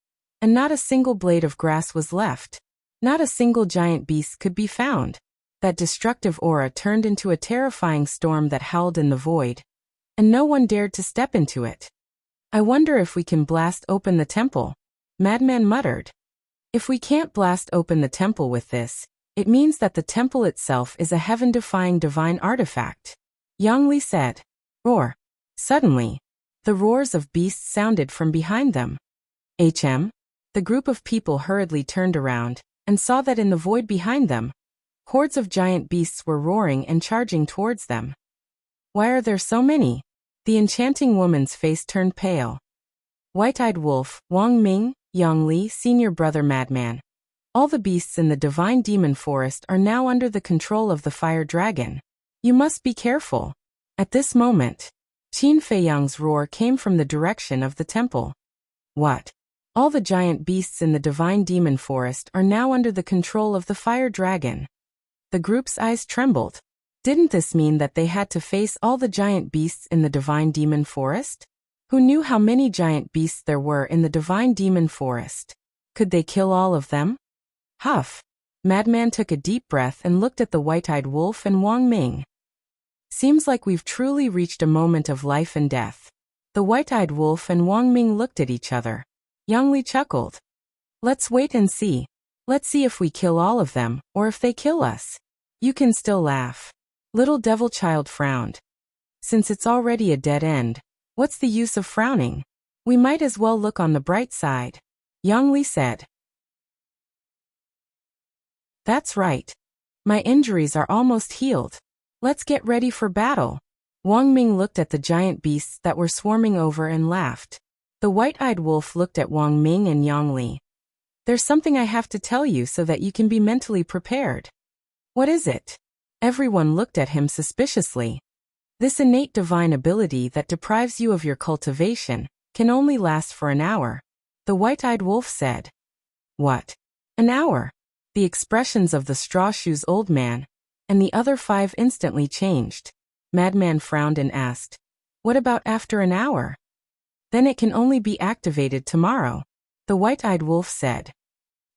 S1: and not a single blade of grass was left. Not a single giant beast could be found. That destructive aura turned into a terrifying storm that howled in the void, and no one dared to step into it. I wonder if we can blast open the temple, Madman muttered. If we can't blast open the temple with this, it means that the temple itself is a heaven-defying divine artifact, Yang Li said. Roar. Suddenly, the roars of beasts sounded from behind them. The group of people hurriedly turned around and saw that in the void behind them, hordes of giant beasts were roaring and charging towards them. Why are there so many? The enchanting woman's face turned pale. White-eyed wolf, Wang Ming, Yang Li, senior brother Madman. All the beasts in the divine demon forest are now under the control of the fire dragon. You must be careful. At this moment, Qin Feiyang's roar came from the direction of the temple. What? All the giant beasts in the divine demon forest are now under the control of the fire dragon. The group's eyes trembled. Didn't this mean that they had to face all the giant beasts in the divine demon forest? Who knew how many giant beasts there were in the divine demon forest? Could they kill all of them? Huff. Madman took a deep breath and looked at the white-eyed wolf and Wang Ming. Seems like we've truly reached a moment of life and death. The white-eyed wolf and Wang Ming looked at each other. Yang Li chuckled. Let's wait and see. Let's see if we kill all of them, or if they kill us. You can still laugh. Little devil child frowned. Since it's already a dead end, what's the use of frowning? We might as well look on the bright side, Yang Li said. That's right. My injuries are almost healed. Let's get ready for battle. Wang Ming looked at the giant beasts that were swarming over and laughed. The white-eyed wolf looked at Wang Ming and Yang Li. There's something I have to tell you so that you can be mentally prepared. What is it? Everyone looked at him suspiciously. This innate divine ability that deprives you of your cultivation can only last for an hour, the white-eyed wolf said. What? An hour? The expressions of the straw shoes old man and the other 5 instantly changed. Madman frowned and asked, what about after an hour? Then it can only be activated tomorrow, the white-eyed wolf said.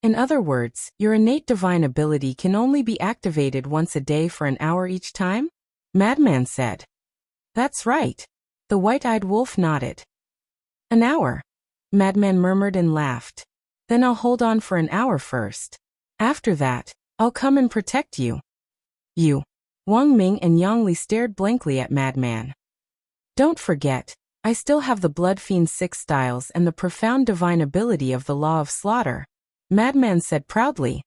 S1: In other words, your innate divine ability can only be activated once a day for an hour each time? Madman said. That's right. The white-eyed wolf nodded. An hour. Madman murmured and laughed. Then I'll hold on for an hour first. After that, I'll come and protect you. You. Wang Ming and Yang Li stared blankly at Madman. Don't forget, I still have the Blood Fiend's 6 styles and the profound divine ability of the Law of Slaughter, Madman said proudly.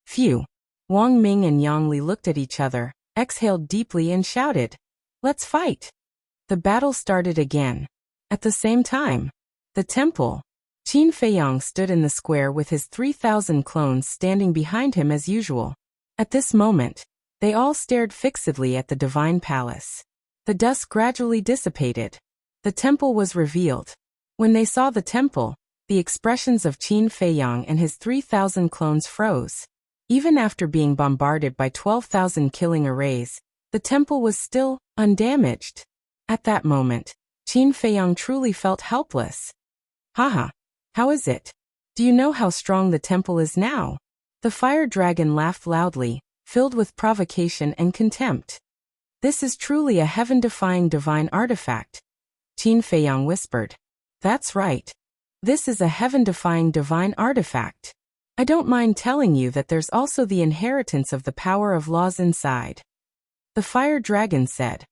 S1: Phew. Wang Ming and Yang Li looked at each other, exhaled deeply and shouted, let's fight. The battle started again. At the same time, the temple. Qin Feiyang stood in the square with his 3,000 clones standing behind him as usual. At this moment, they all stared fixedly at the divine palace. The dust gradually dissipated. The temple was revealed. When they saw the temple, the expressions of Qin Feiyang and his 3,000 clones froze. Even after being bombarded by 12,000 killing arrays, The temple was still undamaged. At that moment, Qin Feiyang truly felt helpless. Haha. How is it? Do you know how strong the temple is now? The fire dragon laughed loudly, filled with provocation and contempt. This is truly a heaven-defying divine artifact, Qin Feiyang whispered. That's right. This is a heaven-defying divine artifact. I don't mind telling you that there's also the inheritance of the power of laws inside. The fire dragon said.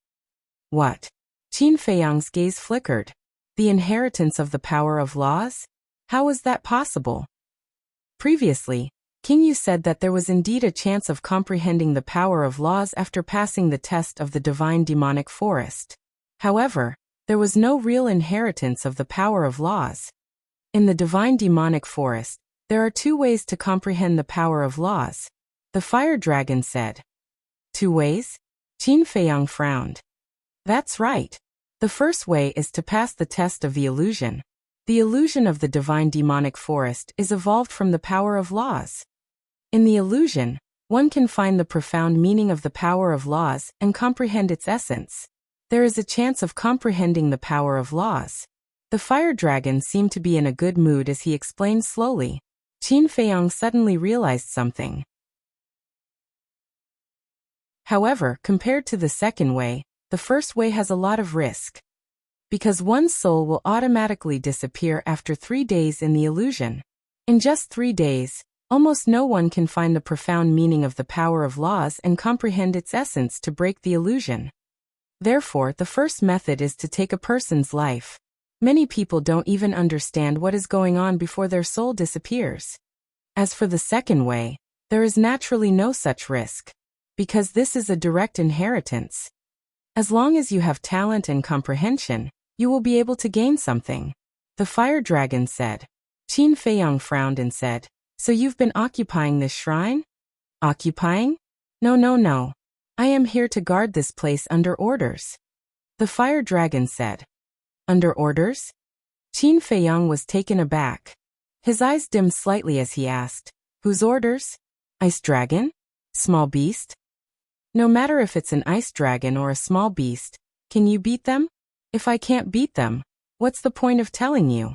S1: What? Qin Feiyang's gaze flickered. The inheritance of the power of laws? How was that possible? Previously, King Yu said that there was indeed a chance of comprehending the power of laws after passing the test of the divine demonic forest. However, there was no real inheritance of the power of laws. In the divine demonic forest, there are 2 ways to comprehend the power of laws, the fire dragon said. 2 ways? Qin Feiyang frowned. That's right. The first way is to pass the test of the illusion. The illusion of the divine demonic forest is evolved from the power of laws. In the illusion, one can find the profound meaning of the power of laws and comprehend its essence. There is a chance of comprehending the power of laws. The fire dragon seemed to be in a good mood as he explained slowly. Qin Feiyang suddenly realized something. However, compared to the second way, the first way has a lot of risk. Because one's soul will automatically disappear after 3 days in the illusion. In just 3 days, almost no one can find the profound meaning of the power of laws and comprehend its essence to break the illusion. Therefore, the first method is to take a person's life. Many people don't even understand what is going on before their soul disappears. As for the second way, there is naturally no such risk. Because this is a direct inheritance. As long as you have talent and comprehension, you will be able to gain something. The fire dragon said. Qin Feiyang frowned and said, So you've been occupying this shrine? Occupying? No. I am here to guard this place under orders. The fire dragon said. Under orders? Qin Feiyang was taken aback. His eyes dimmed slightly as he asked, Whose orders? Ice dragon? Small beast? No matter if it's an ice dragon or a small beast, can you beat them? If I can't beat them, what's the point of telling you?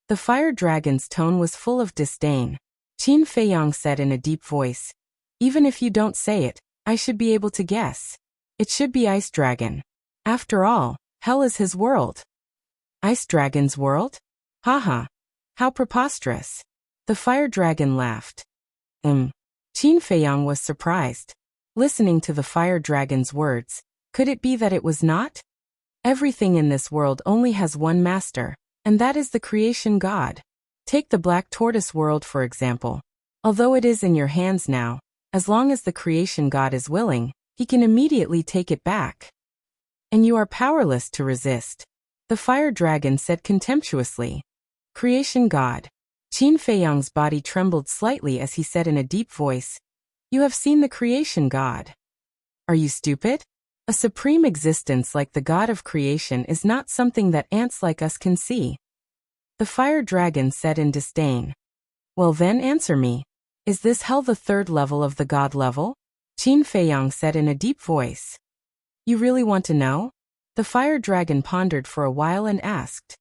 S1: The fire dragon's tone was full of disdain. Qin Feiyang said in a deep voice, Even if you don't say it, I should be able to guess. It should be Ice Dragon. After all, hell is his world. Ice Dragon's world? Haha. How preposterous. The fire dragon laughed. Qin Feiyang was surprised. Listening to the fire dragon's words, could it be that it was not? Everything in this world only has one master, and that is the creation god. Take the black tortoise world for example. Although it is in your hands now, as long as the creation god is willing, he can immediately take it back. And you are powerless to resist. The fire dragon said contemptuously. Creation god. Qin Feiyang's body trembled slightly as he said in a deep voice, You have seen the creation god. Are you stupid? A supreme existence like the god of creation is not something that ants like us can see. The fire dragon said in disdain. Well then answer me. Is this hell the 3rd level of the god level? Qin Feiyang said in a deep voice. You really want to know? The fire dragon pondered for a while and asked.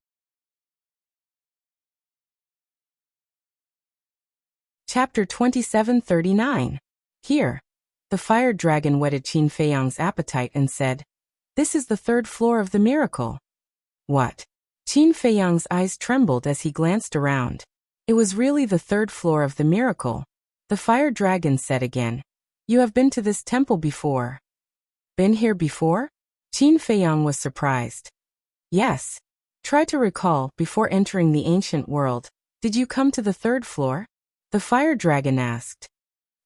S1: Chapter 2739. Here. The fire dragon whetted Qin Feiyang's appetite and said, This is the 3rd floor of the miracle. What? Qin Feiyang's eyes trembled as he glanced around. It was really the 3rd floor of the miracle. The fire dragon said again, You have been to this temple before. Been here before? Qin Feiyang was surprised. Yes. Try to recall, before entering the ancient world, did you come to the 3rd floor? The fire dragon asked.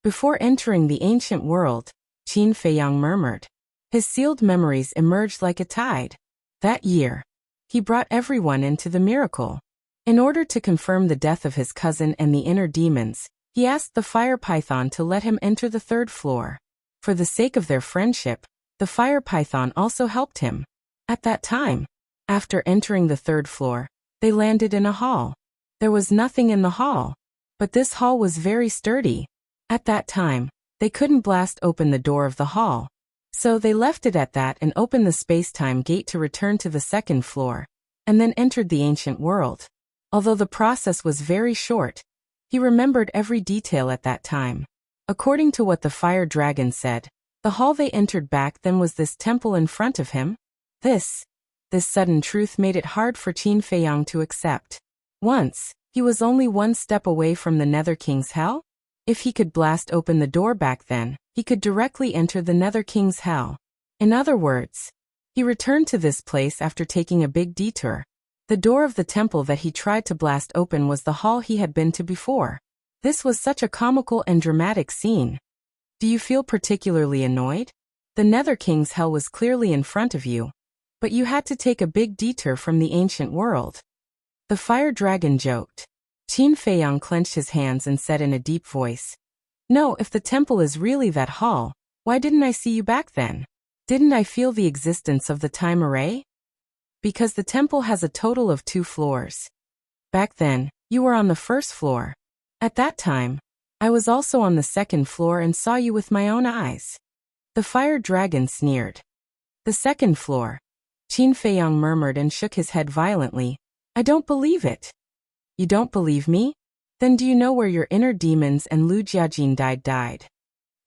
S1: Before entering the ancient world, Qin Feiyang murmured. His sealed memories emerged like a tide. That year, he brought everyone into the miracle. In order to confirm the death of his cousin and the inner demons, he asked the fire python to let him enter the 3rd floor. For the sake of their friendship, the fire python also helped him. At that time, after entering the 3rd floor, they landed in a hall. There was nothing in the hall, but this hall was very sturdy. At that time, they couldn't blast open the door of the hall. So they left it at that and opened the space-time gate to return to the second floor, and then entered the ancient world. Although the process was very short, he remembered every detail at that time. According to what the fire dragon said, the hall they entered back then was this temple in front of him. This sudden truth made it hard for Qin Feiyang to accept. Once, he was only one step away from the Nether King's hell? If he could blast open the door back then, he could directly enter the Nether King's hell. In other words, he returned to this place after taking a big detour. The door of the temple that he tried to blast open was the hall he had been to before. This was such a comical and dramatic scene. Do you feel particularly annoyed? The Nether King's hell was clearly in front of you, but you had to take a big detour from the ancient world. The fire dragon joked. Qin Feiyang clenched his hands and said in a deep voice, "No, if the temple is really that hall, why didn't I see you back then? Didn't I feel the existence of the time array? Because the temple has a total of 2 floors. Back then, you were on the first floor. At that time, I was also on the second floor and saw you with my own eyes." The fire dragon sneered. "The second floor," Qin Feiyang murmured and shook his head violently. "I don't believe it." "You don't believe me? Then do you know where your inner demons and Lu Jiajin died?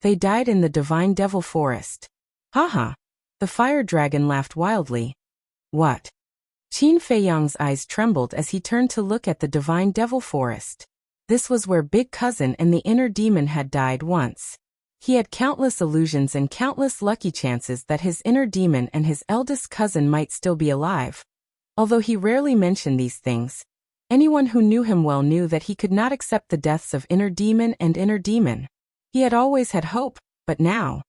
S1: They died in the Divine Devil Forest." "Haha." The fire dragon laughed wildly. "What?" Qin Feiyang's eyes trembled as he turned to look at the Divine Devil Forest. This was where Big Cousin and the inner demon had died once. He had countless illusions and countless lucky chances that his inner demon and his eldest cousin might still be alive. Although he rarely mentioned these things, anyone who knew him well knew that he could not accept the deaths of inner demon and inner demon. He had always had hope, but now...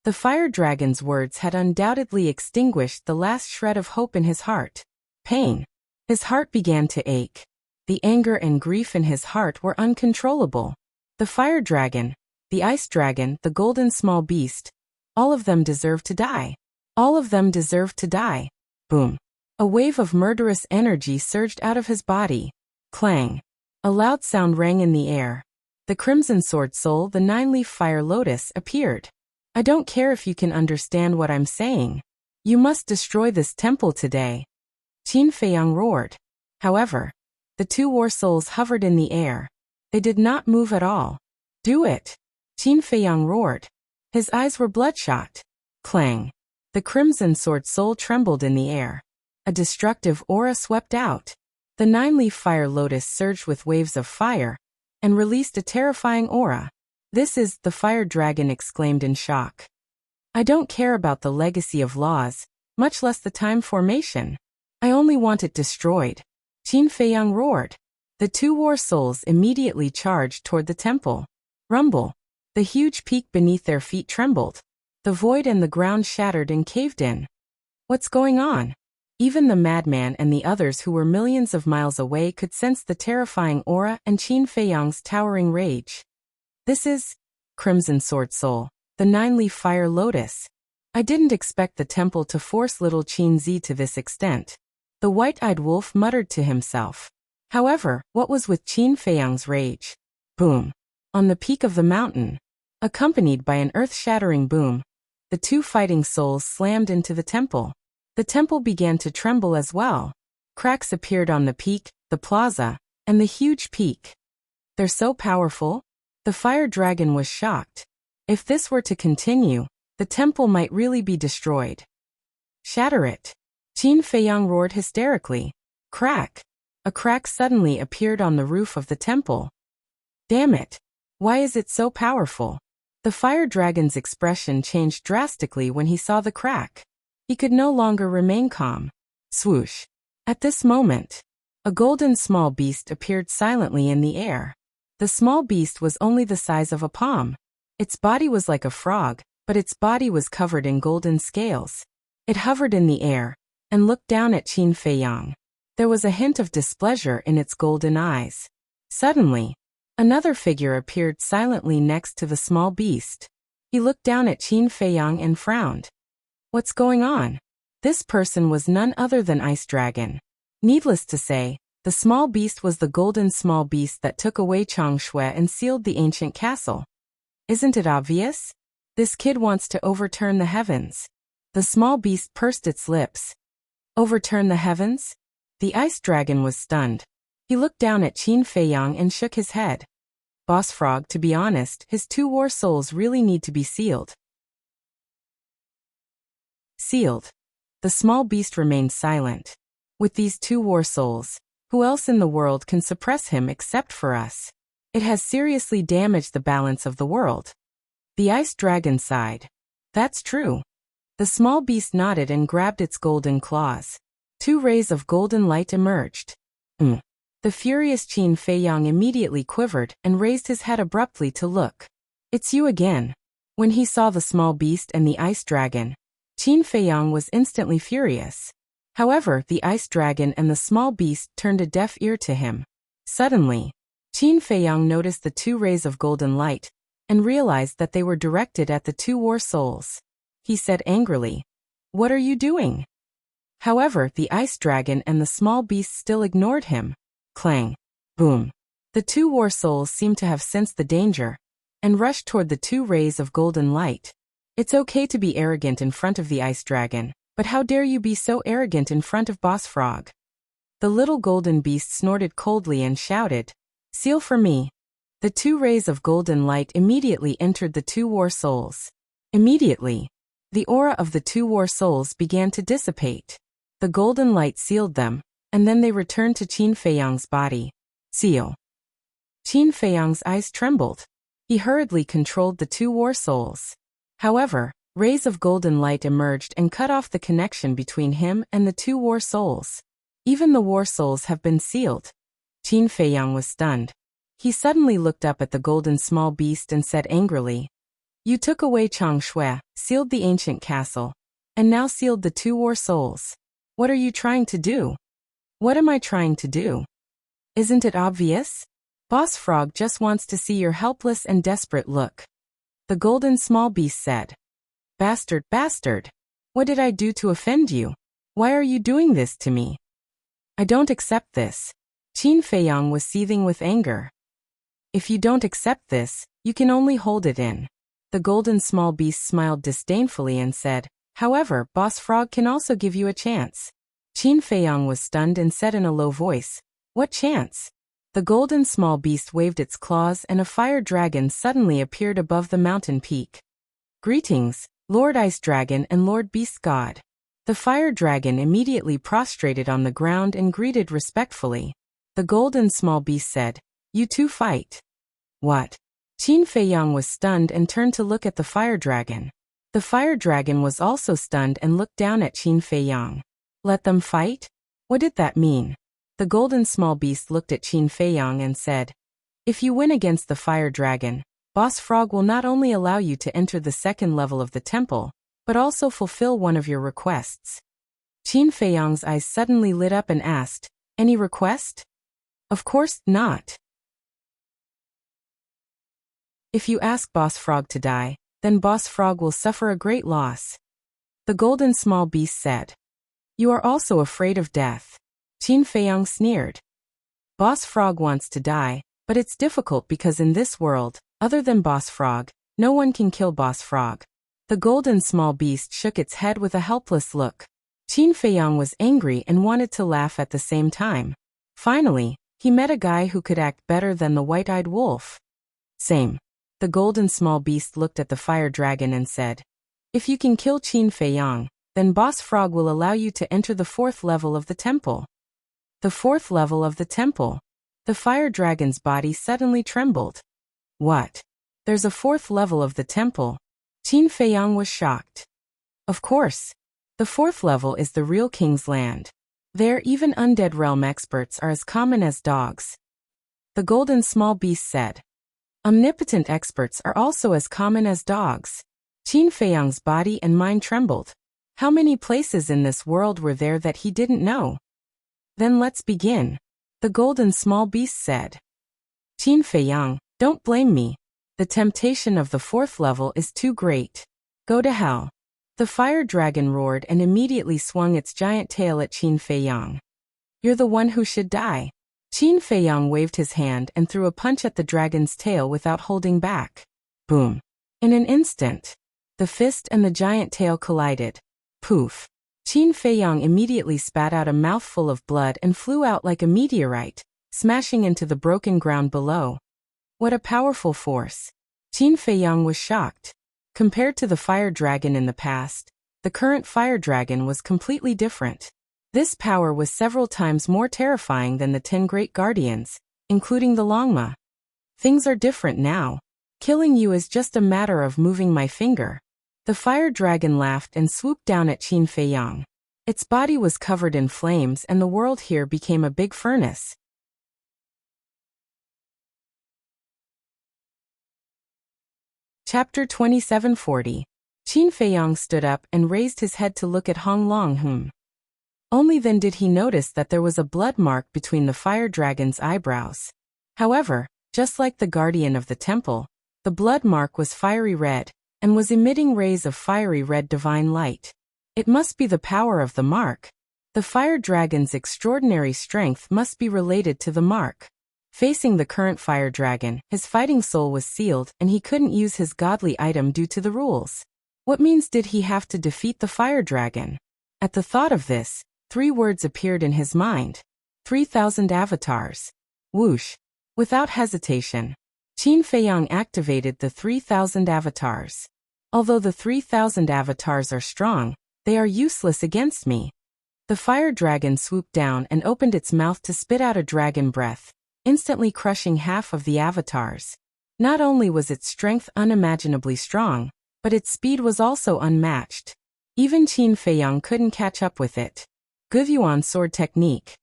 S1: The fire dragon's words had undoubtedly extinguished the last shred of hope in his heart. Pain. His heart began to ache. The anger and grief in his heart were uncontrollable. The fire dragon, the ice dragon, the golden small beast, all of them deserved to die. All of them deserved to die. Boom. A wave of murderous energy surged out of his body. Clang. A loud sound rang in the air. The Crimson Sword Soul, the 9-leaf fire lotus, appeared. "I don't care if you can understand what I'm saying. You must destroy this temple today," Qin Feiyang roared. However, the 2 war souls hovered in the air. They did not move at all. "Do it!" Qin Feiyang roared. His eyes were bloodshot. Clang. The Crimson Sword Soul trembled in the air. A destructive aura swept out. The 9-leaf fire lotus surged with waves of fire and released a terrifying aura. "This is," the fire dragon exclaimed in shock. "I don't care about the legacy of laws, much less the time formation. I only want it destroyed," Qin Feiyang roared. The 2 war souls immediately charged toward the temple. Rumble. The huge peak beneath their feet trembled. The void and the ground shattered and caved in. What's going on? Even the madman and the others who were millions of miles away could sense the terrifying aura and Qin Feiyang's towering rage. "This is Crimson Sword Soul, the 9-leaf fire lotus. I didn't expect the temple to force little Qin Zi to this extent," the white-eyed wolf muttered to himself. However, what was with Qin Feiyang's rage? Boom. On the peak of the mountain, accompanied by an earth-shattering boom, the 2 fighting souls slammed into the temple. The temple began to tremble as well. Cracks appeared on the peak, the plaza, and the huge peak. "They're so powerful?" The fire dragon was shocked. If this were to continue, the temple might really be destroyed. "Shatter it!" Qin Feiyang roared hysterically. Crack! A crack suddenly appeared on the roof of the temple. "Damn it! Why is it so powerful?" The fire dragon's expression changed drastically when he saw the crack. He could no longer remain calm. Swoosh! At this moment, a golden small beast appeared silently in the air. The small beast was only the size of a palm. Its body was like a frog, but its body was covered in golden scales. It hovered in the air and looked down at Qin Feiyang. There was a hint of displeasure in its golden eyes. Suddenly, another figure appeared silently next to the small beast. He looked down at Qin Feiyang and frowned. What's going on? This person was none other than Ice Dragon. Needless to say, the small beast was the golden small beast that took away Changshui and sealed the ancient castle. Isn't it obvious? This kid wants to overturn the heavens. The small beast pursed its lips. Overturn the heavens? The ice dragon was stunned. He looked down at Qin Feiyang and shook his head. Boss Frog, to be honest, his 2 war souls really need to be sealed. Sealed. The small beast remained silent. With these 2 war souls, who else in the world can suppress him except for us? It has seriously damaged the balance of the world. The ice dragon sighed. That's true. The small beast nodded and grabbed its golden claws. 2 rays of golden light emerged. The furious Qin Feiyang immediately quivered and raised his head abruptly to look. It's you again. When he saw the small beast and the ice dragon, Qin Feiyang was instantly furious. However, the ice dragon and the small beast turned a deaf ear to him. Suddenly, Qin Feiyang noticed the 2 rays of golden light and realized that they were directed at the 2 war souls. He said angrily, "What are you doing?" However, the ice dragon and the small beast still ignored him. Clang. Boom. The 2 war souls seemed to have sensed the danger and rushed toward the 2 rays of golden light. It's okay to be arrogant in front of the ice dragon, but how dare you be so arrogant in front of Boss Frog? The little golden beast snorted coldly and shouted, "Seal for me." The 2 rays of golden light immediately entered the 2 war souls. Immediately, the aura of the 2 war souls began to dissipate. The golden light sealed them, and then they returned to Qin Feiyang's body. Seal. Qin Feiyang's eyes trembled. He hurriedly controlled the 2 war souls. However, rays of golden light emerged and cut off the connection between him and the 2 war souls. Even the war souls have been sealed. Qin Feiyang was stunned. He suddenly looked up at the golden small beast and said angrily, "You took away Chang Shui, sealed the ancient castle, and now sealed the 2 war souls. What are you trying to do?" "What am I trying to do? Isn't it obvious? Boss Frog just wants to see your helpless and desperate look," the golden small beast said. "Bastard, bastard! What did I do to offend you? Why are you doing this to me? I don't accept this." Qin Feiyang was seething with anger. "If you don't accept this, you can only hold it in." The golden small beast smiled disdainfully and said, "However, Boss Frog can also give you a chance." Qin Feiyang was stunned and said in a low voice, "What chance?" The golden small beast waved its claws and a fire dragon suddenly appeared above the mountain peak. "Greetings, Lord Ice Dragon and Lord Beast God." The fire dragon immediately prostrated on the ground and greeted respectfully. The golden small beast said, "You 2 fight." "What?" Qin Feiyang was stunned and turned to look at the fire dragon. The fire dragon was also stunned and looked down at Qin Feiyang. "Let them fight? What did that mean?" The golden small beast looked at Qin Feiyang and said, "If you win against the fire dragon, Boss Frog will not only allow you to enter the 2nd level of the temple, but also fulfill one of your requests." Qin Feiyang's eyes suddenly lit up and asked, "Any request?" "Of course not. If you ask Boss Frog to die, then Boss Frog will suffer a great loss," the golden small beast said. "You are also afraid of death." Qin Feiyang sneered. "Boss Frog wants to die, but it's difficult because in this world, other than Boss Frog, no one can kill Boss Frog." The golden small beast shook its head with a helpless look. Qin Feiyang was angry and wanted to laugh at the same time. Finally, he met a guy who could act better than the white-eyed wolf. "Same." The golden small beast looked at the fire dragon and said, "If you can kill Qin Feiyang, then Boss Frog will allow you to enter the 4th level of the temple." "The 4th level of the temple?" The fire dragon's body suddenly trembled. "What? There's a 4th level of the temple?" Qin Feiyang was shocked. "Of course. The 4th level is the real king's land. There even undead realm experts are as common as dogs," the golden small beast said. "Omnipotent experts are also as common as dogs." Qin Feiyang's body and mind trembled. How many places in this world were there that he didn't know? "Then let's begin," the golden small beast said. "Qin Feiyang, don't blame me. The temptation of the 4th level is too great. Go to hell." The fire dragon roared and immediately swung its giant tail at Qin Feiyang. "You're the one who should die." Qin Feiyang waved his hand and threw a punch at the dragon's tail without holding back. Boom. In an instant, The fist and the giant tail collided. Poof! Qin Feiyang immediately spat out a mouthful of blood and flew out like a meteorite, smashing into the broken ground below. What a powerful force! Qin Feiyang was shocked. Compared to the fire dragon in the past, the current fire dragon was completely different. This power was several times more terrifying than the 10 great guardians, including the Longma. Things are different now. Killing you is just a matter of moving my finger. The fire dragon laughed and swooped down at Qin Feiyang. Its body was covered in flames and the world here became a big furnace. Chapter 2740. Qin Feiyang stood up and raised his head to look at Hong Long. Only then did he notice that there was a blood mark between the fire dragon's eyebrows. However, just like the guardian of the temple, the blood mark was fiery red, and was emitting rays of fiery red divine light. It must be the power of the mark. The fire dragon's extraordinary strength must be related to the mark. Facing the current fire dragon, his fighting soul was sealed and he couldn't use his godly item due to the rules. What means did he have to defeat the fire dragon? At the thought of this, 3 words appeared in his mind. 3,000 avatars. Whoosh! Without hesitation, Qin Feiyang activated the 3,000 avatars. Although the 3,000 avatars are strong, they are useless against me. The fire dragon swooped down and opened its mouth to spit out a dragon breath, instantly crushing half of the avatars. Not only was its strength unimaginably strong, but its speed was also unmatched. Even Qin Feiyang couldn't catch up with it. Guvyuan sword technique.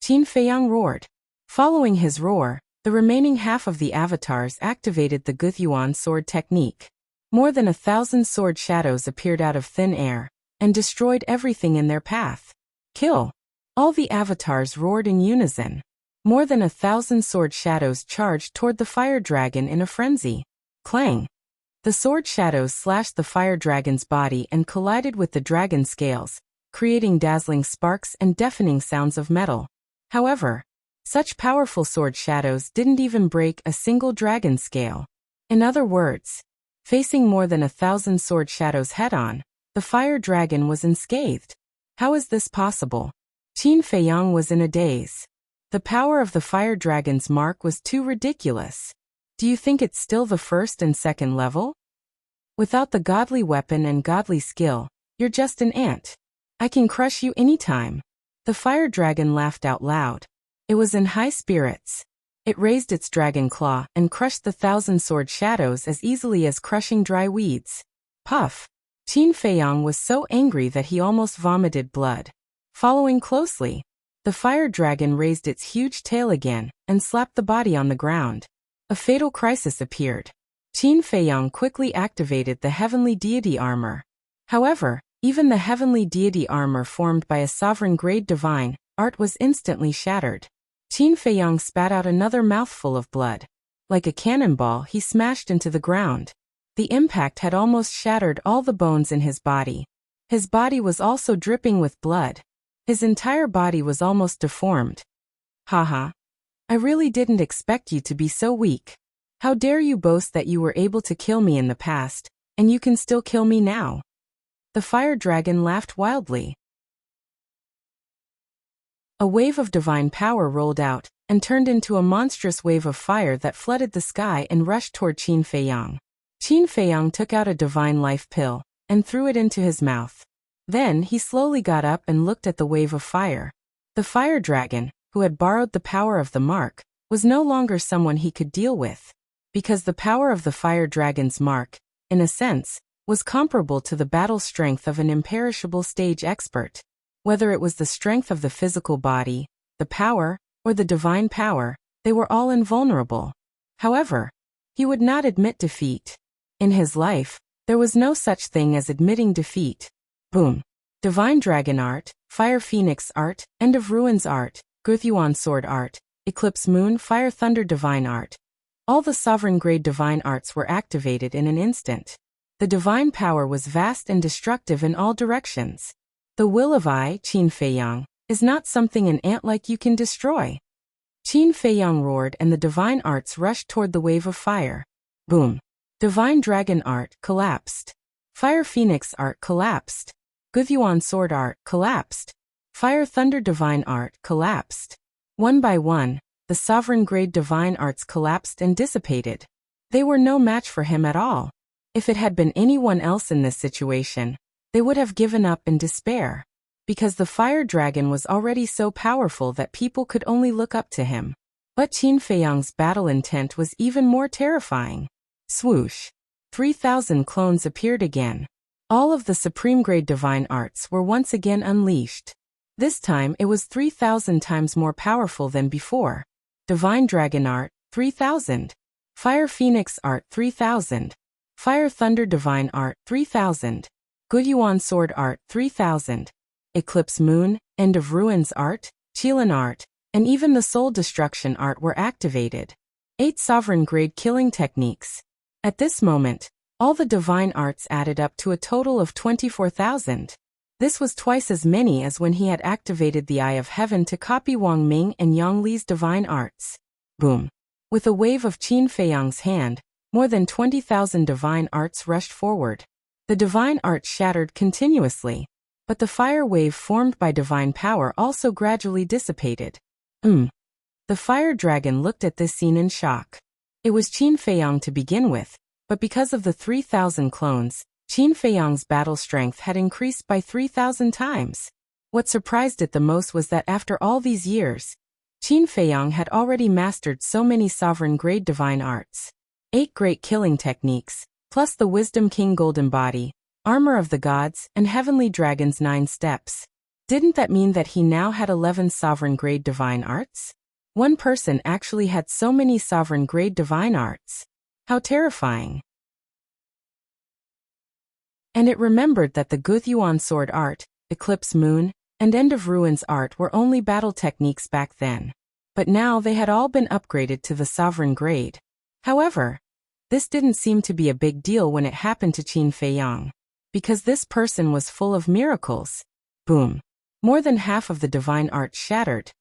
S1: Qin Feiyang roared. Following his roar, the remaining half of the avatars activated the Guvyuan sword technique. More than 1,000 sword shadows appeared out of thin air, and destroyed everything in their path. Kill! All the avatars roared in unison. More than 1,000 sword shadows charged toward the fire dragon in a frenzy. Clang! The sword shadows slashed the fire dragon's body and collided with the dragon scales, creating dazzling sparks and deafening sounds of metal. However, such powerful sword shadows didn't even break a single dragon scale. In other words, facing more than 1,000 sword shadows head-on, the fire dragon was unscathed. How is this possible? Qin Feiyang was in a daze. The power of the fire dragon's mark was too ridiculous. Do you think it's still the first and second level? Without the godly weapon and godly skill, you're just an ant. I can crush you anytime. The fire dragon laughed out loud. It was in high spirits. It raised its dragon claw and crushed the 1,000 sword shadows as easily as crushing dry weeds. Puff! Qin Feiyang was so angry that he almost vomited blood. Following closely, the fire dragon raised its huge tail again and slapped the body on the ground. A fatal crisis appeared. Qin Feiyang quickly activated the heavenly deity armor. However, even the heavenly deity armor formed by a sovereign-grade divine art was instantly shattered. Qin Feiyang spat out another mouthful of blood. Like a cannonball, he smashed into the ground. The impact had almost shattered all the bones in his body. His body was also dripping with blood. His entire body was almost deformed. Haha. I really didn't expect you to be so weak. How dare you boast that you were able to kill me in the past, and you can still kill me now? The fire dragon laughed wildly. A wave of divine power rolled out, and turned into a monstrous wave of fire that flooded the sky and rushed toward Qin Feiyang. Qin Feiyang took out a divine life pill, and threw it into his mouth. Then he slowly got up and looked at the wave of fire. The fire dragon, who had borrowed the power of the mark, was no longer someone he could deal with. Because the power of the fire dragon's mark, in a sense, was comparable to the battle strength of an imperishable stage expert. Whether it was the strength of the physical body, the power, or the divine power, they were all invulnerable. However, he would not admit defeat. In his life, there was no such thing as admitting defeat. Boom. Divine Dragon Art, Fire Phoenix Art, End of Ruins Art, Guvyuan Sword Art, Eclipse Moon Fire Thunder Divine Art. All the sovereign-grade divine arts were activated in an instant. The divine power was vast and destructive in all directions. The will of I, Qin Feiyang, is not something an ant like you can destroy. Qin Feiyang roared and the divine arts rushed toward the wave of fire. Boom. Divine Dragon Art collapsed. Fire Phoenix art collapsed. Guthyuan sword art collapsed. Fire Thunder divine art collapsed. One by one, the sovereign grade divine arts collapsed and dissipated. They were no match for him at all. If it had been anyone else in this situation, they would have given up in despair. Because the fire dragon was already so powerful that people could only look up to him. But Qin Feiyang's battle intent was even more terrifying. Swoosh! 3,000 clones appeared again. All of the supreme grade divine arts were once again unleashed. This time it was 3,000 times more powerful than before. Divine Dragon Art, 3,000. Fire Phoenix Art, 3,000. Fire Thunder Divine Art, 3,000. Guthyuan Sword Art, 3,000. Eclipse Moon, End of Ruins Art, Qilin Art, and even the Soul Destruction Art were activated. 8 sovereign grade killing techniques. At this moment, all the divine arts added up to a total of 24,000. This was twice as many as when he had activated the Eye of Heaven to copy Wang Ming and Yang Li's divine arts. Boom! With a wave of Qin Feiyang's hand, more than 20,000 divine arts rushed forward. The divine arts shattered continuously, but the fire wave formed by divine power also gradually dissipated. The fire dragon looked at this scene in shock. It was Qin Feiyang to begin with, but because of the 3,000 clones, Qin Feiyang's battle strength had increased by 3,000 times. What surprised it the most was that after all these years, Qin Feiyang had already mastered so many sovereign-grade divine arts. 8 great killing techniques, plus the Wisdom King Golden Body, Armor of the Gods, and Heavenly Dragon's 9 steps. Didn't that mean that he now had 11 sovereign-grade divine arts? One person actually had so many sovereign-grade divine arts. How terrifying. And it remembered that the Guthyuan Sword Art, Eclipse Moon, and End of Ruins Art were only battle techniques back then. But now they had all been upgraded to the sovereign grade. However, this didn't seem to be a big deal when it happened to Qin Feiyang. Because this person was full of miracles. Boom! More than half of the divine arts shattered.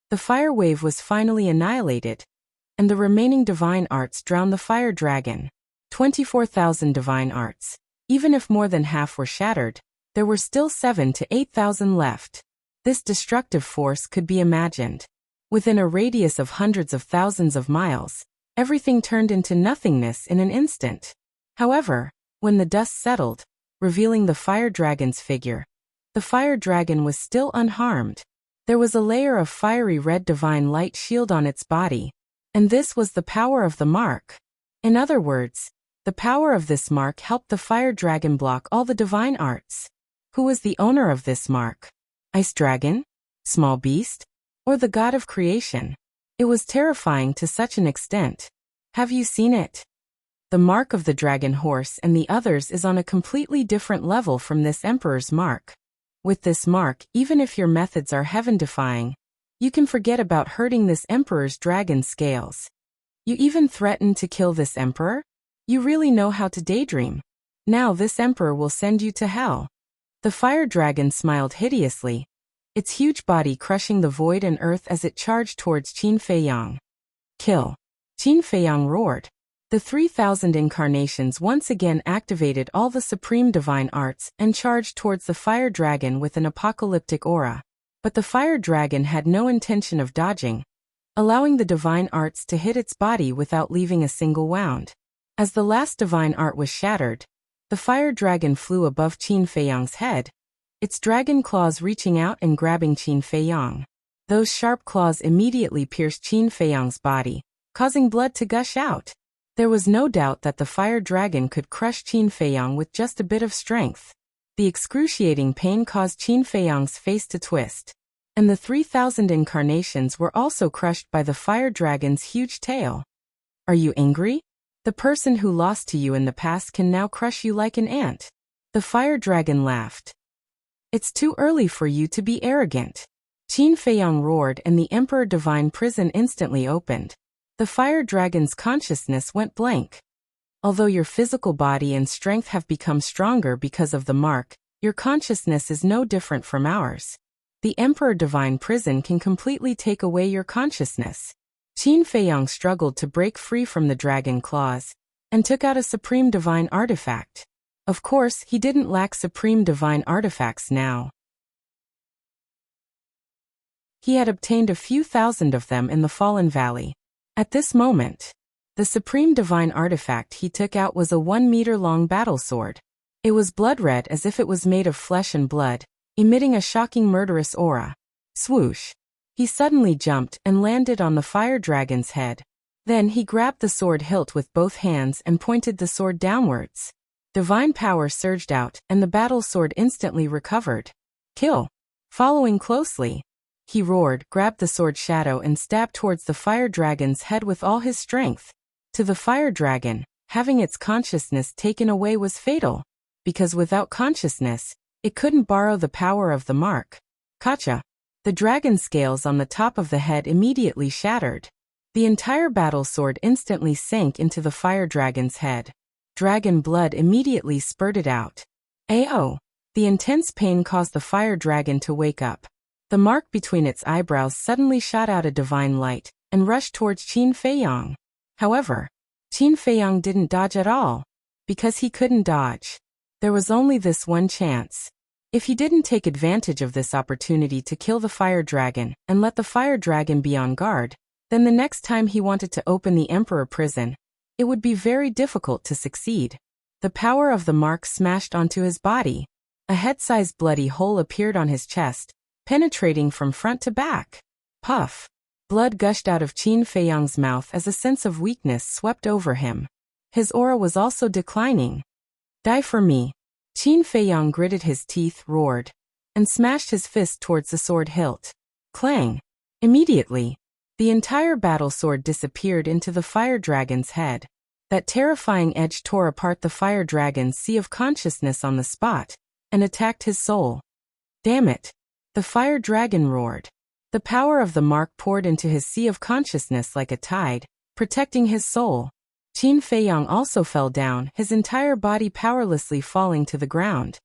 S1: The fire wave was finally annihilated, and the remaining divine arts drowned the fire dragon. 24,000 divine arts. Even if more than half were shattered, there were still 7,000 to 8,000 left. This destructive force could be imagined. Within a radius of hundreds of thousands of miles, everything turned into nothingness in an instant. However, when the dust settled, revealing the fire dragon's figure, the fire dragon was still unharmed. There was a layer of fiery red divine light shield on its body, and this was the power of the mark. In other words, the power of this mark helped the fire dragon block all the divine arts. Who was the owner of this mark? Ice dragon? Small beast? Or the god of creation? It was terrifying to such an extent. Have you seen it? The mark of the dragon horse and the others is on a completely different level from this emperor's mark. With this mark, even if your methods are heaven-defying, you can forget about hurting this emperor's dragon scales. You even threatened to kill this emperor? You really know how to daydream. Now this emperor will send you to hell. The fire dragon smiled hideously, its huge body crushing the void and earth as it charged towards Qin Feiyang. Kill! Qin Feiyang roared. The 3,000 incarnations once again activated all the supreme divine arts and charged towards the fire dragon with an apocalyptic aura. But the fire dragon had no intention of dodging, allowing the divine arts to hit its body without leaving a single wound. As the last divine art was shattered, the fire dragon flew above Qin Feiyang's head, its dragon claws reaching out and grabbing Qin Feiyang. Those sharp claws immediately pierced Qin Feiyang's body, causing blood to gush out. There was no doubt that the fire dragon could crush Qin Feiyang with just a bit of strength. The excruciating pain caused Qin Feiyang's face to twist, and the 3,000 incarnations were also crushed by the fire dragon's huge tail. Are you angry? The person who lost to you in the past can now crush you like an ant. The fire dragon laughed. It's too early for you to be arrogant. Qin Feiyang roared and the Emperor Divine Prison instantly opened. The fire dragon's consciousness went blank. Although your physical body and strength have become stronger because of the mark, your consciousness is no different from ours. The Emperor Divine Prison can completely take away your consciousness. Qin Feiyang struggled to break free from the dragon claws, and took out a supreme divine artifact. Of course, he didn't lack supreme divine artifacts now. He had obtained a few thousand of them in the Fallen Valley. At this moment, the supreme divine artifact he took out was a 1-meter-long battle sword. It was blood-red as if it was made of flesh and blood, emitting a shocking murderous aura. Swoosh! He suddenly jumped and landed on the fire dragon's head. Then he grabbed the sword hilt with both hands and pointed the sword downwards. Divine power surged out, and the battle sword instantly recovered. Kill! Following closely, he roared, grabbed the sword shadow and stabbed towards the fire dragon's head with all his strength. To the fire dragon, having its consciousness taken away was fatal, because without consciousness, it couldn't borrow the power of the mark. Gotcha! The dragon scales on the top of the head immediately shattered. The entire battle sword instantly sank into the fire dragon's head. Dragon blood immediately spurted out. Ayo! The intense pain caused the fire dragon to wake up. The mark between its eyebrows suddenly shot out a divine light and rushed towards Qin Feiyang. However, Qin Feiyang didn't dodge at all, because he couldn't dodge. There was only this one chance. If he didn't take advantage of this opportunity to kill the fire dragon and let the fire dragon be on guard, then the next time he wanted to open the Emperor prison, it would be very difficult to succeed. The power of the mark smashed onto his body. A head-sized bloody hole appeared on his chest, penetrating from front to back. Puff! Blood gushed out of Qin Feiyang's mouth as a sense of weakness swept over him. His aura was also declining. Die for me! Qin Feiyang gritted his teeth, roared, and smashed his fist towards the sword hilt. Clang! Immediately, the entire battle sword disappeared into the fire dragon's head. That terrifying edge tore apart the fire dragon's sea of consciousness on the spot, and attacked his soul. Damn it! The fire dragon roared. The power of the mark poured into his sea of consciousness like a tide, protecting his soul. Qin Feiyang also fell down, his entire body powerlessly falling to the ground.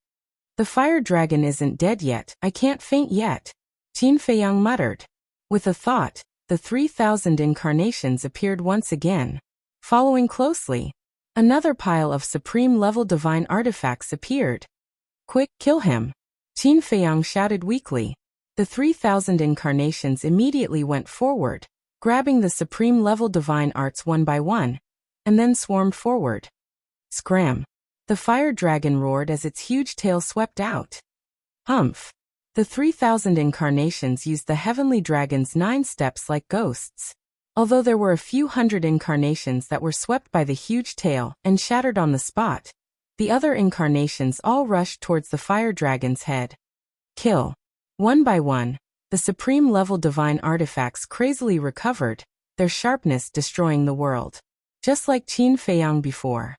S1: The fire dragon isn't dead yet, I can't faint yet, Qin Feiyang muttered. With a thought, the 3,000 incarnations appeared once again. Following closely, another pile of supreme-level divine artifacts appeared. Quick, kill him! Qin Feiyang shouted weakly. The 3,000 incarnations immediately went forward, grabbing the supreme-level divine arts one by one, and then swarmed forward. Scram! The fire dragon roared as its huge tail swept out. Humph! The 3,000 incarnations used the heavenly dragon's 9 steps like ghosts. Although there were a few hundred incarnations that were swept by the huge tail and shattered on the spot, the other incarnations all rushed towards the fire dragon's head. Kill! One by one, the supreme-level divine artifacts crazily recovered, their sharpness destroying the world. Just like Qin Feiyang before.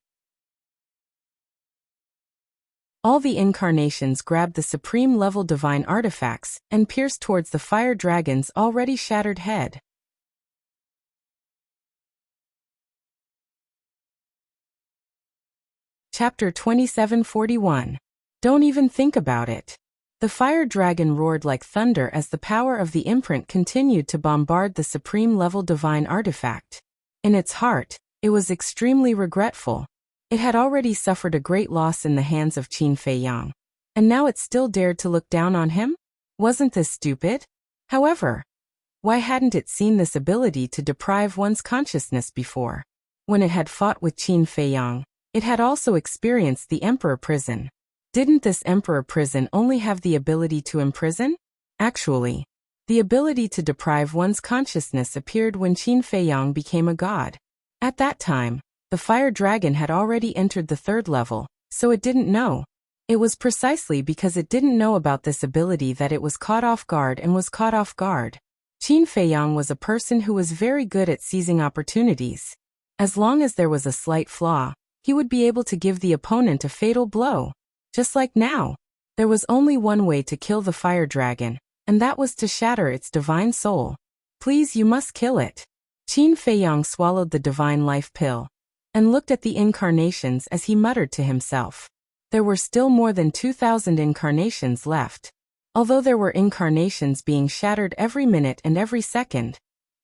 S1: All the incarnations grabbed the supreme-level divine artifacts and pierced towards the fire dragon's already shattered head. Chapter 2741. Don't even think about it. The fire dragon roared like thunder as the power of the imprint continued to bombard the supreme-level divine artifact. In its heart, it was extremely regretful. It had already suffered a great loss in the hands of Qin Feiyang, and now it still dared to look down on him? Wasn't this stupid? However, why hadn't it seen this ability to deprive one's consciousness before? When it had fought with Qin Feiyang, it had also experienced the Emperor prison. Didn't this Emperor prison only have the ability to imprison? Actually, the ability to deprive one's consciousness appeared when Qin Feiyang became a god. At that time, the fire dragon had already entered the 3rd level, so it didn't know. It was precisely because it didn't know about this ability that it was caught off guard and was caught off guard. Qin Feiyang was a person who was very good at seizing opportunities. As long as there was a slight flaw, he would be able to give the opponent a fatal blow. Just like now, there was only one way to kill the fire dragon, and that was to shatter its divine soul. Please, you must kill it. Qin Feiyang swallowed the divine life pill and looked at the incarnations as he muttered to himself. There were still more than 2,000 incarnations left. Although there were incarnations being shattered every minute and every second,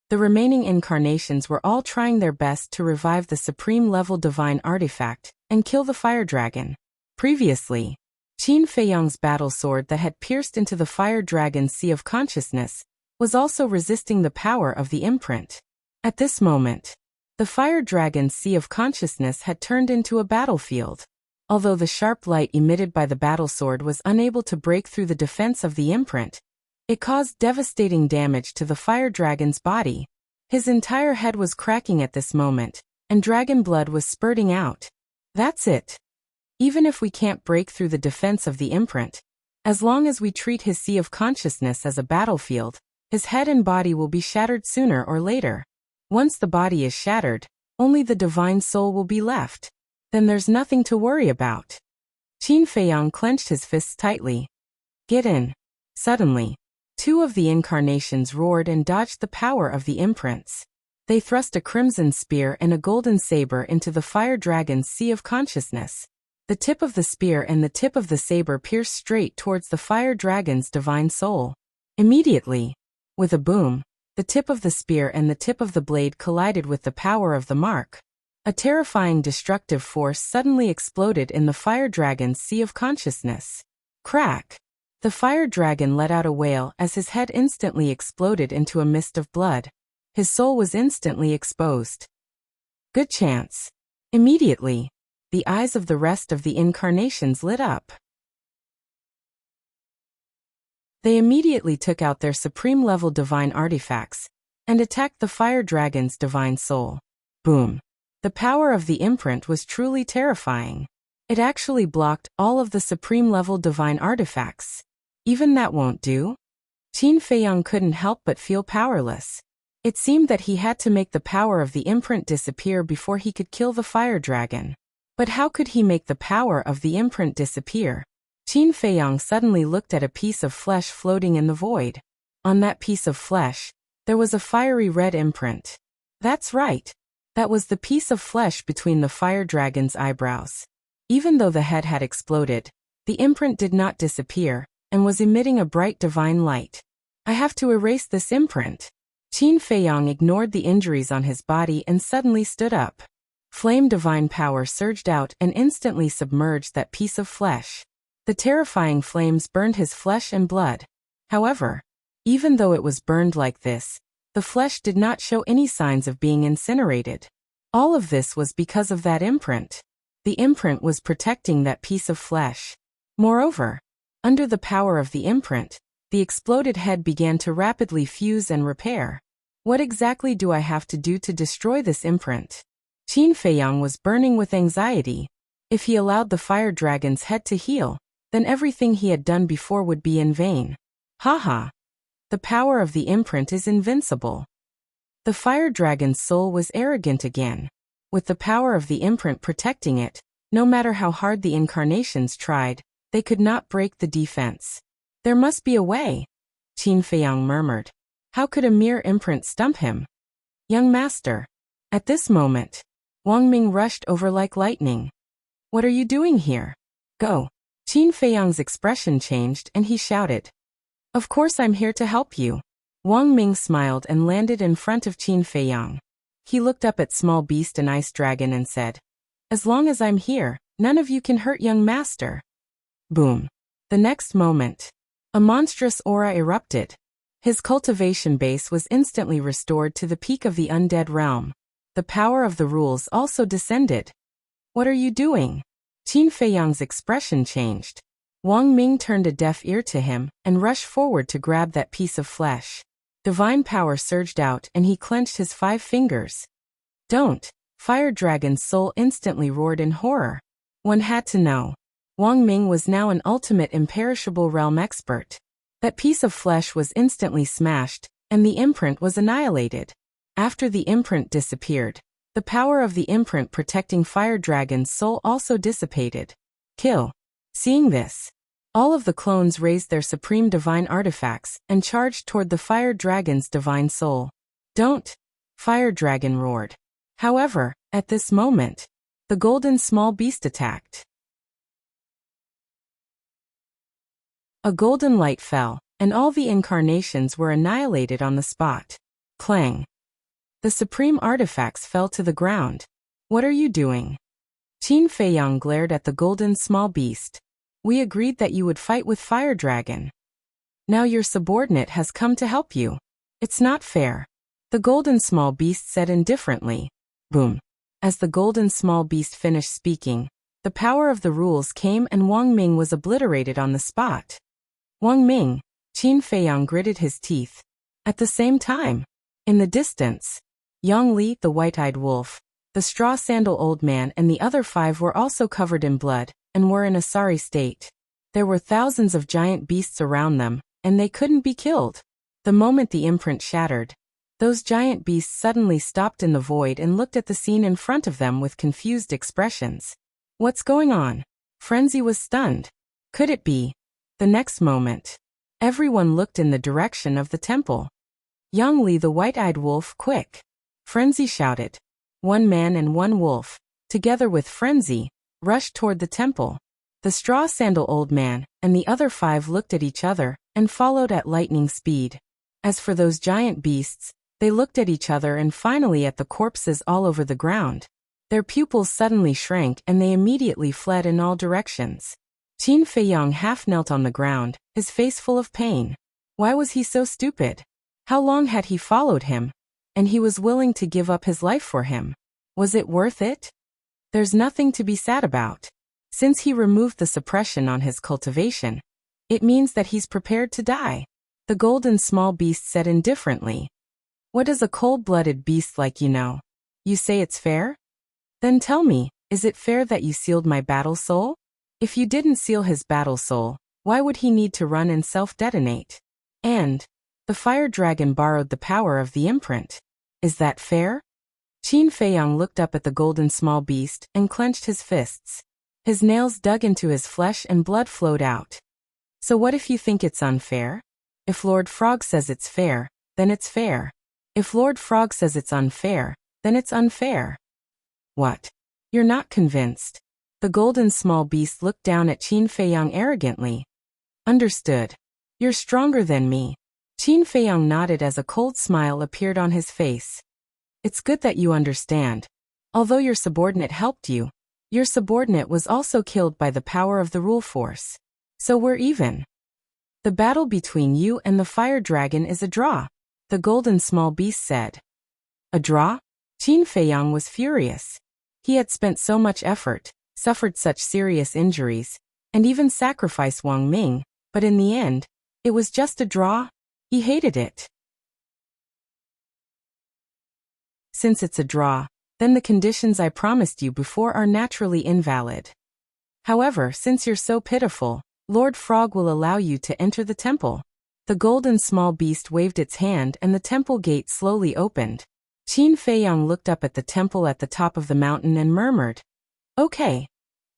S1: the remaining incarnations were all trying their best to revive the supreme-level divine artifact and kill the fire dragon. Previously, Qin Feiyang's battle sword that had pierced into the fire dragon's sea of consciousness was also resisting the power of the imprint. At this moment, the fire dragon's sea of consciousness had turned into a battlefield. Although the sharp light emitted by the battle sword was unable to break through the defense of the imprint, it caused devastating damage to the fire dragon's body. His entire head was cracking at this moment, and dragon blood was spurting out. That's it. Even if we can't break through the defense of the imprint, as long as we treat his sea of consciousness as a battlefield, his head and body will be shattered sooner or later. Once the body is shattered, only the divine soul will be left. Then there's nothing to worry about. Qin Feiyang clenched his fists tightly. Get in. Suddenly, two of the incarnations roared and dodged the power of the imprints. They thrust a crimson spear and a golden saber into the fire dragon's sea of consciousness. The tip of the spear and the tip of the saber pierced straight towards the fire dragon's divine soul. Immediately, with a boom, the tip of the spear and the tip of the blade collided with the power of the mark. A terrifying destructive force suddenly exploded in the fire dragon's sea of consciousness. Crack! The fire dragon let out a wail as his head instantly exploded into a mist of blood. His soul was instantly exposed. Good chance. Immediately, the eyes of the rest of the incarnations lit up. They immediately took out their supreme-level divine artifacts and attacked the fire dragon's divine soul. Boom! The power of the imprint was truly terrifying. It actually blocked all of the supreme-level divine artifacts. Even that won't do? Qin Feiyang couldn't help but feel powerless. It seemed that he had to make the power of the imprint disappear before he could kill the fire dragon. But how could he make the power of the imprint disappear? Qin Feiyang suddenly looked at a piece of flesh floating in the void. On that piece of flesh, there was a fiery red imprint. That's right. That was the piece of flesh between the fire dragon's eyebrows. Even though the head had exploded, the imprint did not disappear, and was emitting a bright divine light. I have to erase this imprint. Qin Feiyang ignored the injuries on his body and suddenly stood up. Flame divine power surged out and instantly submerged that piece of flesh. The terrifying flames burned his flesh and blood. However, even though it was burned like this, the flesh did not show any signs of being incinerated. All of this was because of that imprint. The imprint was protecting that piece of flesh. Moreover, under the power of the imprint, the exploded head began to rapidly fuse and repair. What exactly do I have to do to destroy this imprint? Qin Feiyang was burning with anxiety. If he allowed the fire dragon's head to heal, then everything he had done before would be in vain. Haha! The power of the imprint is invincible. The fire dragon's soul was arrogant again. With the power of the imprint protecting it, no matter how hard the incarnations tried, they could not break the defense. There must be a way, Qin Feiyang murmured. How could a mere imprint stump him? Young master. At this moment, Wang Ming rushed over like lightning. What are you doing here? Go. Qin Feiyang's expression changed and he shouted. Of course I'm here to help you. Wang Ming smiled and landed in front of Qin Feiyang. He looked up at Small Beast and Ice Dragon and said, As long as I'm here, none of you can hurt young master. Boom. The next moment, a monstrous aura erupted. His cultivation base was instantly restored to the peak of the undead realm. The power of the rules also descended. What are you doing? Qin Feiyang's expression changed. Wang Ming turned a deaf ear to him and rushed forward to grab that piece of flesh. Divine power surged out and he clenched his 5 fingers. Don't! Fire Dragon's soul instantly roared in horror. One had to know. Wang Ming was now an ultimate imperishable realm expert. That piece of flesh was instantly smashed, and the imprint was annihilated. After the imprint disappeared, the power of the imprint protecting Fire Dragon's soul also dissipated. Kill. Seeing this, all of the clones raised their supreme divine artifacts and charged toward the Fire Dragon's divine soul. Don't! Fire Dragon roared. However, at this moment, the golden small beast attacked. A golden light fell, and all the incarnations were annihilated on the spot. Clang! The supreme artifacts fell to the ground. What are you doing? Qin Feiyang glared at the golden small beast. We agreed that you would fight with Fire Dragon. Now your subordinate has come to help you. It's not fair. The golden small beast said indifferently. Boom. As the golden small beast finished speaking, the power of the rules came and Wang Ming was obliterated on the spot. Wang Ming, Qin Feiyang gritted his teeth. At the same time, in the distance, Yang Li, the white-eyed wolf, the straw-sandal old man and the other 5 were also covered in blood, and were in a sorry state. There were thousands of giant beasts around them, and they couldn't be killed. The moment the imprint shattered, those giant beasts suddenly stopped in the void and looked at the scene in front of them with confused expressions. What's going on? Frenzy was stunned. Could it be? The next moment, everyone looked in the direction of the temple. Yang Li, the white-eyed wolf, quick! Frenzy shouted. 1 man and 1 wolf, together with Frenzy, rushed toward the temple. The straw-sandal old man and the other 5 looked at each other and followed at lightning speed. As for those giant beasts, they looked at each other and finally at the corpses all over the ground. Their pupils suddenly shrank and they immediately fled in all directions. Qin Feiyang half knelt on the ground, his face full of pain. Why was he so stupid? How long had he followed him? And he was willing to give up his life for him. Was it worth it? There's nothing to be sad about. Since he removed the suppression on his cultivation, it means that he's prepared to die. The golden small beast said indifferently. What does a cold-blooded beast like you know? You say it's fair? Then tell me, is it fair that you sealed my battle soul? If you didn't seal his battle soul, why would he need to run and self-detonate? And the fire dragon borrowed the power of the imprint. Is that fair? Qin Feiyang looked up at the golden small beast and clenched his fists. His nails dug into his flesh and blood flowed out. So what if you think it's unfair? If Lord Frog says it's fair, then it's fair. If Lord Frog says it's unfair, then it's unfair. What? You're not convinced? The golden small beast looked down at Qin Feiyang arrogantly. Understood. You're stronger than me. Qin Feiyang nodded as a cold smile appeared on his face. It's good that you understand. Although your subordinate helped you, your subordinate was also killed by the power of the rule force. So we're even. The battle between you and the fire dragon is a draw, the golden small beast said. A draw? Qin Feiyang was furious. He had spent so much effort, suffered such serious injuries, and even sacrificed Wang Ming, but in the end, it was just a draw. He hated it. Since it's a draw, then the conditions I promised you before are naturally invalid. However, since you're so pitiful, Lord Frog will allow you to enter the temple. The golden small beast waved its hand and the temple gate slowly opened. Qin Feiyang looked up at the temple at the top of the mountain and murmured, "Okay."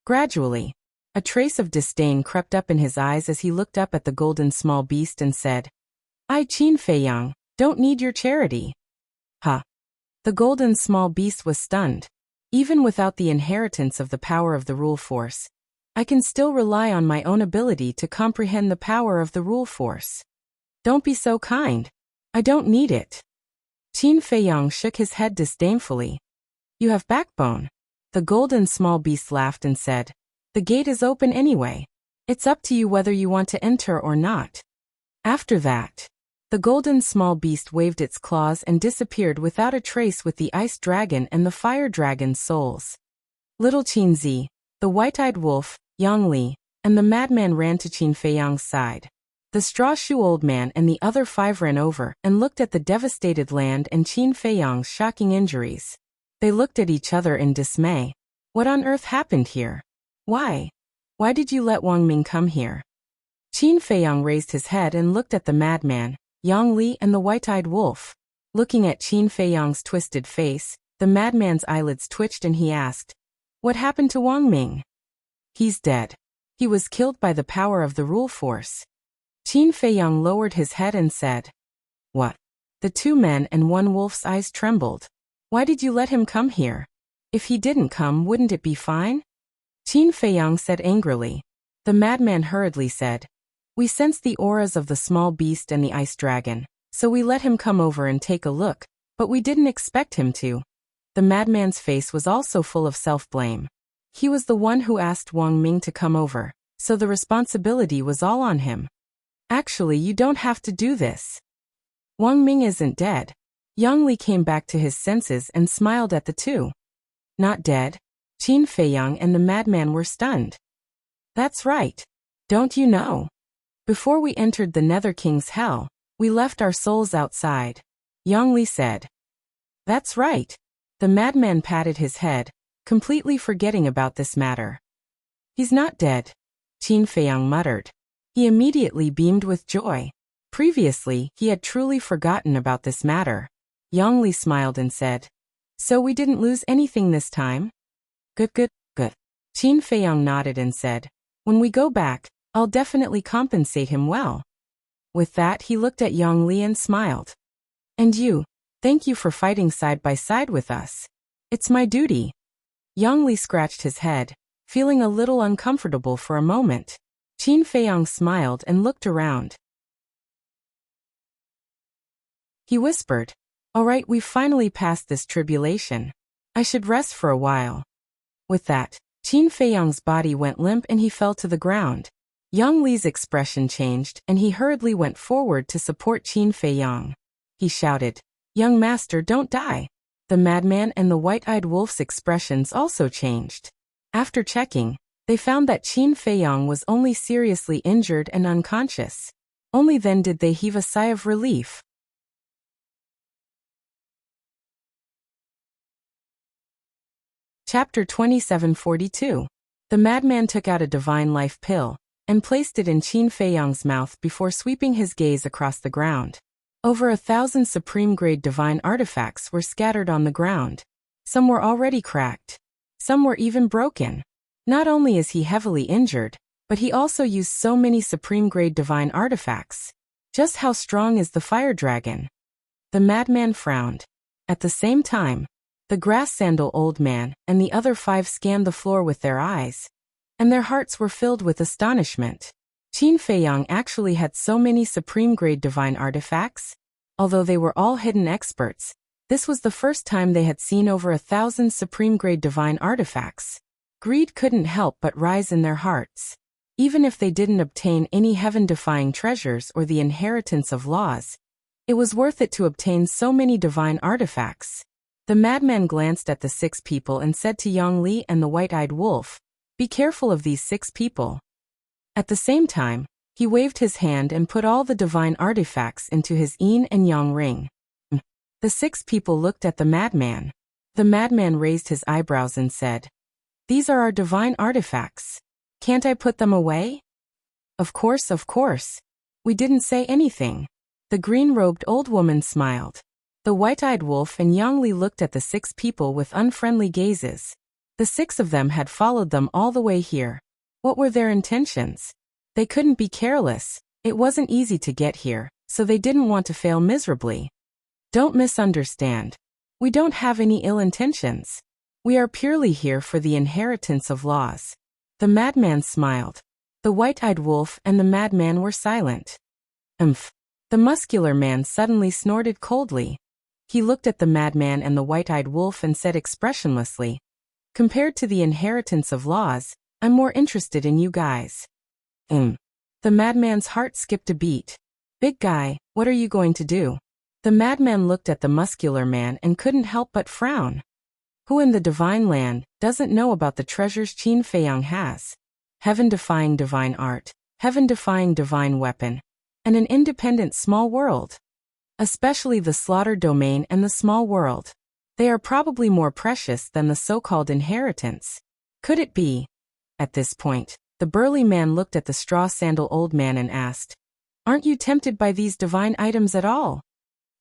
S1: Gradually, a trace of disdain crept up in his eyes as he looked up at the golden small beast and said, I, Qin Feiyang, don't need your charity. Huh. The golden small beast was stunned. Even without the inheritance of the power of the rule force, I can still rely on my own ability to comprehend the power of the rule force. Don't be so kind. I don't need it. Qin Feiyang shook his head disdainfully. You have backbone. The golden small beast laughed and said, The gate is open anyway. It's up to you whether you want to enter or not. After that, the golden small beast waved its claws and disappeared without a trace with the ice dragon and the fire dragon's souls. Little Qin Zi, the white-eyed wolf, Yang Li, and the madman ran to Qin Feiyang's side. The straw-shoe old man and the other 5 ran over and looked at the devastated land and Qin Feiyang's shocking injuries. They looked at each other in dismay. What on earth happened here? Why? Why did you let Wang Ming come here? Qin Feiyang raised his head and looked at the madman, Yang Li and the white-eyed wolf. Looking at Qin Feiyang's twisted face, the madman's eyelids twitched and he asked, What happened to Wang Ming? He's dead. He was killed by the power of the rule force. Qin Feiyang lowered his head and said, What? The 2 men and 1 wolf's eyes trembled. Why did you let him come here? If he didn't come, wouldn't it be fine? Qin Feiyang said angrily. The madman hurriedly said, We sensed the auras of the small beast and the ice dragon, so we let him come over and take a look, but we didn't expect him to. The madman's face was also full of self-blame. He was the one who asked Wang Ming to come over, so the responsibility was all on him. Actually, you don't have to do this. Wang Ming isn't dead. Yang Li came back to his senses and smiled at the two. Not dead? Qin Feiyang and the madman were stunned. That's right. Don't you know? Before we entered the Nether King's hell, we left our souls outside. Yang Li said. That's right. The madman patted his head, completely forgetting about this matter. He's not dead, Qin Feiyang muttered. He immediately beamed with joy. Previously, he had truly forgotten about this matter. Yang Li smiled and said, So we didn't lose anything this time? Good. Qin Feiyang nodded and said, When we go back, I'll definitely compensate him well. With that, he looked at Yang Li and smiled. And you, thank you for fighting side by side with us. It's my duty. Yang Li scratched his head, feeling a little uncomfortable for a moment. Qin Feiyang smiled and looked around. He whispered, All right, we've finally passed this tribulation. I should rest for a while. With that, Qin Feiyang's body went limp and he fell to the ground. Yang Li's expression changed and he hurriedly went forward to support Qin Feiyang. He shouted, Young master, don't die. The madman and the white-eyed wolf's expressions also changed. After checking, they found that Qin Feiyang was only seriously injured and unconscious. Only then did they heave a sigh of relief. Chapter 2742. The madman took out a divine life pill and placed it in Qin Feiyang's mouth before sweeping his gaze across the ground. Over 1,000 supreme-grade divine artifacts were scattered on the ground. Some were already cracked. Some were even broken. Not only is he heavily injured, but he also used so many supreme-grade divine artifacts. Just how strong is the fire dragon? The madman frowned. At the same time, the grass sandal old man and the other 5 scanned the floor with their eyes, and their hearts were filled with astonishment. Qin Feiyang actually had so many supreme-grade divine artifacts. Although they were all hidden experts, this was the first time they had seen over 1,000 supreme-grade divine artifacts. Greed couldn't help but rise in their hearts. Even if they didn't obtain any heaven-defying treasures or the inheritance of laws, it was worth it to obtain so many divine artifacts. The madman glanced at the 6 people and said to Yang Li and the white-eyed wolf, Be careful of these 6 people. At the same time, he waved his hand and put all the divine artifacts into his yin and yang ring. The 6 people looked at the madman. The madman raised his eyebrows and said, These are our divine artifacts. Can't I put them away? Of course. We didn't say anything. The green-robed old woman smiled. The white-eyed wolf and Yang Li looked at the 6 people with unfriendly gazes. The 6 of them had followed them all the way here. What were their intentions? They couldn't be careless. It wasn't easy to get here, so they didn't want to fail miserably. Don't misunderstand. We don't have any ill intentions. We are purely here for the inheritance of laws. The madman smiled. The white-eyed wolf and the madman were silent. The muscular man suddenly snorted coldly. He looked at the madman and the white-eyed wolf and said expressionlessly, Compared to the inheritance of laws, I'm more interested in you guys. The madman's heart skipped a beat. Big guy, what are you going to do? The madman looked at the muscular man and couldn't help but frown. Who in the divine land doesn't know about the treasures Qin Feiyang has? Heaven-defying divine art, heaven-defying divine weapon, and an independent small world. Especially the slaughter domain and the small world. They are probably more precious than the so-called inheritance. Could it be? At this point, the burly man looked at the straw sandal old man and asked, Aren't you tempted by these divine items at all?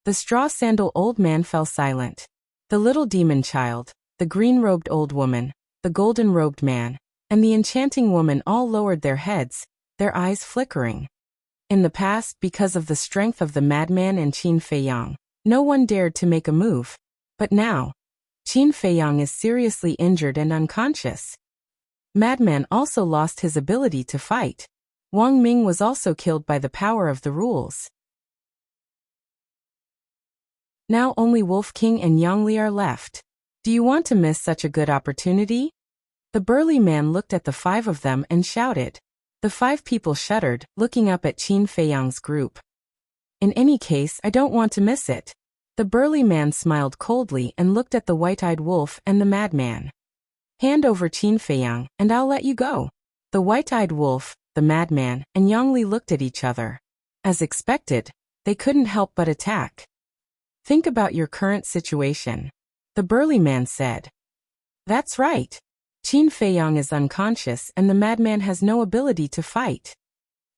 S1: The straw sandal old man fell silent. The little demon child, the green-robed old woman, the golden-robed man, and the enchanting woman all lowered their heads, their eyes flickering. In the past, because of the strength of the madman and Qin Feiyang, no one dared to make a move. But now, Qin Feiyang is seriously injured and unconscious. Madman also lost his ability to fight. Wang Ming was also killed by the power of the rules. Now only Wolf King and Yang Li are left. Do you want to miss such a good opportunity? The burly man looked at the 5 of them and shouted. The 5 people shuddered, looking up at Qin Feiyang's group. In any case, I don't want to miss it. The burly man smiled coldly and looked at the white-eyed wolf and the madman. Hand over Qin Feiyang, and I'll let you go. The white-eyed wolf, the madman, and Yongli looked at each other. As expected, they couldn't help but attack. Think about your current situation. The burly man said. That's right. Qin Feiyang is unconscious and the madman has no ability to fight.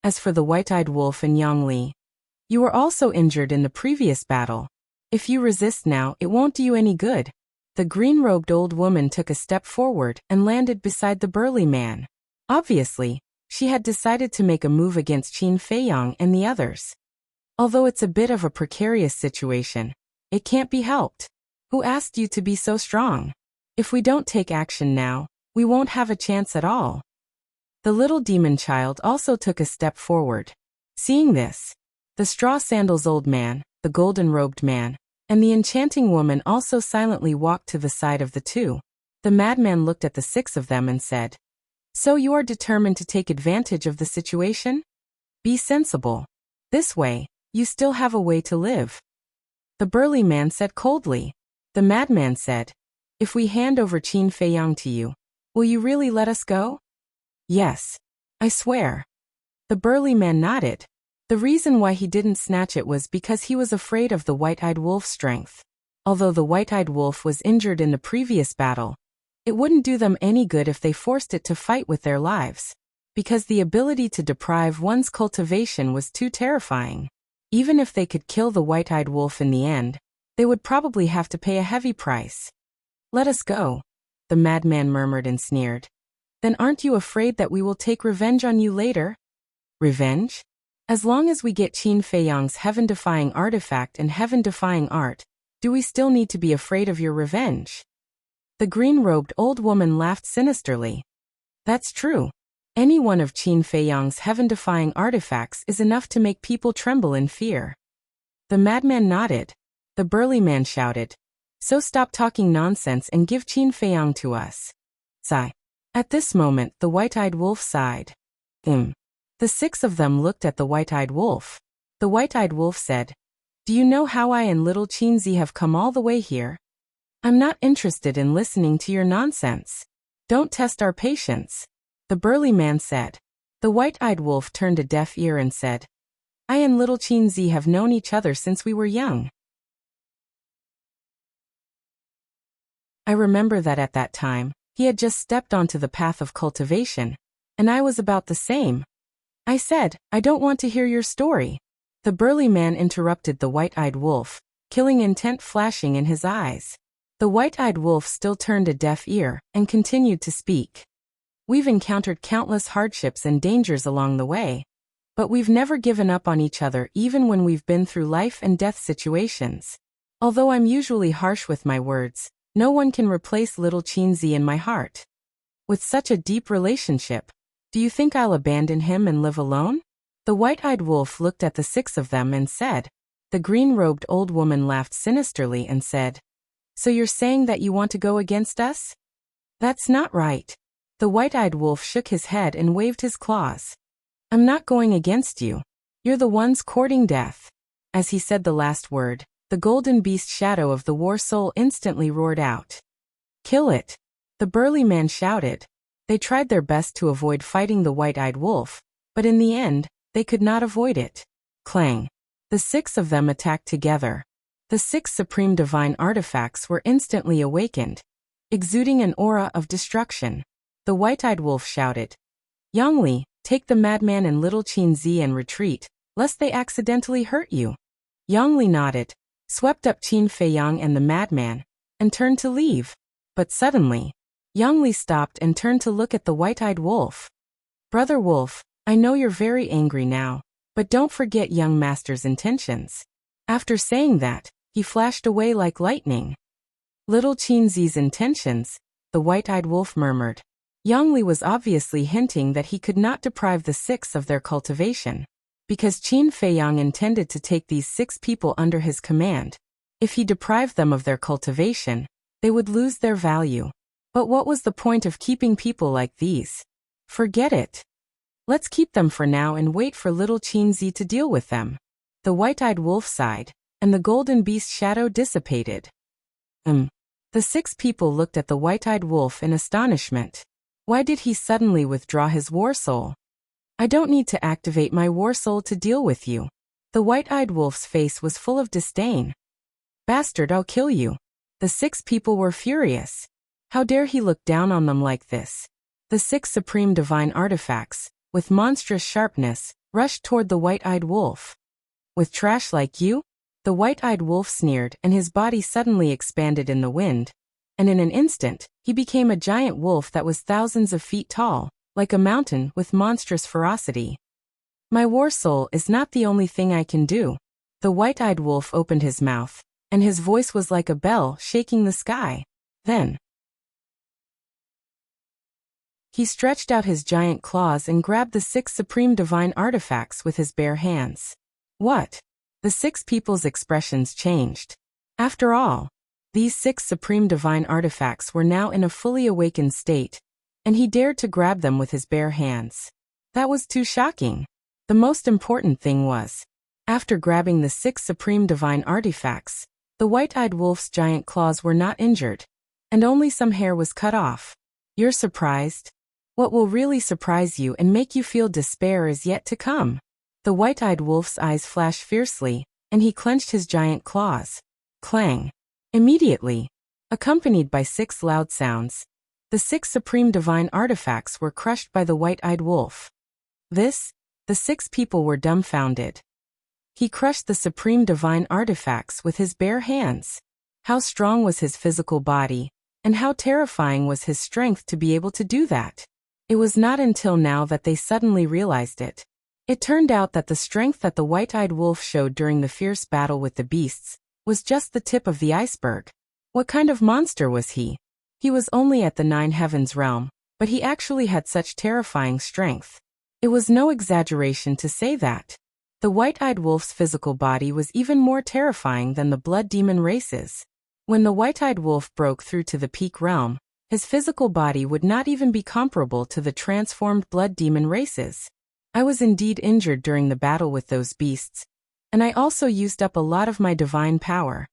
S1: As for the white-eyed wolf and Yongli, you were also injured in the previous battle. If you resist now, it won't do you any good. The green-robed old woman took a step forward and landed beside the burly man. Obviously, she had decided to make a move against Qin Feiyang and the others. Although it's a bit of a precarious situation, it can't be helped. Who asked you to be so strong? If we don't take action now, we won't have a chance at all. The little demon child also took a step forward. Seeing this, the straw sandals old man, the golden-robed man, and the enchanting woman also silently walked to the side of the 2. The madman looked at the 6 of them and said, So you are determined to take advantage of the situation? Be sensible. This way, you still have a way to live. The burly man said coldly. The madman said, If we hand over Qin Feiyang to you, will you really let us go? Yes. I swear. The burly man nodded. The reason why he didn't snatch it was because he was afraid of the white-eyed wolf's strength. Although the white-eyed wolf was injured in the previous battle, it wouldn't do them any good if they forced it to fight with their lives, because the ability to deprive one's cultivation was too terrifying. Even if they could kill the white-eyed wolf in the end, they would probably have to pay a heavy price. Let us go, the madman murmured and sneered. Then aren't you afraid that we will take revenge on you later? Revenge? As long as we get Qin Feiyang's heaven-defying artifact and heaven-defying art, do we still need to be afraid of your revenge? The green-robed old woman laughed sinisterly. That's true. Any one of Qin Feiyang's heaven-defying artifacts is enough to make people tremble in fear. The madman nodded. The burly man shouted, So stop talking nonsense and give Qin Feiyang to us. Sigh. At this moment, the white-eyed wolf sighed. The 6 of them looked at the white-eyed wolf. The white-eyed wolf said, Do you know how I and little Qinzi have come all the way here? I'm not interested in listening to your nonsense. Don't test our patience. The burly man said. The white-eyed wolf turned a deaf ear and said, I and little Qinzi have known each other since we were young. I remember that at that time, he had just stepped onto the path of cultivation, and I was about the same. I said, I don't want to hear your story. The burly man interrupted the white-eyed wolf, killing intent flashing in his eyes. The white-eyed wolf still turned a deaf ear and continued to speak. We've encountered countless hardships and dangers along the way, but we've never given up on each other even when we've been through life and death situations. Although I'm usually harsh with my words, no one can replace little Qinzi in my heart. With such a deep relationship, do you think I'll abandon him and live alone? The white-eyed wolf looked at the 6 of them and said. The green-robed old woman laughed sinisterly and said, So you're saying that you want to go against us? That's not right. The white-eyed wolf shook his head and waved his claws. I'm not going against you. You're the ones courting death. As he said the last word, the golden beast shadow of the war soul instantly roared out. Kill it! The burly man shouted. They tried their best to avoid fighting the white-eyed wolf, but in the end, they could not avoid it. Clang! The 6 of them attacked together. The 6 supreme divine artifacts were instantly awakened, exuding an aura of destruction. The white-eyed wolf shouted, Yongli, take the madman and little Qinzi and retreat, lest they accidentally hurt you. Yongli nodded, swept up Qin Feiyang and the madman, and turned to leave. But suddenly, Yongli stopped and turned to look at the white-eyed wolf. Brother Wolf, I know you're very angry now, but don't forget young master's intentions. After saying that, he flashed away like lightning. Little Qinzi's intentions, the white-eyed wolf murmured. Yongli was obviously hinting that he could not deprive the 6 of their cultivation, because Qin Feiyang intended to take these 6 people under his command. If he deprived them of their cultivation, they would lose their value. But what was the point of keeping people like these? Forget it. Let's keep them for now and wait for little Qinzi to deal with them. The white-eyed wolf sighed, and the golden beast's shadow dissipated. The 6 people looked at the white-eyed wolf in astonishment. Why did he suddenly withdraw his war soul? I don't need to activate my war soul to deal with you. The white-eyed wolf's face was full of disdain. Bastard, I'll kill you. The 6 people were furious. How dare he look down on them like this? The 6 supreme divine artifacts, with monstrous sharpness, rushed toward the white-eyed wolf. With trash like you? The white-eyed wolf sneered, and his body suddenly expanded in the wind, and in an instant, he became a giant wolf that was thousands of feet tall, like a mountain with monstrous ferocity. My war soul is not the only thing I can do. The white-eyed wolf opened his mouth, and his voice was like a bell shaking the sky. Then he stretched out his giant claws and grabbed the 6 supreme divine artifacts with his bare hands. What? The 6 people's expressions changed. After all, these 6 supreme divine artifacts were now in a fully awakened state, and he dared to grab them with his bare hands. That was too shocking. The most important thing was, after grabbing the 6 supreme divine artifacts, the white-eyed wolf's giant claws were not injured, and only some hair was cut off. You're surprised? What will really surprise you and make you feel despair is yet to come. The white-eyed wolf's eyes flashed fiercely, and he clenched his giant claws. Clang! Immediately, accompanied by 6 loud sounds, the 6 supreme divine artifacts were crushed by the white-eyed wolf. The 6 people were dumbfounded. He crushed the supreme divine artifacts with his bare hands. How strong was his physical body, and how terrifying was his strength to be able to do that. It was not until now that they suddenly realized it. It turned out that the strength that the white-eyed wolf showed during the fierce battle with the beasts was just the tip of the iceberg. What kind of monster was he? He was only at the 9 heavens realm, but he actually had such terrifying strength. It was no exaggeration to say that. The white-eyed wolf's physical body was even more terrifying than the blood demon races. When the white-eyed wolf broke through to the peak realm, his physical body would not even be comparable to the transformed blood demon races. I was indeed injured during the battle with those beasts, and I also used up a lot of my divine power.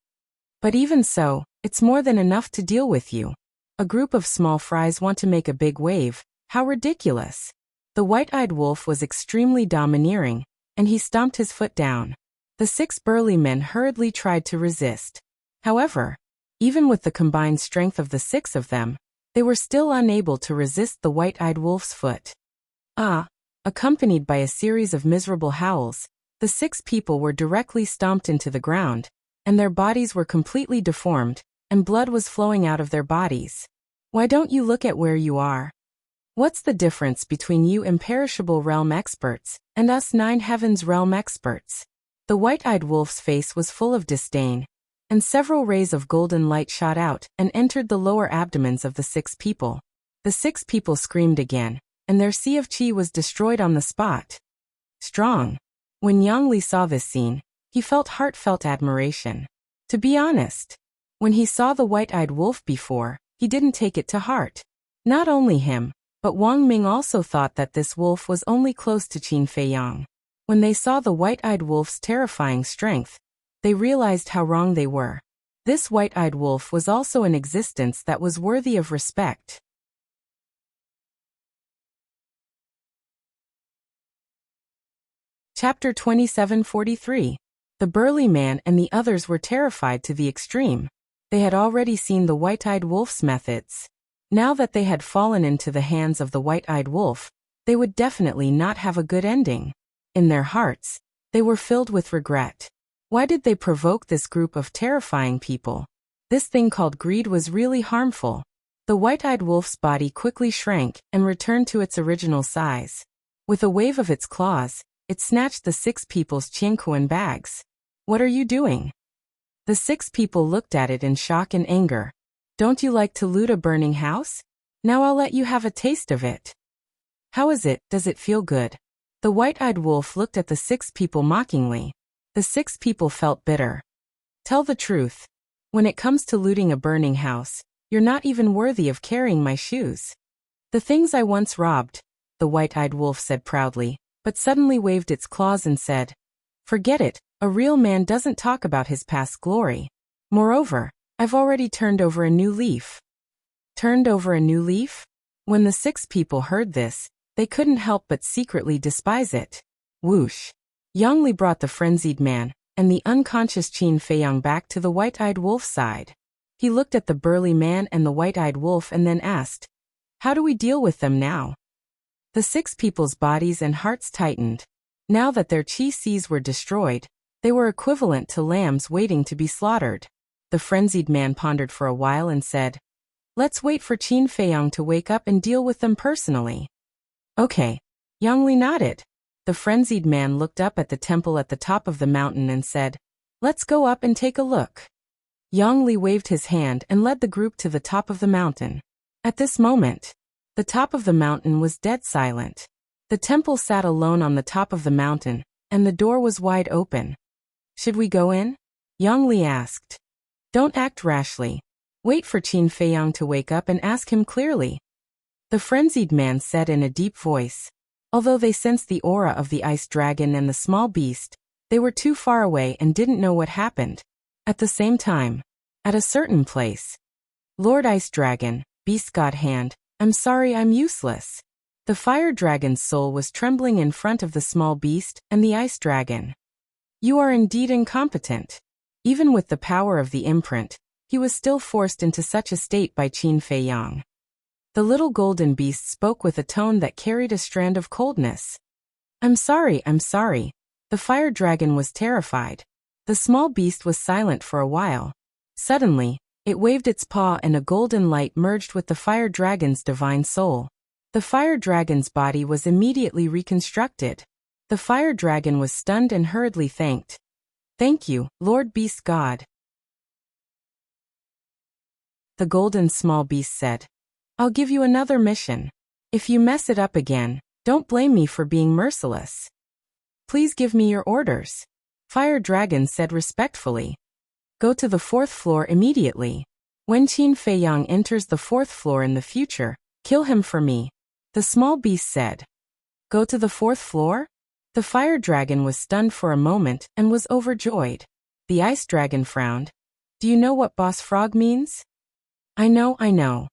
S1: But even so, it's more than enough to deal with you. A group of small fries want to make a big wave. How ridiculous. The white-eyed wolf was extremely domineering, and he stomped his foot down. The 6 burly men hurriedly tried to resist. However, even with the combined strength of the 6 of them, they were still unable to resist the white-eyed wolf's foot. Accompanied by a series of miserable howls, the 6 people were directly stomped into the ground, and their bodies were completely deformed, and blood was flowing out of their bodies. Why don't you look at where you are? What's the difference between you imperishable realm experts and us 9 heavens realm experts? The white-eyed wolf's face was full of disdain, and several rays of golden light shot out and entered the lower abdomens of the 6 people. The 6 people screamed again, and their sea of qi was destroyed on the spot. Strong. When Yang Li saw this scene, he felt heartfelt admiration. To be honest, when he saw the white-eyed wolf before, he didn't take it to heart. Not only him, but Wang Ming also thought that this wolf was only close to Qin Feiyang. When they saw the white-eyed wolf's terrifying strength, they realized how wrong they were. This white-eyed wolf was also an existence that was worthy of respect. Chapter 2743. The burly man and the others were terrified to the extreme. They had already seen the white-eyed wolf's methods. Now that they had fallen into the hands of the white-eyed wolf, they would definitely not have a good ending. In their hearts, they were filled with regret. Why did they provoke this group of terrifying people? This thing called greed was really harmful. The white-eyed wolf's body quickly shrank and returned to its original size. With a wave of its claws, it snatched the 6 people's Qianquan bags. What are you doing? The 6 people looked at it in shock and anger. Don't you like to loot a burning house? Now I'll let you have a taste of it. How is it? Does it feel good? The white-eyed wolf looked at the 6 people mockingly. The 6 people felt bitter. Tell the truth. When it comes to looting a burning house, You're not even worthy of carrying my shoes. The things I once robbed, the white-eyed wolf said proudly, but suddenly waved its claws and said, Forget it, a real man doesn't talk about his past glory. Moreover, I've already turned over a new leaf. Turned over a new leaf? When the 6 people heard this, they couldn't help but secretly despise it. Whoosh! Yongli brought the frenzied man and the unconscious Qin Feiyang back to the white-eyed wolf's side. He looked at the burly man and the white-eyed wolf and then asked, How do we deal with them now? The 6 people's bodies and hearts tightened. Now that their chi seas were destroyed, they were equivalent to lambs waiting to be slaughtered. The frenzied man pondered for a while and said, Let's wait for Qin Feiyang to wake up and deal with them personally. Okay. Yongli nodded. The frenzied man looked up at the temple at the top of the mountain and said, Let's go up and take a look. Yongli waved his hand and led the group to the top of the mountain. At this moment, the top of the mountain was dead silent. The temple sat alone on the top of the mountain, and the door was wide open. Should we go in? Yongli asked. Don't act rashly. Wait for Qin Feiyang to wake up and ask him clearly. The frenzied man said in a deep voice. Although they sensed the aura of the ice dragon and the small beast, they were too far away and didn't know what happened. At the same time, at a certain place. Lord Ice Dragon, Beast God Hand, I'm sorry I'm useless. The fire dragon's soul was trembling in front of the small beast and the ice dragon. You are indeed incompetent. Even with the power of the imprint, he was still forced into such a state by Qin Feiyang. The little golden beast spoke with a tone that carried a strand of coldness. I'm sorry. The fire dragon was terrified. The small beast was silent for a while. Suddenly, it waved its paw and a golden light merged with the fire dragon's divine soul. The fire dragon's body was immediately reconstructed. The fire dragon was stunned and hurriedly thanked. Thank you, Lord Beast God. The golden small beast said, I'll give you another mission. If you mess it up again, don't blame me for being merciless. Please give me your orders. Fire Dragon said respectfully. Go to the 4th floor immediately. When Qin Feiyang enters the 4th floor in the future, kill him for me. The small beast said. Go to the 4th floor? The fire dragon was stunned for a moment and was overjoyed. The ice dragon frowned. Do you know what Boss Frog means? I know.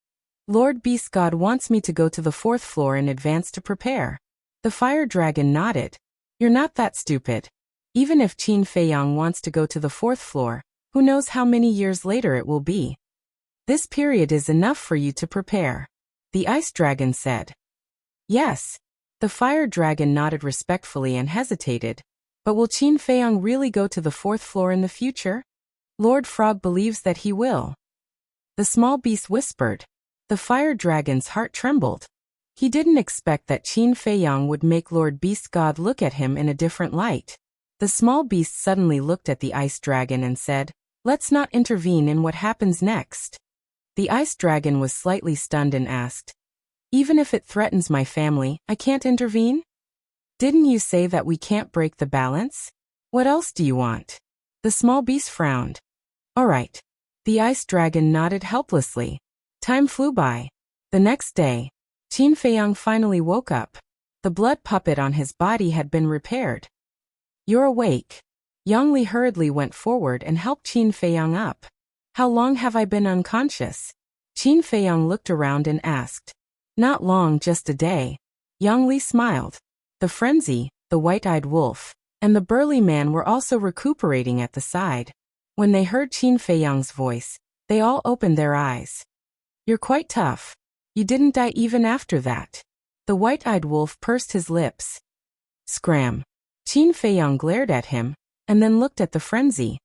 S1: Lord Beast God wants me to go to the 4th floor in advance to prepare. The fire dragon nodded. You're not that stupid. Even if Qin Feiyang wants to go to the 4th floor, who knows how many years later it will be. This period is enough for you to prepare. The ice dragon said. Yes. The fire dragon nodded respectfully and hesitated. But will Qin Feiyang really go to the 4th floor in the future? Lord Frog believes that he will. The small beast whispered. The fire dragon's heart trembled. He didn't expect that Qin Feiyang would make Lord Beast God look at him in a different light. The small beast suddenly looked at the ice dragon and said, Let's not intervene in what happens next. The ice dragon was slightly stunned and asked, Even if it threatens my family, I can't intervene? Didn't you say that we can't break the balance? What else do you want? The small beast frowned. All right. The ice dragon nodded helplessly. Time flew by. The next day, Qin Feiyang finally woke up. The blood puppet on his body had been repaired. You're awake. Yongli hurriedly went forward and helped Qin Feiyang up. How long have I been unconscious? Qin Feiyang looked around and asked. Not long, just a day. Yongli smiled. The frenzy, the white-eyed wolf, and the burly man were also recuperating at the side. When they heard Qin Feiyang's voice, they all opened their eyes. You're quite tough. You didn't die even after that. The white-eyed wolf pursed his lips. Scram. Qin Feiyang glared at him, and then looked at the frenzy.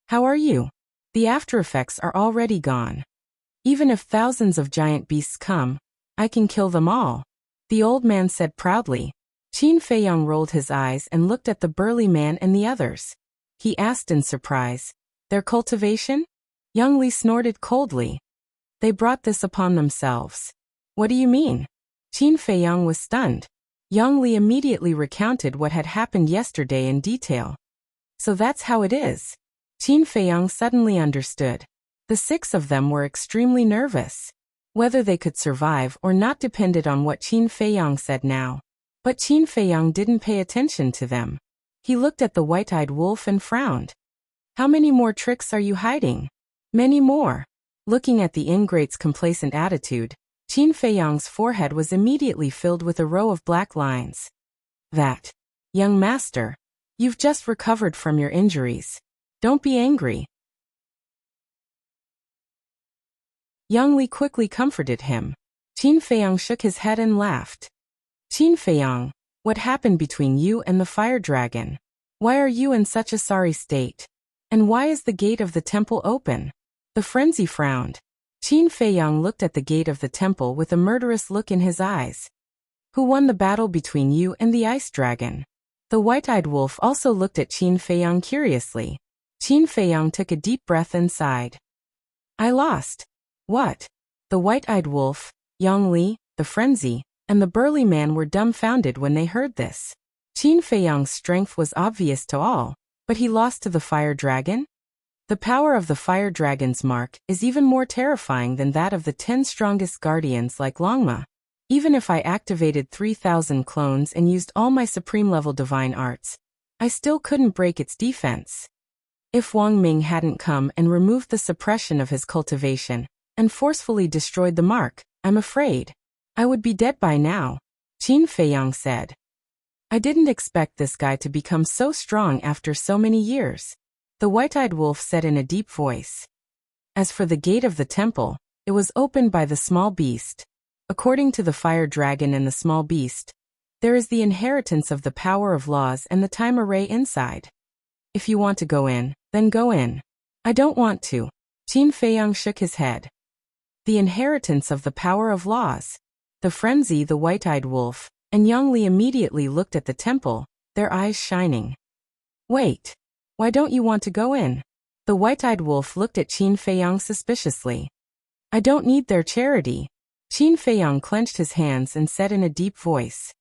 S1: How are you? The after-effects are already gone. Even if thousands of giant beasts come, I can kill them all. The old man said proudly. Qin Feiyang rolled his eyes and looked at the burly man and the others. He asked in surprise, Their cultivation? Yongli snorted coldly. They brought this upon themselves. What do you mean? Qin Feiyang was stunned. Yongli immediately recounted what had happened yesterday in detail. So that's how it is. Qin Feiyang suddenly understood. The 6 of them were extremely nervous. Whether they could survive or not depended on what Qin Feiyang said now. But Qin Feiyang didn't pay attention to them. He looked at the white-eyed wolf and frowned. How many more tricks are you hiding? Many more. Looking at the ingrate's complacent attitude, Qin Feiyang's forehead was immediately filled with a row of black lines. That. Young master. You've just recovered from your injuries. Don't be angry. Yang Li quickly comforted him. Qin Feiyang shook his head and laughed. Qin Feiyang, what happened between you and the fire dragon? Why are you in such a sorry state? And why is the gate of the temple open? The frenzy frowned. Qin Feiyang looked at the gate of the temple with a murderous look in his eyes. Who won the battle between you and the ice dragon? The white-eyed wolf also looked at Qin Feiyang curiously. Qin Feiyang took a deep breath and sighed. I lost. What? The white-eyed wolf, Yang Li, the frenzy, and the burly man were dumbfounded when they heard this. Qin Feiyang's strength was obvious to all, but he lost to the fire dragon? The power of the fire dragon's mark is even more terrifying than that of the 10 strongest guardians like Longma. Even if I activated 3,000 clones and used all my supreme-level divine arts, I still couldn't break its defense. If Wang Ming hadn't come and removed the suppression of his cultivation, and forcefully destroyed the mark, I'm afraid I would be dead by now, Qin Feiyang said. I didn't expect this guy to become so strong after so many years, the white-eyed wolf said in a deep voice. As for the gate of the temple, it was opened by the small beast. According to the fire dragon and the small beast, there is the inheritance of the power of laws and the time array inside. If you want to go in, then go in. I don't want to. Qin Feiyang shook his head. The inheritance of the power of laws. The frenzy, the white-eyed wolf, and Yang Li immediately looked at the temple, their eyes shining. Wait. Why don't you want to go in? The white-eyed wolf looked at Qin Feiyang suspiciously. I don't need their charity. Qin Feiyang clenched his hands and said in a deep voice.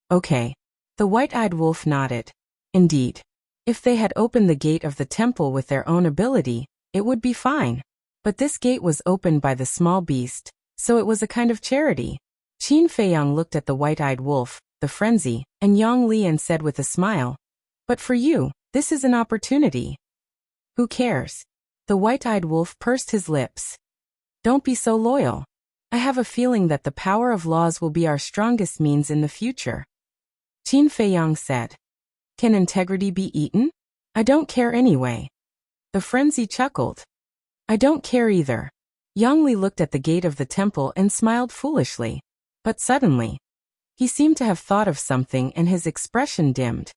S1: Okay. The white-eyed wolf nodded. Indeed. If they had opened the gate of the temple with their own ability, it would be fine. But this gate was opened by the small beast, so it was a kind of charity. Qin Feiyang looked at the white-eyed wolf, the frenzy, and Yang Li and said with a smile, but for you, this is an opportunity. Who cares? The white-eyed wolf pursed his lips. Don't be so loyal. I have a feeling that the power of laws will be our strongest means in the future. Qin Feiyang said. Can integrity be eaten? I don't care anyway. The frenzy chuckled. I don't care either. Yang Li looked at the gate of the temple and smiled foolishly. But suddenly, he seemed to have thought of something and his expression dimmed.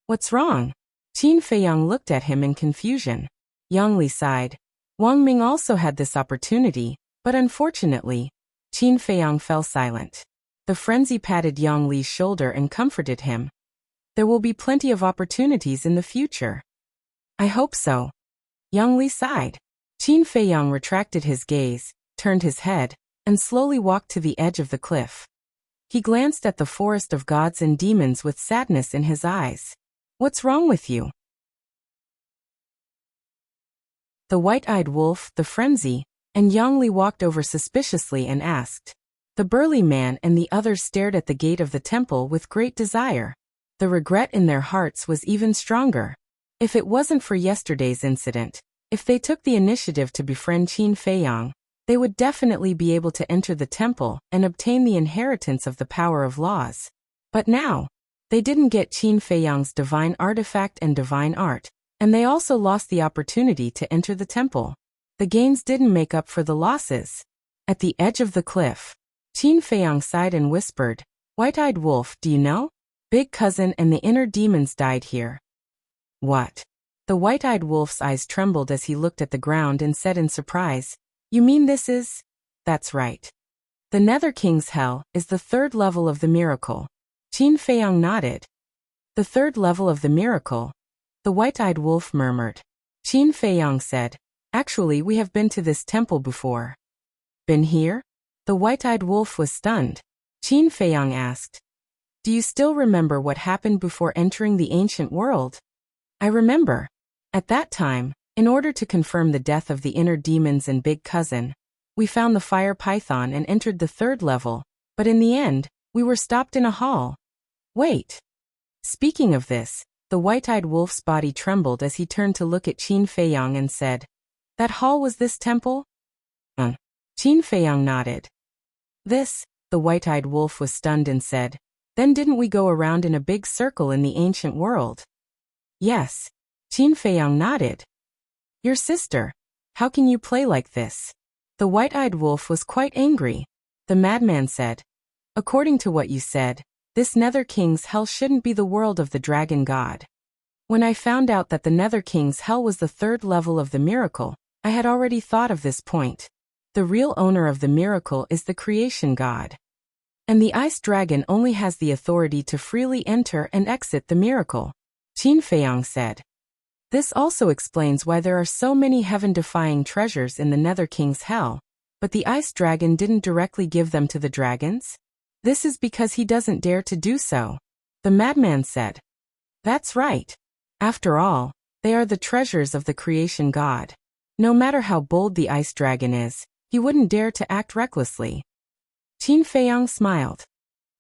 S1: What's wrong? Qin Feiyang looked at him in confusion. Yang Li sighed. Wang Ming also had this opportunity, but unfortunately, Qin Feiyang fell silent. The frenzy patted Yang Li's shoulder and comforted him. There will be plenty of opportunities in the future. I hope so. Yang Li sighed. Qin Feiyang retracted his gaze, turned his head, and slowly walked to the edge of the cliff. He glanced at the forest of gods and demons with sadness in his eyes. What's wrong with you? The white-eyed wolf, the frenzy, and Yang Li walked over suspiciously and asked. The burly man and the others stared at the gate of the temple with great desire. The regret in their hearts was even stronger. If it wasn't for yesterday's incident, if they took the initiative to befriend Qin Feiyang, they would definitely be able to enter the temple and obtain the inheritance of the power of laws. But now, they didn't get Qin Feiyang's divine artifact and divine art, and they also lost the opportunity to enter the temple. The gains didn't make up for the losses. At the edge of the cliff, Qin Feiyang sighed and whispered, White-eyed wolf, do you know? Big cousin and the inner demons died here. What? The white-eyed wolf's eyes trembled as he looked at the ground and said in surprise, You mean this is? That's right. The Nether King's Hell is the 3rd level of the miracle. Qin Feiyang nodded. The 3rd level of the miracle? The white-eyed wolf murmured. Qin Feiyang said, Actually, we have been to this temple before. Been here? The white-eyed wolf was stunned. Qin Feiyang asked, Do you still remember what happened before entering the ancient world? I remember. At that time, In order to confirm the death of the inner demons and big cousin, we found the fire python and entered the 3rd level, but in the end, we were stopped in a hall. Wait. Speaking of this, the white-eyed wolf's body trembled as he turned to look at Qin Feiyang and said, "That hall was this temple?" Qin Feiyang nodded. "This," the white-eyed wolf was stunned and said, "Then didn't we go around in a big circle in the ancient world?" "Yes." Qin Feiyang nodded. "Your sister. How can you play like this?" The white-eyed wolf was quite angry. The madman said, "According to what you said, this Nether King's Hell shouldn't be the world of the dragon god. When I found out that the Nether King's Hell was the 3rd level of the miracle, I had already thought of this point. The real owner of the miracle is the creation god. And the ice dragon only has the authority to freely enter and exit the miracle," Qin Feiyang said. "This also explains why there are so many heaven-defying treasures in the Nether King's Hell, but the ice dragon didn't directly give them to the dragons? This is because he doesn't dare to do so," the madman said. "That's right. After all, they are the treasures of the creation god. No matter how bold the ice dragon is, he wouldn't dare to act recklessly." Qin Feiyang smiled.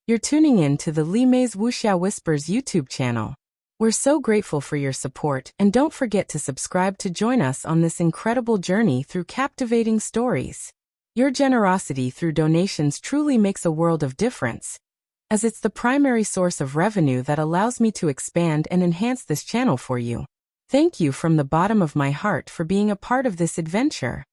S1: "You're tuning in to the Li Mei's Wuxia Whispers YouTube channel. We're so grateful for your support, and don't forget to subscribe to join us on this incredible journey through captivating stories. Your generosity through donations truly makes a world of difference, as it's the primary source of revenue that allows me to expand and enhance this channel for you. Thank you from the bottom of my heart for being a part of this adventure.